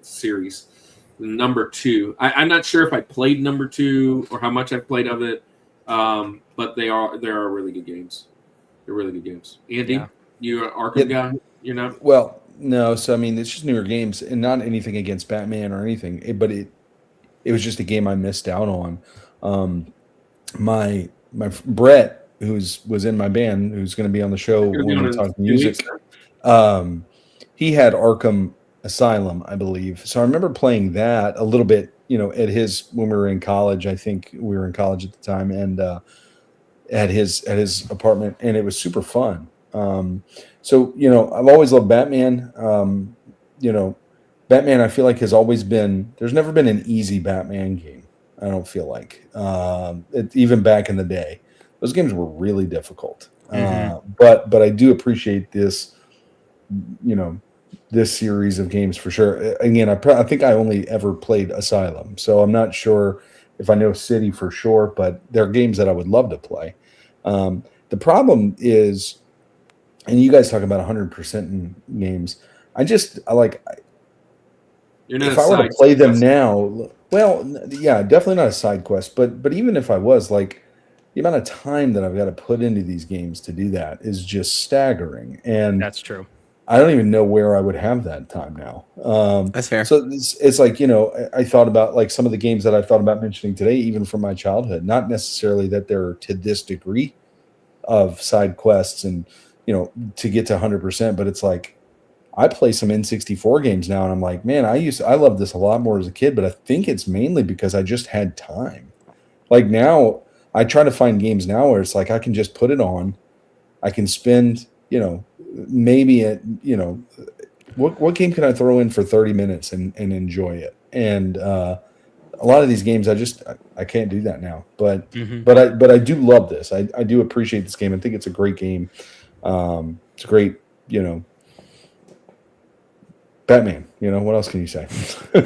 series. Number 2. I'm not sure if I played number 2 or how much I've played of it, but they are really good games. They're really good games. Andy, Yeah. you're an Arkham guy? You're not? Well, no. So I mean, it's just newer games, and not anything against Batman or anything. But it was just a game I missed out on. My Brett, was in my band, who's going to be on the show when we talk music. He had Arkham Asylum, I believe. So I remember playing that a little bit, at his, when we were in college. I think we were in college at the time, and at his apartment, and it was super fun. So I've always loved Batman. Batman, I feel like, has always been. There's never been an easy Batman game. I don't feel like, even back in the day, those games were really difficult. But I do appreciate this, this series of games for sure. Again, I think I only ever played Asylum, so I'm not sure if I know City for sure, but there are games that I would love to play. The problem is, and you guys talk about 100% in games. You're not If a I were to side play them quest. now, well, yeah, definitely not a side quest. But even if I was, like, the amount of time that I've got to put into these games to do that is just staggering. And That's true. I don't even know where I would have that time now. That's fair. So it's like, I thought about like some of the games that I thought about mentioning today, even from my childhood, not necessarily that they're to this degree of side quests and, to get to 100%, but it's like, I play some N64 games now and I'm like, man, I loved this a lot more as a kid, but I think it's mainly because I just had time. Like now I try to find games now where it's like, I can just put it on. I can spend, maybe what game can I throw in for 30 minutes and enjoy it? And a lot of these games, I can't do that now. But I do love this. I do appreciate this game. I think it's a great game. It's a great, Batman. What else can you say?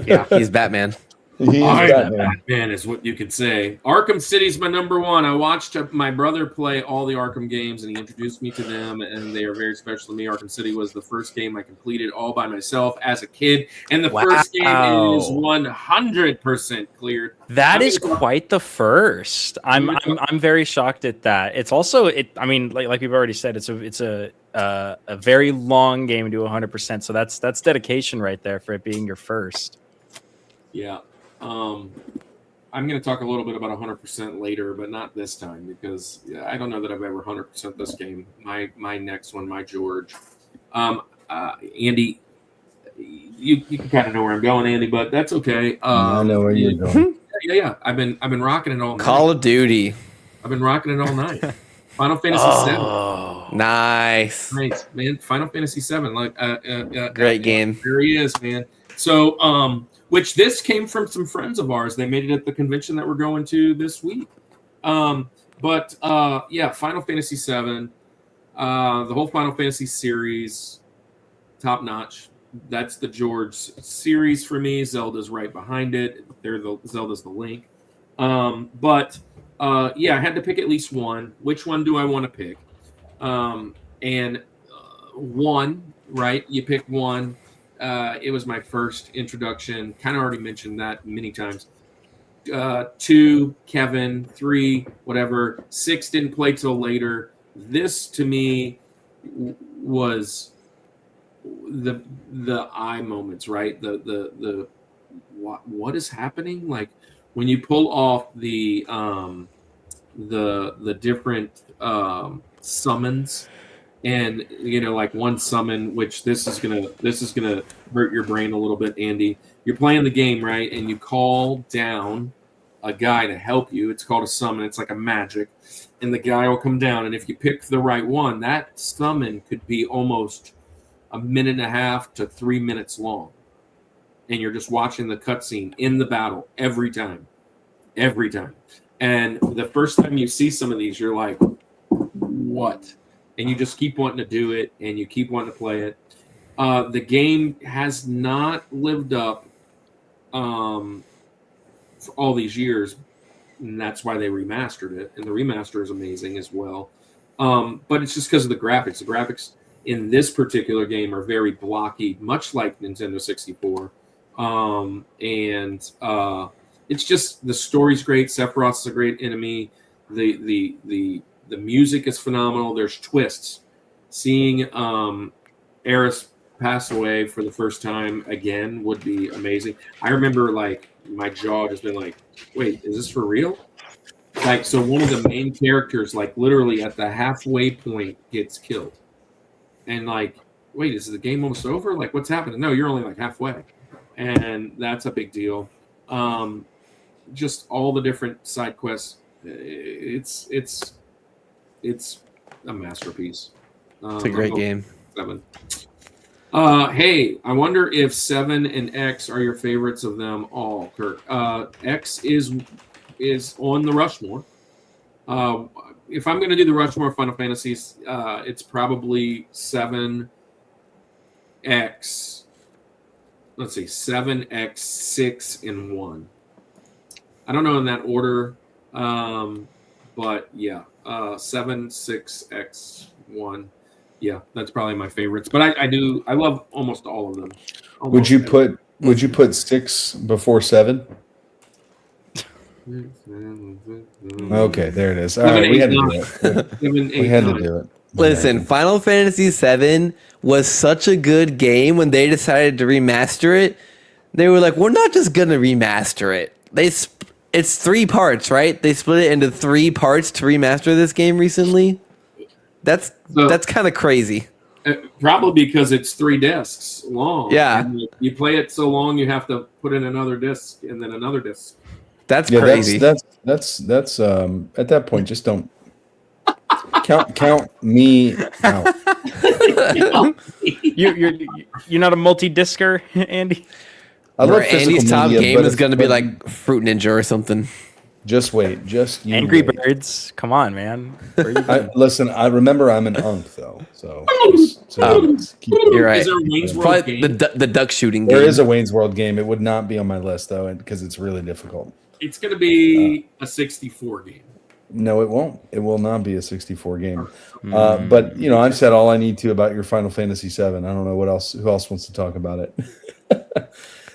Yeah, he's Batman. Batman is what you could say. Arkham City's my number one. I watched my brother play all the Arkham games, and he introduced me to them, and they are very special to me. Arkham City was the first game I completed all by myself as a kid, and the first game is 100% cleared. That is quite the first. I'm very shocked at that. It's also like we've already said, it's a very long game to do 100%. So that's dedication right there for it being your first. Yeah. I'm going to talk a little bit about 100% later, but not this time because I don't know that I've ever 100% this game. My next one, my George. Andy, you can kind of know where I'm going, Andy, but that's okay. I know where you're going. Yeah. I've been rocking it all night. Call of Duty. I've been rocking it all night. Final Fantasy VII. Nice. Great, man. Final Fantasy VII. Great game. There he is, man. So, which this came from some friends of ours. They made it at the convention that we're going to this week. Final Fantasy VII, the whole Final Fantasy series, top notch. That's the George series for me. Zelda's right behind it. Zelda's the Link. I had to pick at least one. Which one do I want to pick? One, right? You pick one. It was my first introduction. Kind of already mentioned that many times. 2, Kevin. 3, whatever. 6 didn't play till later. This to me was the eye moments, right? The what is happening? Like when you pull off the different summons. And like one summon, which this is gonna hurt your brain a little bit, Andy. You're playing the game, right? And you call down a guy to help you. It's called a summon. It's like a magic, and the guy will come down. And if you pick the right one, that summon could be almost 1.5 to 3 minutes long, and you're just watching the cutscene in the battle every time. And the first time you see some of these, you're like, what? And you just keep wanting to do it, and you keep wanting to play it. The game has not lived up for all these years, and that's why they remastered it. And the remaster is amazing as well. But it's just because of the graphics. The graphics in this particular game are very blocky, much like Nintendo 64. It's just the story's great. Sephiroth is a great enemy. The music is phenomenal. There's twists. Seeing Aerith pass away for the first time again would be amazing. I remember like my jaw just been like, wait, is this for real? Like, so one of the main characters, like literally at the halfway point, gets killed. And like, wait, is the game almost over? Like, what's happening? No, you're only like halfway. And that's a big deal. Just all the different side quests. It's a masterpiece. It's a great game. 7. Hey, I wonder if 7 and X are your favorites of them all, Kirk. X is on the Rushmore. If I'm going to do the Rushmore Final Fantasies, it's probably 7X. Let's see, 7X, 6, and 1. I don't know in that order, but yeah, 7, 6, X, 1. Yeah, that's probably my favorites. But I love almost all of them. Would you put 6 before 7? Okay, there it is. All right, we had to do it. 7, 8, We had 9. to do it. Listen, Final Fantasy VII was such a good game when they decided to remaster it. They were like, we're not just going to remaster it. It's 3 parts, right? They split it into 3 parts to remaster this game recently. That's kind of crazy. Probably because it's 3 discs long. Yeah. And you play it so long, you have to put in another disc and then another disc. That's crazy. That's at that point, just don't count me out. You're not a multi-discer, Andy. I love Andy's top media, game but is if- going to be but like Fruit Ninja or something. Just wait. Just you Angry wait. Birds. Come on, man. Where you been? Listen, I remember I'm an unk though, so let's keep it. You're right. Is there a Wayne's World Probably game? the duck shooting game. There is a Wayne's World game. It would not be on my list though, because it's really difficult. It's going to be a 64 game. No, it won't. It will not be a 64 game. But I've said all I need to about your Final Fantasy VII. I don't know who else wants to talk about it.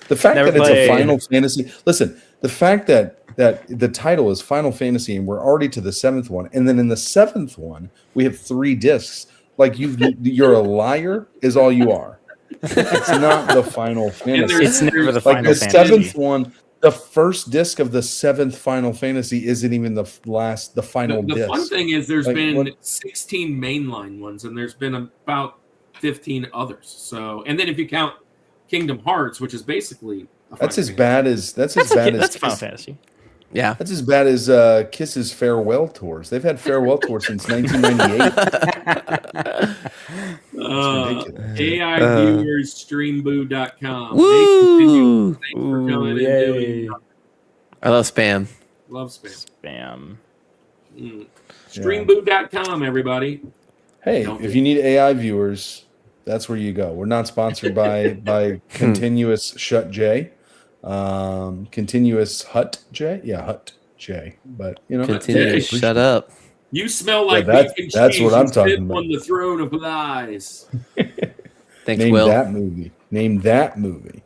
The fact Never that it's played. a Final Fantasy. Listen, the fact that the title is Final Fantasy and we're already to the 7th one, and then in the 7th one we have 3 discs. Like you're a liar is all you are. It's not the Final Fantasy. It's never the Like Final the Fantasy. 7th one. The first disc of the 7th Final Fantasy isn't even the final The disc. fun thing is there's Like, been what- 16 mainline ones and there's been about 15 others. So, and then if you count Kingdom Hearts, which is basically a That's Final as Fantasy. bad as that's as That's, bad that's as Final Fantasy. Yeah. that's as bad as Kiss's farewell tours. They've had farewell tours since 1998. ridiculous. AI viewers, streamboo.com. Woo! Thanks for coming and Yay. doing I love spam. love spam. Spam. Streamboo.com, everybody. Hey, if you need AI viewers, that's where you go. We're not sponsored by Continuous Shut J, Continuous Hut J, Hut J. But Continue. Hey, Shut up. You smell like that's- beef and that's cheese. what I'm You talking sit about. on the throne of lies. Thanks, Name Will. that movie. Name that movie.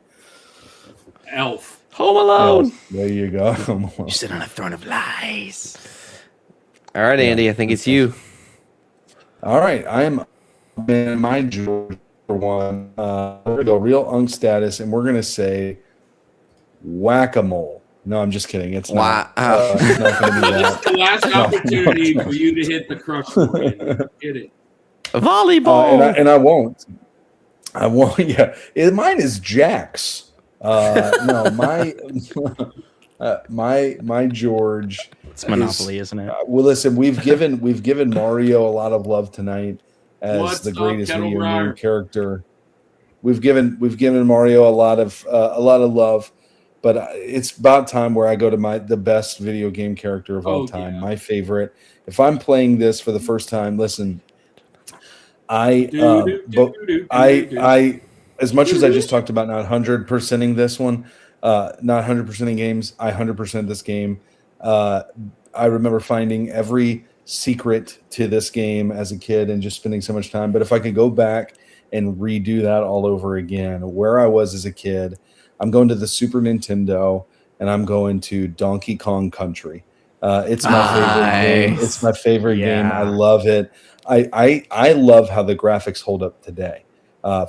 Elf. Home Alone. Yes, there you go. You sit on a throne of lies. All right, Andy. I think it's you. All right, I am in my George for one. We're gonna go real unk status, and we're gonna say whack-a-mole. No, I'm just kidding. It's not. Wow. It's not gonna be This is that. the last opportunity for you to hit the crush button. Hit it. Volleyball. And I won't. I won't. Yeah, mine is Jax. No, my George. It's Monopoly, isn't it? Well, listen, we've given Mario a lot of love tonight as What's the up, greatest Kettle video Dryer? game character. We've given Mario a lot of love, but it's about time where I go to the best video game character of all time, yeah. my favorite. If I'm playing this for the first time, listen, I as much as I just talked about not 100%ing this one, not 100%ing games, I 100% this game. I remember finding every secret to this game as a kid and just spending so much time. But if I could go back and redo that all over again, where I was as a kid, I'm going to the Super Nintendo and I'm going to Donkey Kong Country. It's my favorite game. It's my favorite game. I love it. I love how the graphics hold up today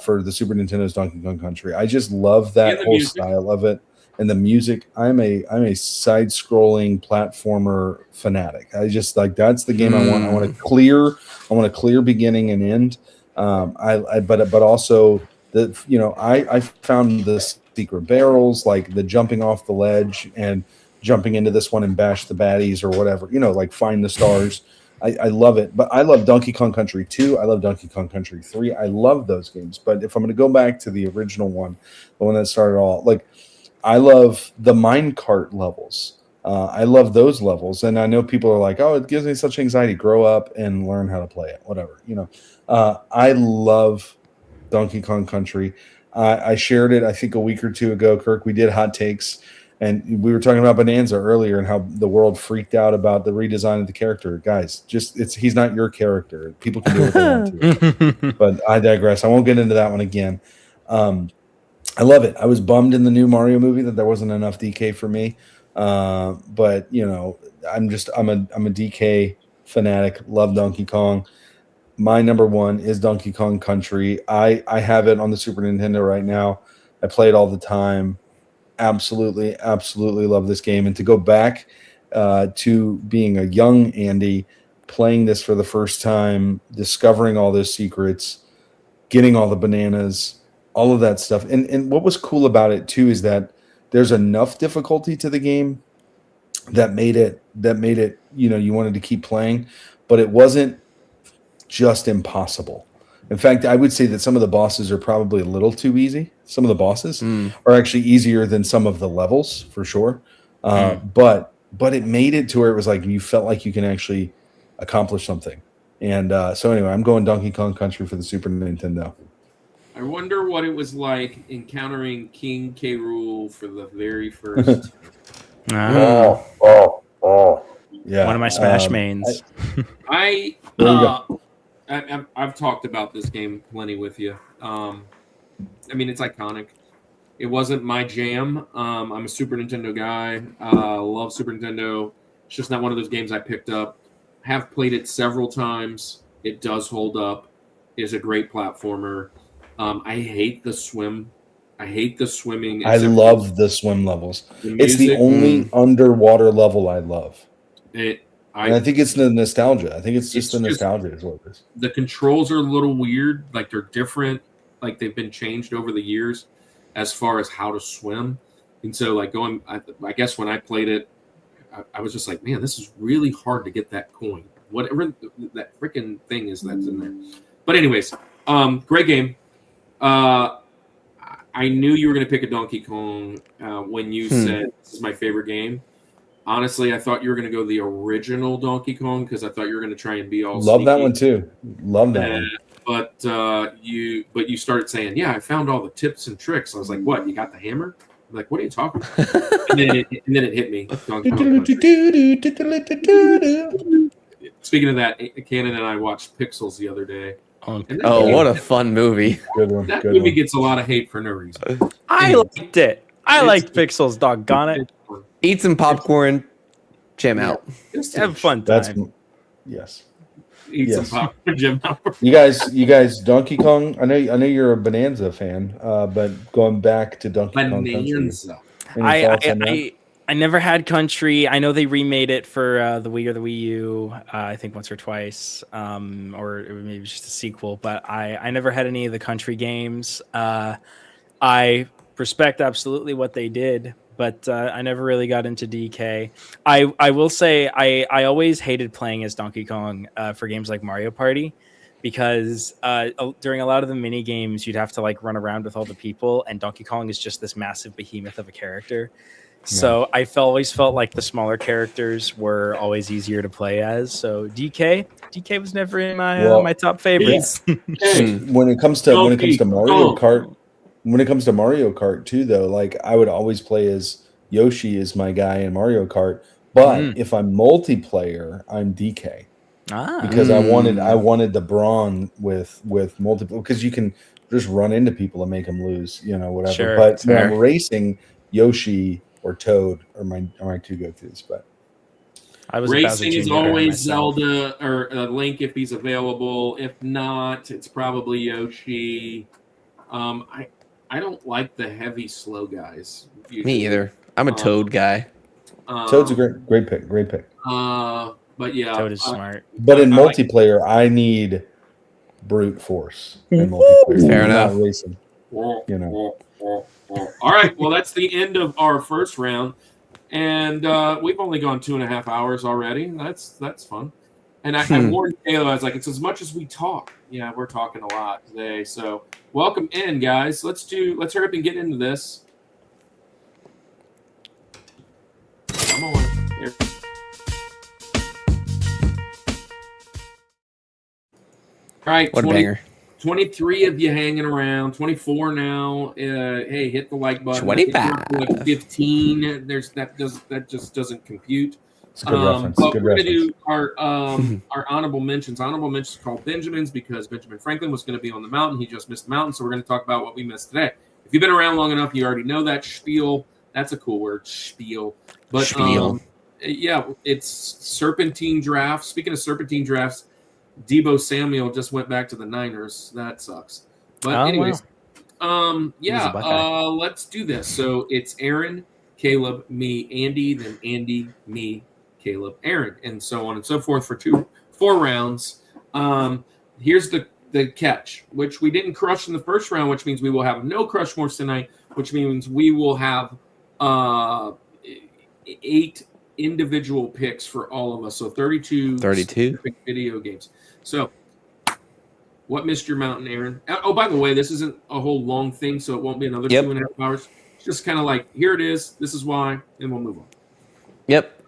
for the Super Nintendo's Donkey Kong Country. I just love that whole style of it. And the music, I'm a side-scrolling platformer fanatic. I just that's the game I want. I want a clear beginning and end. But also I found the secret barrels, like the jumping off the ledge and jumping into this one and bash the baddies or whatever. Like find the stars. I love it. But I love Donkey Kong Country 2. I love Donkey Kong Country 3. I love those games. But if I'm going to go back to the original one, the one that started all, I love the minecart levels. I love those levels. And I know people are like, oh, it gives me such anxiety. Grow up and learn how to play it, whatever. I love Donkey Kong Country. I shared it, I think, a week or two ago. Kirk, we did hot takes. And we were talking about Bonanza earlier and how the world freaked out about the redesign of the character. Guys, he's not your character. People can do what they want to. But I digress. I won't get into that one again. I love it. I was bummed in the new Mario movie that there wasn't enough DK for me. But you know, I'm a DK fanatic. Love Donkey Kong. My number one is Donkey Kong Country. I have it on the Super Nintendo right now. I play it all the time. Absolutely love this game. And to go back to being a young Andy, playing this for the first time, discovering all those secrets, getting all the bananas, all of that stuff. And what was cool about it too is that there's enough difficulty to the game that made it, you know, you wanted to keep playing, but it wasn't just impossible. In fact, I would say that some of the bosses are probably a little too easy. Some of the bosses are actually easier than some of the levels for sure. But it made it to where it was like you felt like you can actually accomplish something. And so anyway, I'm going Donkey Kong Country for the Super Nintendo. I wonder what it was like encountering King K. Rool for the very first time. Yeah, one of my Smash mains. I've talked about this game plenty with you. I mean, it's iconic. It wasn't my jam. I'm a Super Nintendo guy. Love Super Nintendo. It's just not one of those games I picked up. Have played it several times. It does hold up. It is a great platformer. I hate the swim. I hate the swimming. I love the swim levels. It's the only underwater level I love. And I think it's the nostalgia. I think it's just the nostalgia is what it is. The controls are a little weird. Like they're different. Like they've been changed over the years as far as how to swim. And so like I guess when I played it, I was just like, man, this is really hard to get that coin. Whatever that freaking thing is that's in there. But anyways, great game. I knew you were going to pick a Donkey Kong when you said this is my favorite game. Honestly, I thought you were going to go the original Donkey Kong because I thought you were going to try and be all love sneaky. that one too. Love that one. But you started saying, yeah, I found all the tips and tricks. I was like, what? You got the hammer? I'm like, what are you talking about? and then it hit me. Donkey Kong Country. Speaking of that, Cannon and I watched Pixels the other day. What a fun movie. Good one. That movie gets a lot of hate for no reason. I liked it. I liked Pixels, doggone it. Eat some popcorn, jam out. Have a fun time. Yes. Eat some popcorn, jam out. You guys, Donkey Kong. I know you're a Bonanza fan, but going back to Donkey Kong Country. I never had Country. I know they remade it for the Wii or the Wii U, I think once or twice, or maybe it was just a sequel. But I never had any of the Country games. I respect absolutely what they did, but I never really got into DK. I will say I always hated playing as Donkey Kong for games like Mario Party, because during a lot of the mini games you'd have to like run around with all the people, and Donkey Kong is just this massive behemoth of a character. So I always felt like the smaller characters were always easier to play as. So DK was never in my my top favorites. Yeah. When it comes to Mario Kart too, though, like I would always play as Yoshi is my guy in Mario Kart. But if I'm multiplayer, I'm DK because I wanted the brawn with multiple, because you can just run into people and make them lose, whatever. Sure, but when I'm racing, Yoshi or Toad are my two go-tos. But racing is always Zelda or Link if he's available. If not, it's probably Yoshi. I don't like the heavy slow guys. Usually. Me either. I'm a Toad guy. Toad's a great pick. But yeah, Toad is smart. But in multiplayer, I need brute force in multiplayer. Fair enough. Racing, All right, well, that's the end of our first round, and we've only gone 2.5 hours already. That's fun. And I warned Taylor, I was like, it's as much as we talk. Yeah, we're talking a lot today. So welcome in, guys. Let's hurry up and get into this. Come on. Here. All right, What a banger. 23 of you hanging around, 24 now. Hey, hit the like button. 25. 15. That just doesn't compute. It's a good reference. But Good we're going to reference. do our honorable mentions. Honorable mentions called Benjamin's because Benjamin Franklin was going to be on the mountain. He just missed the mountain, so we're going to talk about what we missed today. If you've been around long enough, you already know that spiel. That's a cool word, spiel. But Spiel. yeah, it's serpentine drafts. Speaking of serpentine drafts, Debo Samuel just went back to the Niners. That sucks. But Oh, anyways, wow. yeah, Buckeye. let's do this. So it's Aaron, Caleb, me, Andy, then Andy, me, Caleb, Aaron, and so on and so forth for 4 rounds. Here's the catch, which we didn't crush in the first round, which means we will have no Crushmores tonight, which means we will have 8 individual picks for all of us. So 32 specific video games. So what missed your mountain, Aaron? Oh, by the way, this isn't a whole long thing, so it won't be another 2.5 hours. It's just kind of like, here it is. This is why, and we'll move on. Yep.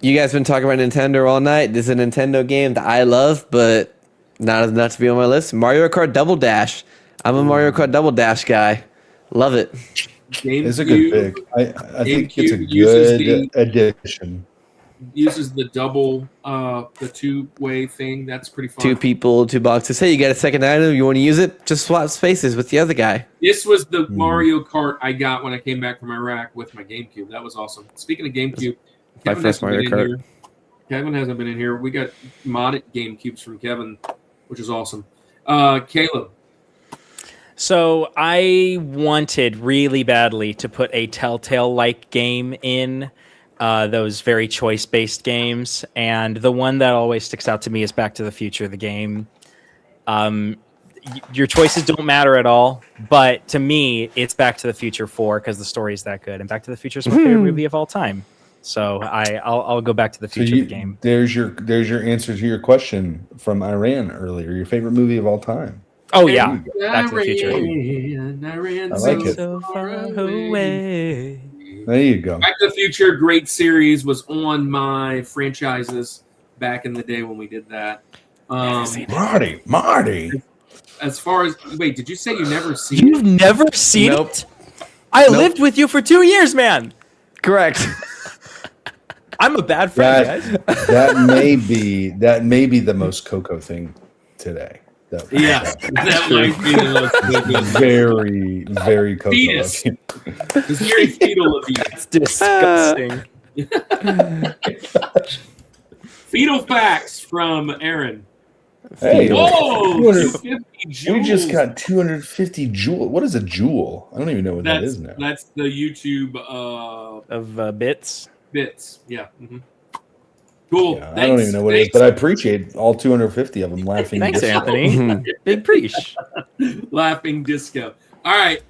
You guys been talking about Nintendo all night. This is a Nintendo game that I love, but not enough to be on my list. Mario Kart Double Dash. I'm a Mario Kart Double Dash guy. Love it. It's a good pick. I think it's a good addition. Uses the double, the 2-way thing. That's pretty fun. 2 people, 2 boxes. Hey, you got a second item? You want to use it? Just swap spaces with the other guy. This was the Mario Kart I got when I came back from Iraq with my GameCube. That was awesome. Speaking of GameCube, My first Mario Kart. Kevin hasn't been in here. We got modded GameCubes from Kevin, which is awesome. Caleb. So I wanted really badly to put a Telltale-like game in those very choice-based games, and the one that always sticks out to me is Back to the Future, the game. Your choices don't matter at all, but to me, it's Back to the Future 4 because the story is that good, and Back to the Future is my favorite movie of all time. So I'll go Back to the Future game. There's your answer to your question from Iran earlier. Your favorite movie of all time. Oh yeah, Back to the Future. I like it. So far away. There you go. Back to the Future, great series, was on my franchises back in the day when we did that. Marty. As far as wait, did you say you never seen You've never seen Nope. it? I lived with you for 2 years, man. Correct. I'm a bad friend, guys. that may be the most Coco thing today. Yeah, that might be the most very, very Coco. fetus. It's very fetal of you. It's disgusting. Fetal facts from Aaron. Hey, Whoa, 250 joules. we just got 250 joule. What is a joule? I don't even know what that is now. That's the YouTube Of bits. bits. Yeah. Mm-hmm. Cool. Yeah, I don't even know what it is, but I appreciate all 250 of them laughing. Thanks, Anthony. Big preach. Laughing disco. All right.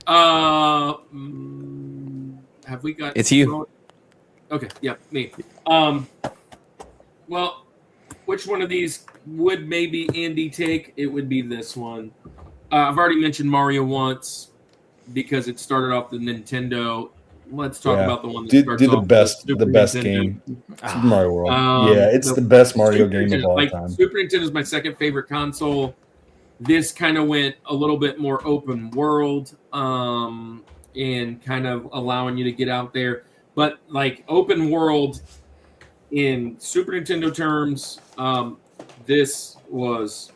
Have we got? It's you. Okay. Yeah, me. Well, which one of these would maybe Andy take? It would be this one. I've already mentioned Mario once because it started off the Nintendo. Let's talk about the one that starts do the off best, Super the best Nintendo. game. Super Mario World. Yeah, it's the best Mario Super game of Nintendo, all like, time. Super Nintendo is my second favorite console. This kind of went a little bit more open world, and kind of allowing you to get out there. But like open world in Super Nintendo terms, this was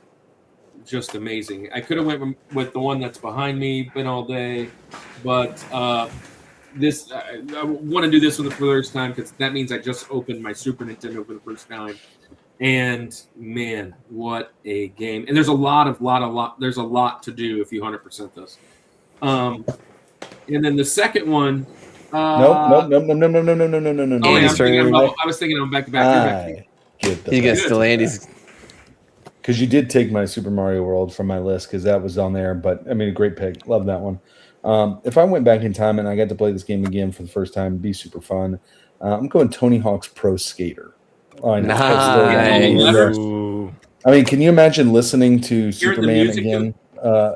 just amazing. I could have went with the one that's behind me, been all day, but this I want to do this one for the first time because that means I just opened my Super Nintendo for the first time. And man, what a game! And there's a lot. There's a lot to do if you 100% this. And then the second one. No. Oh, yeah, Andy's I was thinking I'm back to back. He's gonna steal Andy's. Because you did take my Super Mario World from my list because that was on there. But I mean, a great pick. Love that one. If I went back in time and I got to play this game again for the first time, it'd be super fun. I'm going Tony Hawk's Pro Skater. I know. Nice. I mean, can you imagine listening to Hearing the Superman music again?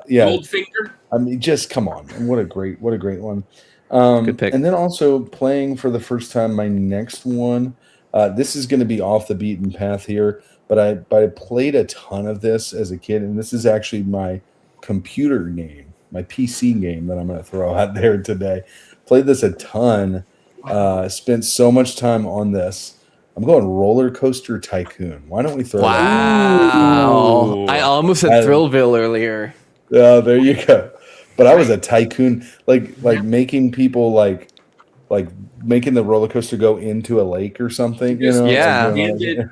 Yeah. Goldfinger. I mean, just come on. What a great one. Good pick. And then also playing for the first time my next one. This is going to be off the beaten path here, but I played a ton of this as a kid, and this is actually my computer game, my PC game that I'm going to throw out there today. Played this a ton. Spent so much time on this. I'm going Roller Coaster Tycoon. Why don't we throw that? Wow. I almost said Thrillville earlier. Yeah, there you go. But I was a tycoon, like making people like making the roller coaster go into a lake or something. You know? Yeah.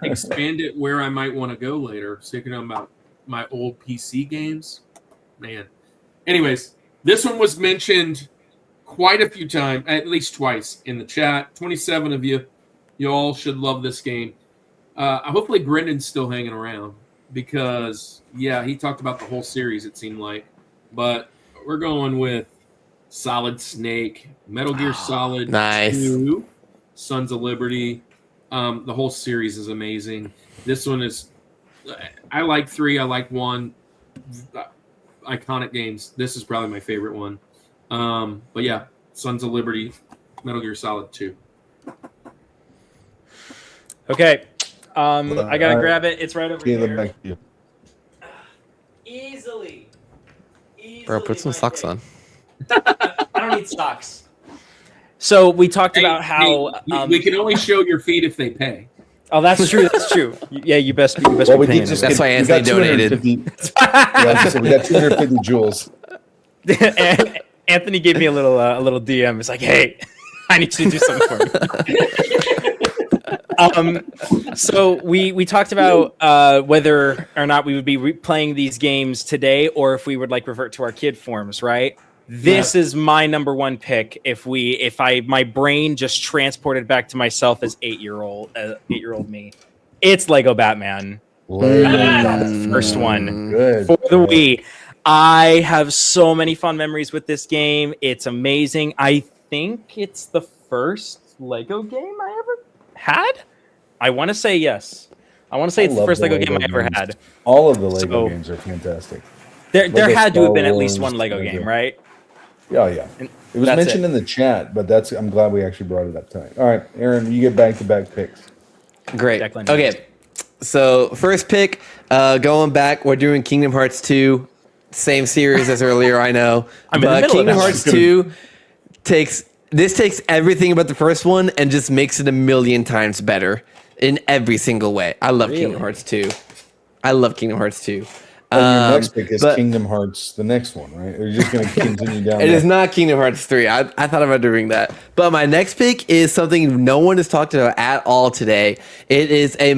Expand it where I might want to go later. Thinking about my old PC games, man. Anyways, this one was mentioned quite a few times, at least twice in the chat. 27 of you. You all should love this game. Hopefully Brendan's still hanging around because, yeah, he talked about the whole series, it seemed like. But we're going with Solid Snake, Metal Gear Solid 2, Sons of Liberty. The whole series is amazing. This one is – I like 3. I like 1. Iconic games. This is probably my favorite one. But, yeah, Sons of Liberty, Metal Gear Solid 2. Okay. I gotta grab it. It's right over here. Back to you. Easily. Bro, put some socks on. I don't need socks. So we talked about how we can only show your feet if they pay. Oh, that's true. That's true. Yeah, you best. You best be paying. That's why Anthony donated. So we got 250 jewels. Anthony gave me a little DM. It's like, hey, I need you to do something for me. So we talked about whether or not we would be replaying these games today, or if we would like revert to our kid forms, right? This is my number one pick. If my brain just transported back to myself as 8-year-old me, it's Lego Batman. First one for the Wii. I have so many fun memories with this game. It's amazing. I think it's the first Lego game I ever had. I want to say yes. I want to say it's the first Lego game I ever had. All of the Lego games are fantastic. There had to have been at least one Lego game, right? Oh, yeah. It was mentioned in the chat, but I'm glad we actually brought it up tonight. All right, Aaron, you get back-to-back picks. Great. Okay. So first pick, going back, we're doing Kingdom Hearts 2. Same series as earlier, I know. But Kingdom Hearts 2 takes everything about the first one and just makes it a million times better in every single way. I love Kingdom Hearts 2. Your next pick is Kingdom Hearts, the next one, right? Or you're just going to continue down It is not Kingdom Hearts 3. I thought about doing that. But my next pick is something no one has talked about at all today. It is a a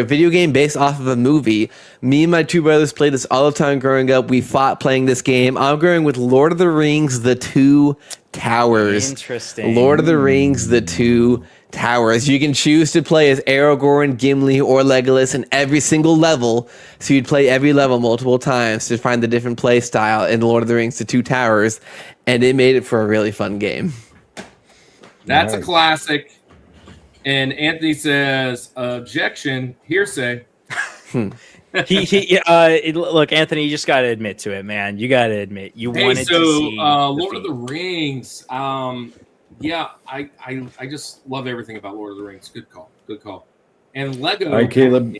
video game based off of a movie. Me and my two brothers played this all the time growing up. We fought playing this game. I'm going with Lord of the Rings, The Two Towers. Interesting. Lord of the Rings, The Two Towers. You can choose to play as Aragorn, Gimli, or Legolas in every single level. So you'd play every level multiple times to find the different play style in Lord of the Rings, The Two Towers. And it made it for a really fun game. That's a classic. And Anthony says, objection, hearsay. Look, Anthony, you just got to admit to it, man. You got to admit you wanted to see Lord of the Rings. Yeah, I just love everything about Lord of the Rings. Good call. And Lego. All right, Caleb.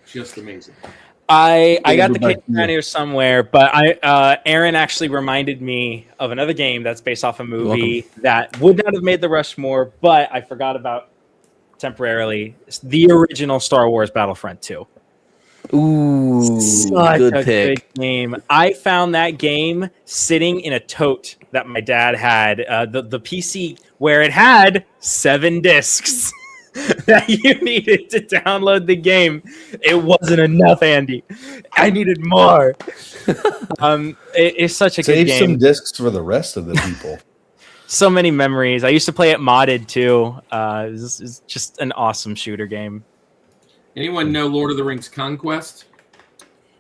Just amazing. I got the case down here somewhere, but Aaron actually reminded me of another game that's based off a movie that would not have made the Rushmore, but I forgot about temporarily. It's the original Star Wars Battlefront 2. Ooh, such a good game. I found that game sitting in a tote that my dad had, the PC where it had 7 discs that you needed to download the game. It wasn't enough, Andy. I needed more. It's such a good game. Save some discs for the rest of the people. So many memories. I used to play it modded too. It's just an awesome shooter game. Anyone know Lord of the Rings Conquest?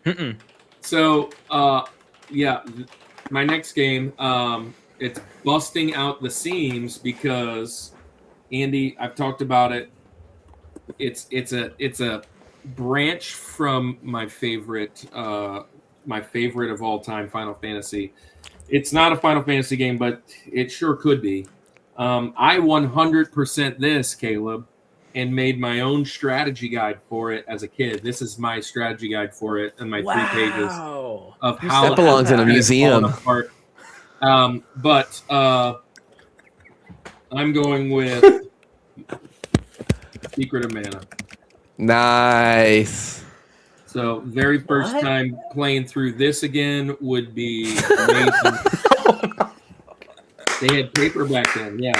Mm-mm. So, my next game, it's busting out the seams because, Andy, I've talked about it. It's a branch from my favorite of all time, Final Fantasy. It's not a Final Fantasy game, but it sure could be. I 100% this, Caleb. and made my own strategy guide for it as a kid. This is my strategy guide for it and my 3 pages of how That belongs in a it's museum. fallen apart. But I'm going with Secret of Mana. Nice. So very first time playing through this again would be amazing. They had paper back then, yeah.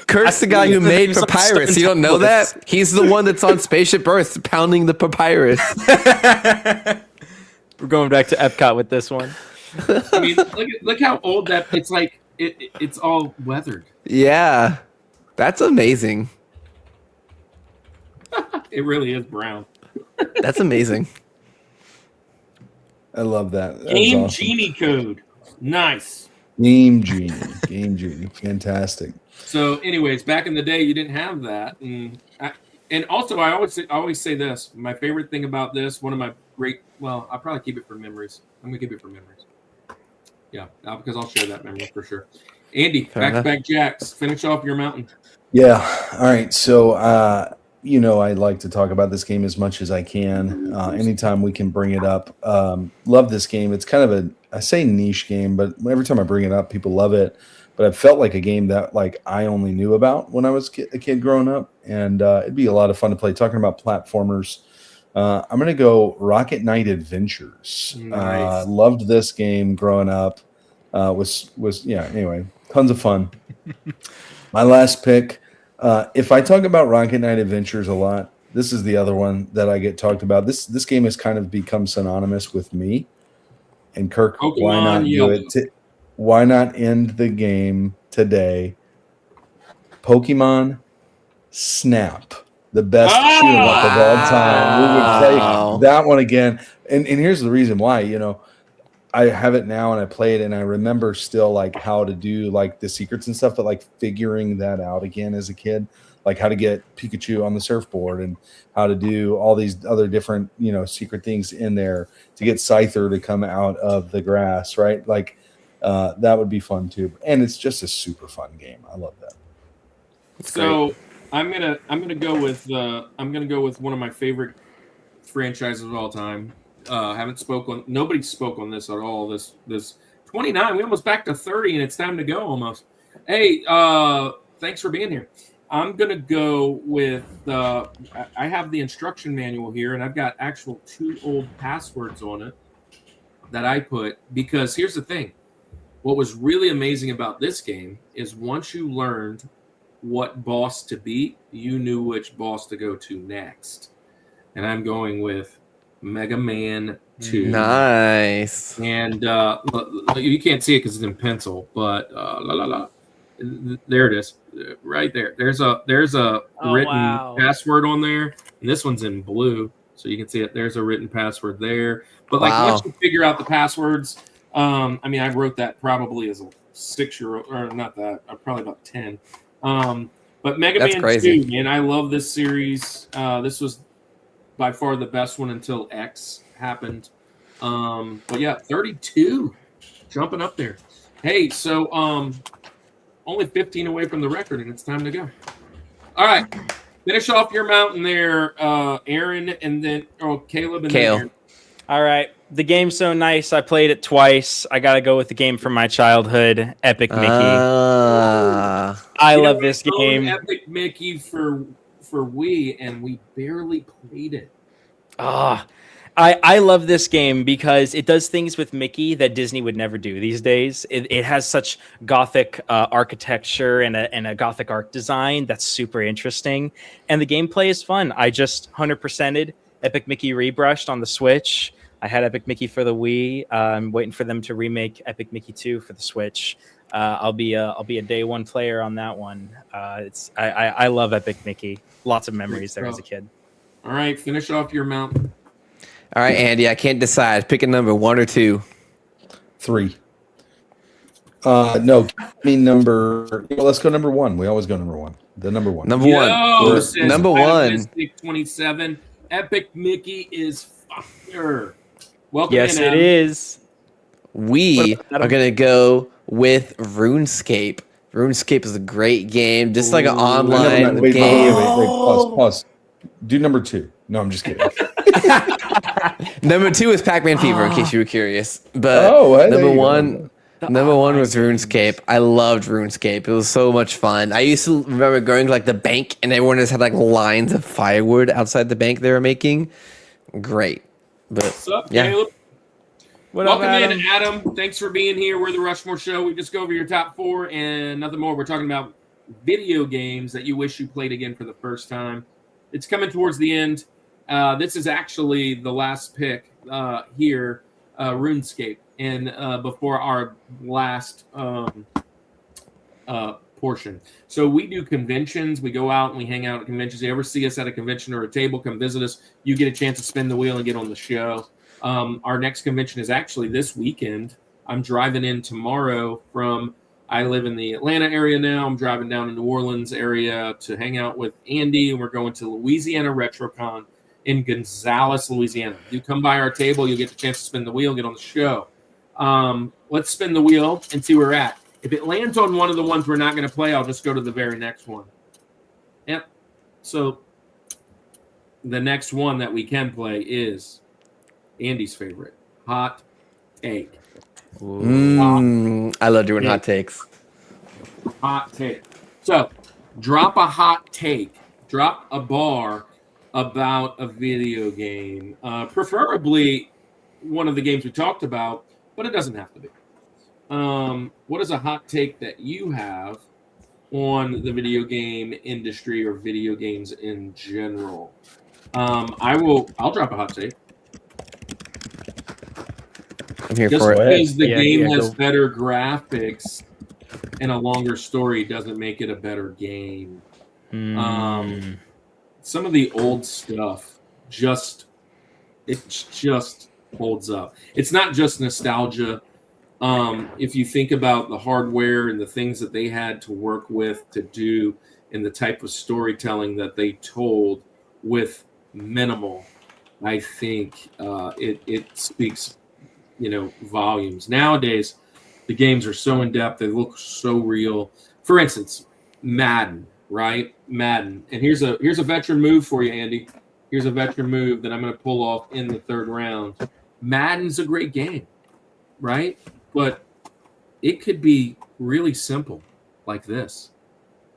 Kurt's the guy who made Papyrus. You don't know that? He's the one that's on Spaceship Earth pounding the Papyrus. We're going back to Epcot with this one. I mean, look how old that it's like. It's all weathered. Yeah, that's amazing. It really is brown. That's amazing. I love that. That was Game awesome. Genie code, nice. Game Genie, fantastic. So, anyways, back in the day, you didn't have that, and also I always say this. My favorite thing about this, one of my great. Well, I'll probably keep it for memories. I'm gonna keep it for memories. Yeah, because I'll share that memory for sure. Andy, back jacks. Finish off your mountain. Yeah. All right. So, I like to talk about this game as much as I can. Anytime we can bring it up. Love this game. It's kind of I say niche game, but every time I bring it up, people love it. But it felt like a game that I only knew about when I was a kid growing up, and it'd be a lot of fun to play. Talking about platformers, I'm going to go Rocket Knight Adventures. Nice. Loved this game growing up. Anyway, tons of fun. My last pick. If I talk about Rocket Knight Adventures a lot, this is the other one that I get talked about. This game has kind of become synonymous with me. And Kirk, Pokemon why not Yellow. do it? Why not end the game today? Pokemon Snap, the best shoot 'em up of all time. We would play that one again. And here's the reason why. I have it now and I play it and I remember still how to do the secrets and stuff, but figuring that out again as a kid, how to get Pikachu on the surfboard and how to do all these other different, secret things in there to get Scyther to come out of the grass, right? That would be fun too. And it's just a super fun game. I love that. So I'm gonna go with one of my favorite franchises of all time. Nobody spoke on this at all. This 29, we almost back to 30, and it's time to go almost. Hey, thanks for being here. I'm gonna go with I have the instruction manual here, and I've got actual 2 old passwords on it that I put, because here's the thing. What was really amazing about this game is once you learned what boss to beat, you knew which boss to go to next. And I'm going with Mega Man 2. Nice. And you can't see it because it's in pencil, but there it is, right there. There's a written password on there, and this one's in blue, so you can see it. There's a written password there. But once you figure out the passwords, I wrote that probably as a 6-year-old, or not that, probably about 10. But Mega Man 2, man, I love this series. This was by far the best one until X happened. But yeah, 32, jumping up there. Hey, so only 15 away from the record, and it's time to go. All right, finish off your mountain there, Aaron, and then Caleb and Kale. then Aaron. All right. The game's so nice. I played it twice. I got to go with the game from my childhood, Epic Mickey. I love this game. Epic Mickey for Wii, and we barely played it. I love this game because it does things with Mickey that Disney would never do these days. It has such gothic architecture and a gothic art design that's super interesting. And the gameplay is fun. I just 100%ed Epic Mickey Rebrushed on the Switch. I had Epic Mickey for the Wii. I'm waiting for them to remake Epic Mickey 2 for the Switch. I'll be a day one player on that one. I love Epic Mickey. Lots of memories there as a kid. All right, finish off your mountain. All right, Andy, I can't decide. Pick a number, 1 or 2. 3. No, number. Let's go number 1. We always go number 1. The number 1. Number 1. Says Number 1. Mystic 27. Epic Mickey is fire. Welcome Yes, in, it Adam. is. We are going to go with RuneScape RuneScape is a great game, just like an I never online met- wait, game. wait. Pause. Do number 2. No, I'm just kidding. Number 2 is Pac-Man Fever, in case you were curious. But There number you go. one, number one was RuneScape. I loved RuneScape. It was so much fun. I used to remember going to like the bank, and everyone just had like lines of firewood outside the bank they were making. Great, but What's up, yeah. Caleb? What up, Welcome Adam? in, Adam. Thanks for being here. We're the Rushmore Show. We just go over your top 4 and nothing more. We're talking about video games that you wish you played again for the first time. It's coming towards the end. This is actually the last pick here, RuneScape, and before our last portion. So we do conventions. We go out and we hang out at conventions. You ever see us at a convention or a table, come visit us. You get a chance to spin the wheel and get on the show. Our next convention is actually this weekend. I'm driving in tomorrow from, I live in the Atlanta area now. I'm driving down to New Orleans area to hang out with Andy, and we're going to Louisiana RetroCon in Gonzales, Louisiana. You come by our table, you'll get the chance to spin the wheel and get on the show. Let's spin the wheel and see where we're at. If it lands on one of the ones we're not going to play, I'll just go to the very next one. Yep. So the next one that we can play is Andy's favorite, Hot Take. I love doing hot takes. Hot take. So drop a hot take. Drop a bar about a video game. Preferably one of the games we talked about, but it doesn't have to be. What is a hot take that you have on the video game industry or video games in general? I'll drop a hot take. I'm here Just for it. because the Yeah, game yeah, has go. better graphics and a longer story doesn't make it a better game. Some of the old stuff just holds up. It's not just nostalgia. If you think about the hardware and the things that they had to work with to do and the type of storytelling that they told with minimal, I think it speaks, volumes. Nowadays, the games are so in depth; they look so real. For instance, Madden, right? Madden, and here's a veteran move for you, Andy. Here's a veteran move that I'm going to pull off in the third round. Madden's a great game, right? But it could be really simple like this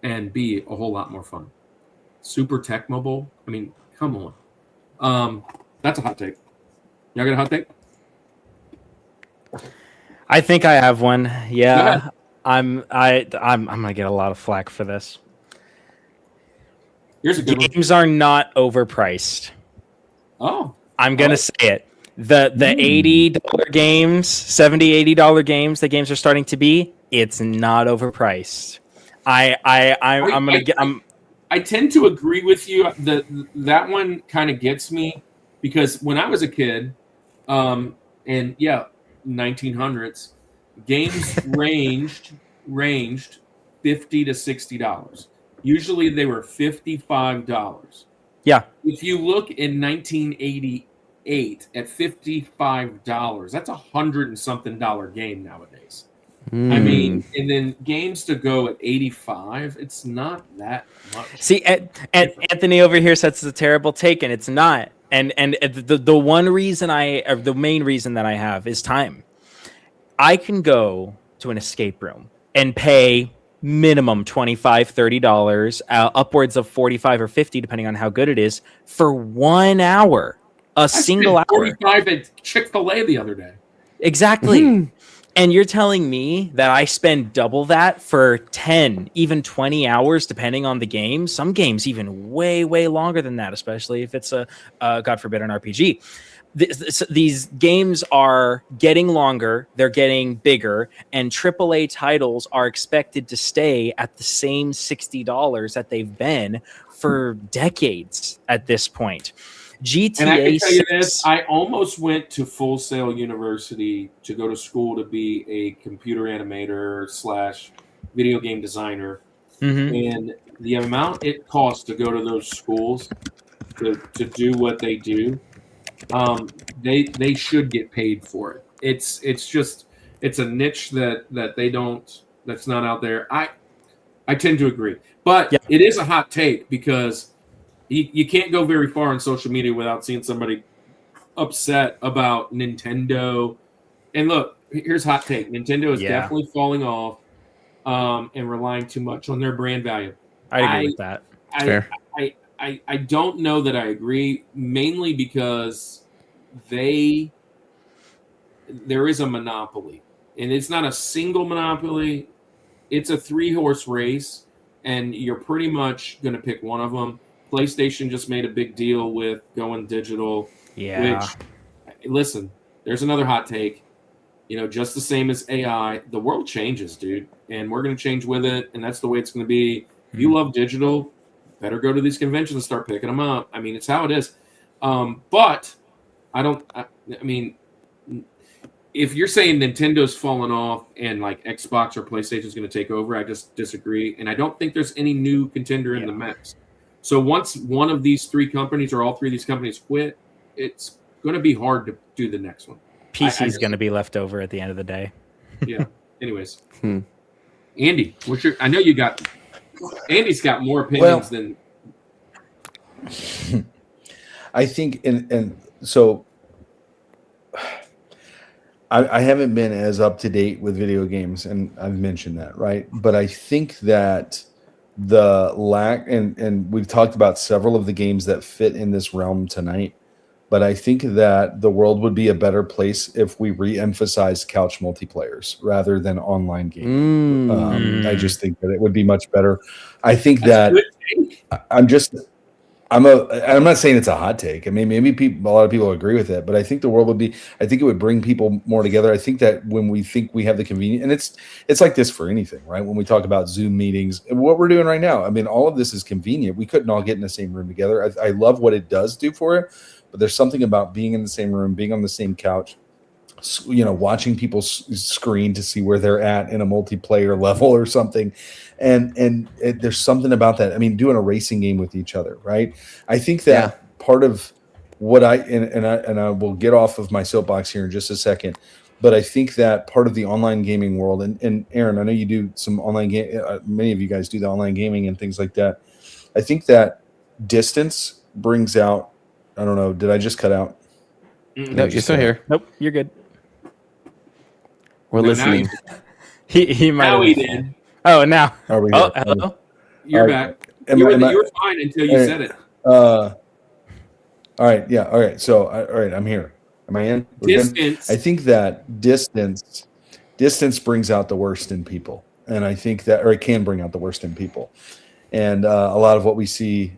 and be a whole lot more fun. Super Tech Mobile. I mean, come on. That's a hot take. Y'all got a hot take? I think I have one. Go ahead. Yeah, I'm gonna get a lot of flack for this. Here's a good one. Games are not overpriced. Oh, I'm gonna say it. The $80 games, $70, $80 games, the games are starting to be. It's not overpriced. I tend to agree with you. That one kind of gets me because when I was a kid, and yeah, 1900s, games ranged $50 to $60. Usually they were $55. Yeah. If you look in 1988 at $55, that's $100 and something game nowadays. I mean, and then games to go at 85, it's not that much. See, Anthony over here says it's a terrible take, and it's not. And the one reason the main reason that I have is time. I can go to an escape room and pay minimum $25, $30, upwards of $45 or $50, depending on how good it is, for 1 hour, single hour. 45 at Chick-fil-A the other day. Exactly. And you're telling me that I spend double that for 10, even 20 hours, depending on the game. Some games even way, way longer than that, especially if it's a God forbid, an RPG. These games are getting longer, they're getting bigger, and AAA titles are expected to stay at the same $60 that they've been for decades at this point. GTA And I can tell you 6, this, I almost went to Full Sail University to go to school to be a computer animator / video game designer. And the amount it costs to go to those schools to do what they do, they should get paid for it. It's a niche that they don't, that's not out there. I tend to agree. But Yeah. it is a hot take because you can't go very far on social media without seeing somebody upset about Nintendo. And look, here's hot take. Nintendo is Yeah. definitely falling off and relying too much on their brand value. I agree with that. Fair. I don't know that I agree, mainly because there is a monopoly. And it's not a single monopoly. It's a 3-horse race, and you're pretty much going to pick one of them. PlayStation just made a big deal with going digital. Yeah. Which, listen, there's another hot take. Just the same as AI, the world changes, dude, and we're going to change with it, and that's the way it's going to be. If you love digital, better go to these conventions and start picking them up. I mean, it's how it is. But I mean, if you're saying Nintendo's fallen off and like Xbox or PlayStation is going to take over, I just disagree, and I don't think there's any new contender in the mix. So once one of these 3 companies or all 3 of these companies quit, it's going to be hard to do the next one. PC is going to be left over at the end of the day. Yeah. Anyways, Andy, I know you got. Andy's got more opinions than. I think, and so I haven't been as up to date with video games, and I've mentioned that, right? But I think that the lack, and we've talked about several of the games that fit in this realm tonight, but I think that the world would be a better place if we re-emphasize couch multiplayers rather than online gaming. I just think that it would be much better. I think I'm not saying it's a hot take. I mean, maybe a lot of people agree with it, but I think the world would be. I think it would bring people more together. I think that when we think we have the convenience, and it's like this for anything, right? When we talk about Zoom meetings, and what we're doing right now, I mean, all of this is convenient. We couldn't all get in the same room together. I love what it does do for it, but there's something about being in the same room, being on the same couch, watching people screen to see where they're at in a multiplayer level or something. And there's something about that. I mean, doing a racing game with each other, right? I think that part of what and I will get off of my soapbox here in just a second, but I think that part of the online gaming world, and Aaron, I know you do some online game. Many of you guys do the online gaming and things like that. I think that distance brings out. I don't know. Did I just cut out? No, you're still here. Nope, you're good. We're listening. He might. Now have... he did. Oh, now. Are we Oh, here? hello. You're back. You were fine until you said it. All right. Yeah. All right. So, all right. I'm here. Am I in? We're good? Distance. I think that distance brings out the worst in people, and I think that, or it can bring out the worst in people, and a lot of what we see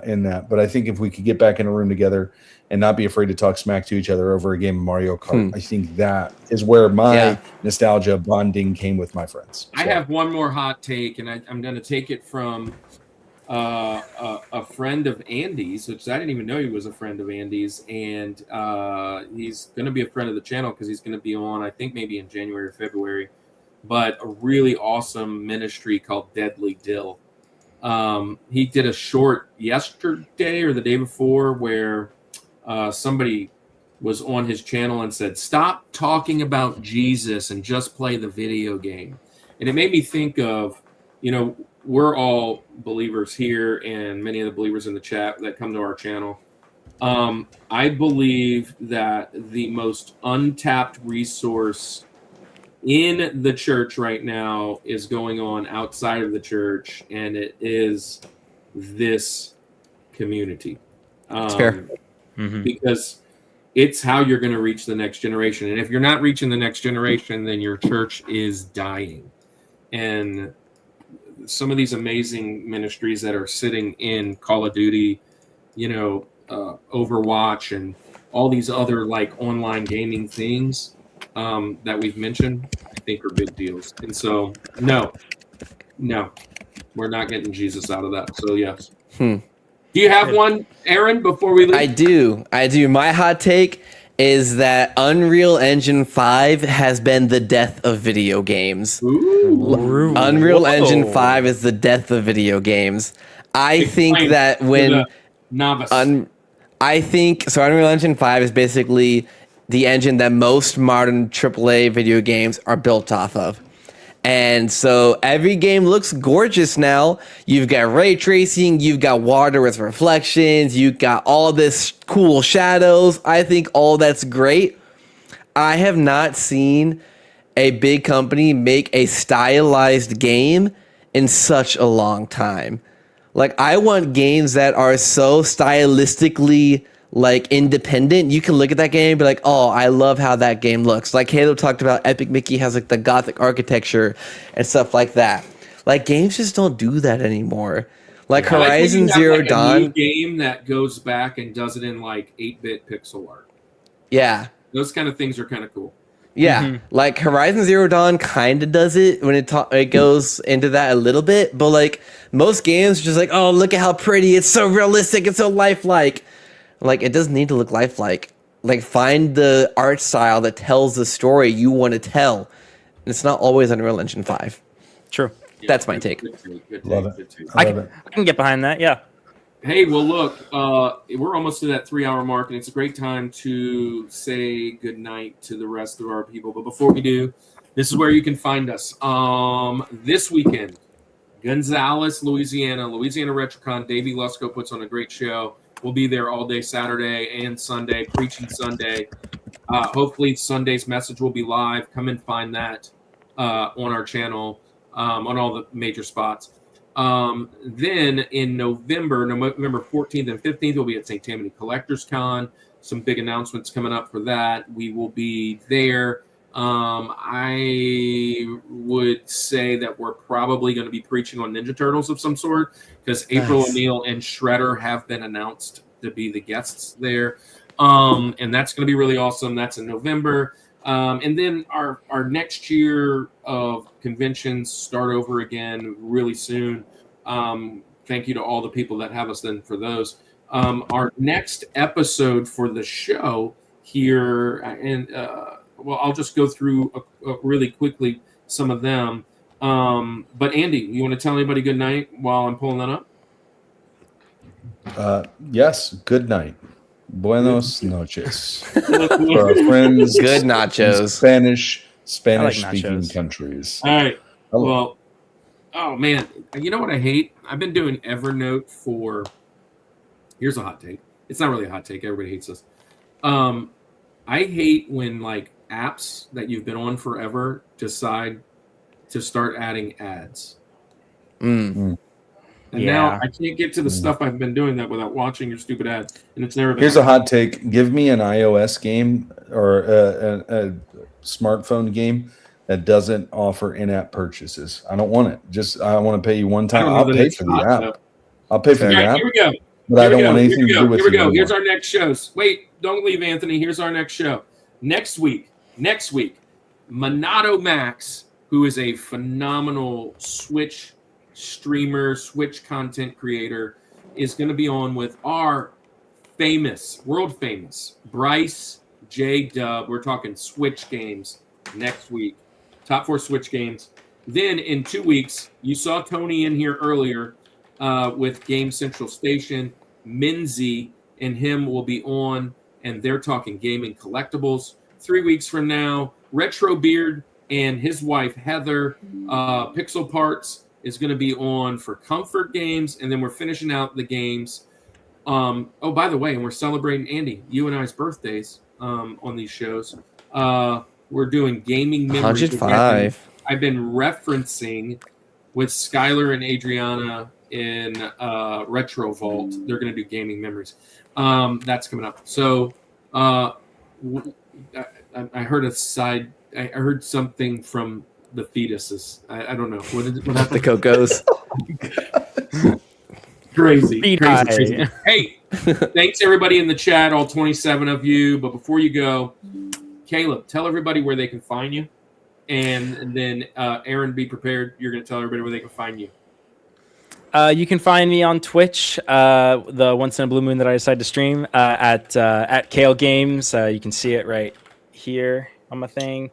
in that. But I think if we could get back in a room together and not be afraid to talk smack to each other over a game of Mario Kart, I think that is where my nostalgia bonding came with my friends. I have one more hot take, and I'm going to take it from a friend of Andy's, which I didn't even know he was a friend of Andy's, and he's going to be a friend of the channel because he's going to be on, I think, maybe in January or February, but a really awesome ministry called Deadly Dill. He did a short yesterday or the day before where somebody was on his channel and said, "Stop talking about Jesus and just play the video game." And it made me think of, we're all believers here and many of the believers in the chat that come to our channel. I believe that the most untapped resource in the church right now is going on outside of the church, and it is this community. It's fair. Because it's how you're going to reach the next generation. And if you're not reaching the next generation, then your church is dying. And some of these amazing ministries that are sitting in Call of Duty, Overwatch, and all these other like online gaming things that we've mentioned, I think are big deals. And so, no, we're not getting Jesus out of that. So yes. Do you have one, Aaron, before we leave? I do. My hot take is that Unreal Engine 5 has been the death of video games. Ooh. Unreal Engine 5 is the death of video games. I think that when novice. Unreal Engine 5 is basically the engine that most modern AAA video games are built off of. And so every game looks gorgeous now. You've got ray tracing, you've got water with reflections, you've got all this cool shadows. I think all that's great. I have not seen a big company make a stylized game in such a long time. Like, I want games that are so stylistically like independent. You can look at that game and be like, oh, I love how that game looks. Like Halo talked about, Epic Mickey has like the gothic architecture and stuff like that. Like, games just don't do that anymore. Like Horizon Zero Dawn. A new game that goes back and does it in like 8-bit pixel art. Yeah. Those kind of things are kind of cool. Yeah, like Horizon Zero Dawn kind of does it when it goes into that a little bit, but like most games are just like, oh, look at how pretty, it's so realistic, it's so lifelike. Like, it doesn't need to look lifelike. Like, find the art style that tells the story you want to tell. And it's not always Unreal Engine 5. True. Yeah, That's my take. Good take. Love it. Good take. I can get behind that. Yeah. Hey, well, look, we're almost to that 3-hour mark, and it's a great time to say goodnight to the rest of our people. But before we do, this is where you can find us. This weekend, Gonzales, Louisiana RetroCon. Davey Lusko puts on a great show. We'll be there all day Saturday and Sunday, preaching Sunday. Hopefully Sunday's message will be live. Come and find that on our channel, on all the major spots. Then in November 14th and 15th, we'll be at St. Tammany Collectors Con. Some big announcements coming up for that. We will be there. I would say that we're probably going to be preaching on Ninja Turtles of some sort, because April O'Neil and Shredder have been announced to be the guests there. And that's going to be really awesome. That's in November. And then our next year of conventions start over again really soon. Thank you to all the people that have us then for those. Our next episode for the show here, and well, I'll just go through really quickly some of them. But Andy, you want to tell anybody good night while I'm pulling that up? Yes, good night. Buenos noches. For our friends, Good nachos. Spanish-speaking nachos. countries. All right. Hello. Well, oh man, you know what I hate? I've been doing Evernote for. Here's a hot take. It's not really a hot take. Everybody hates this. I hate when like apps that you've been on forever decide to start adding ads. And now I can't get to the stuff I've been doing that without watching your stupid ads, and it's never been. Here's a hot take. Give me an iOS game or a smartphone game that doesn't offer in-app purchases. I don't want it. I want to pay you one time. I'll pay for the app. I'll pay for the app. Here we go. But I don't want anything to do with it. Here we go. Here's our next shows. Wait, don't leave, Anthony. Here's our next show. Next week, Monado Max, who is a phenomenal Switch streamer, Switch content creator, is going to be on with our world famous Bryce J. Dub. We're talking Switch games next week. Top 4 Switch games. Then in 2 weeks, you saw Tony in here earlier with Game Central Station. Minzy and him will be on, and they're talking gaming collectibles. 3 weeks from now, Retro Beard and his wife Heather, Pixel Parts, is going to be on for comfort games, and then we're finishing out the games. Oh, by the way, and we're celebrating Andy, you and I's birthdays on these shows. We're doing gaming memories. 105. I've been referencing with Skylar and Adriana in Retro Vault. They're going to do gaming memories. That's coming up. So I heard I heard something from the fetuses. I don't know. What happened? The Cocos. Crazy. Hey, thanks everybody in the chat, all 27 of you. But before you go, Caleb, tell everybody where they can find you. And then Aaron, be prepared. You're going to tell everybody where they can find you. You can find me on Twitch, the once in a blue moon that I decide to stream at Kale Games. You can see it right here on my thing.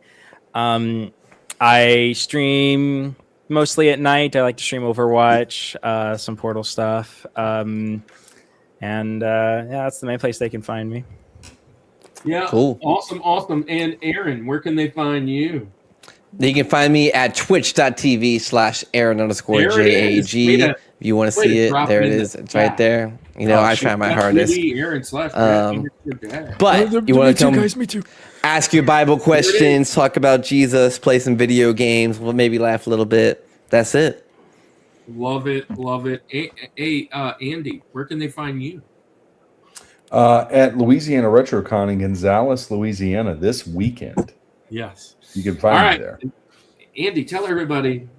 I stream mostly at night. I like to stream Overwatch, some Portal stuff, and that's the main place they can find me. Yeah, cool, awesome. And Aaron, where can they find you? You can find me at twitch.tv/Aaron_JAG. There it is. If you want to way to see it, drop there it it in is. the It's right chat. there. You know, I try my hardest. Aaron / But you want to come ask your Bible questions, talk about Jesus, play some video games, we'll maybe laugh a little bit. That's it. Love it. Hey, Andy, where can they find you? At Louisiana RetroCon in Gonzales, Louisiana this weekend. Yes. You can find me there. Andy, tell everybody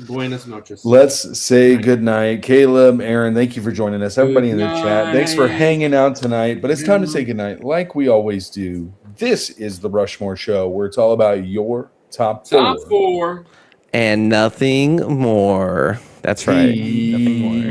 buenas noches. Let's say good night. Caleb, Aaron, thank you for joining us. Everybody in the chat, thanks for hanging out tonight. But it's time to say good night, like we always do. This is the Rushmore Show, where it's all about your top four. Top 4. And nothing more. That's right. Nothing more.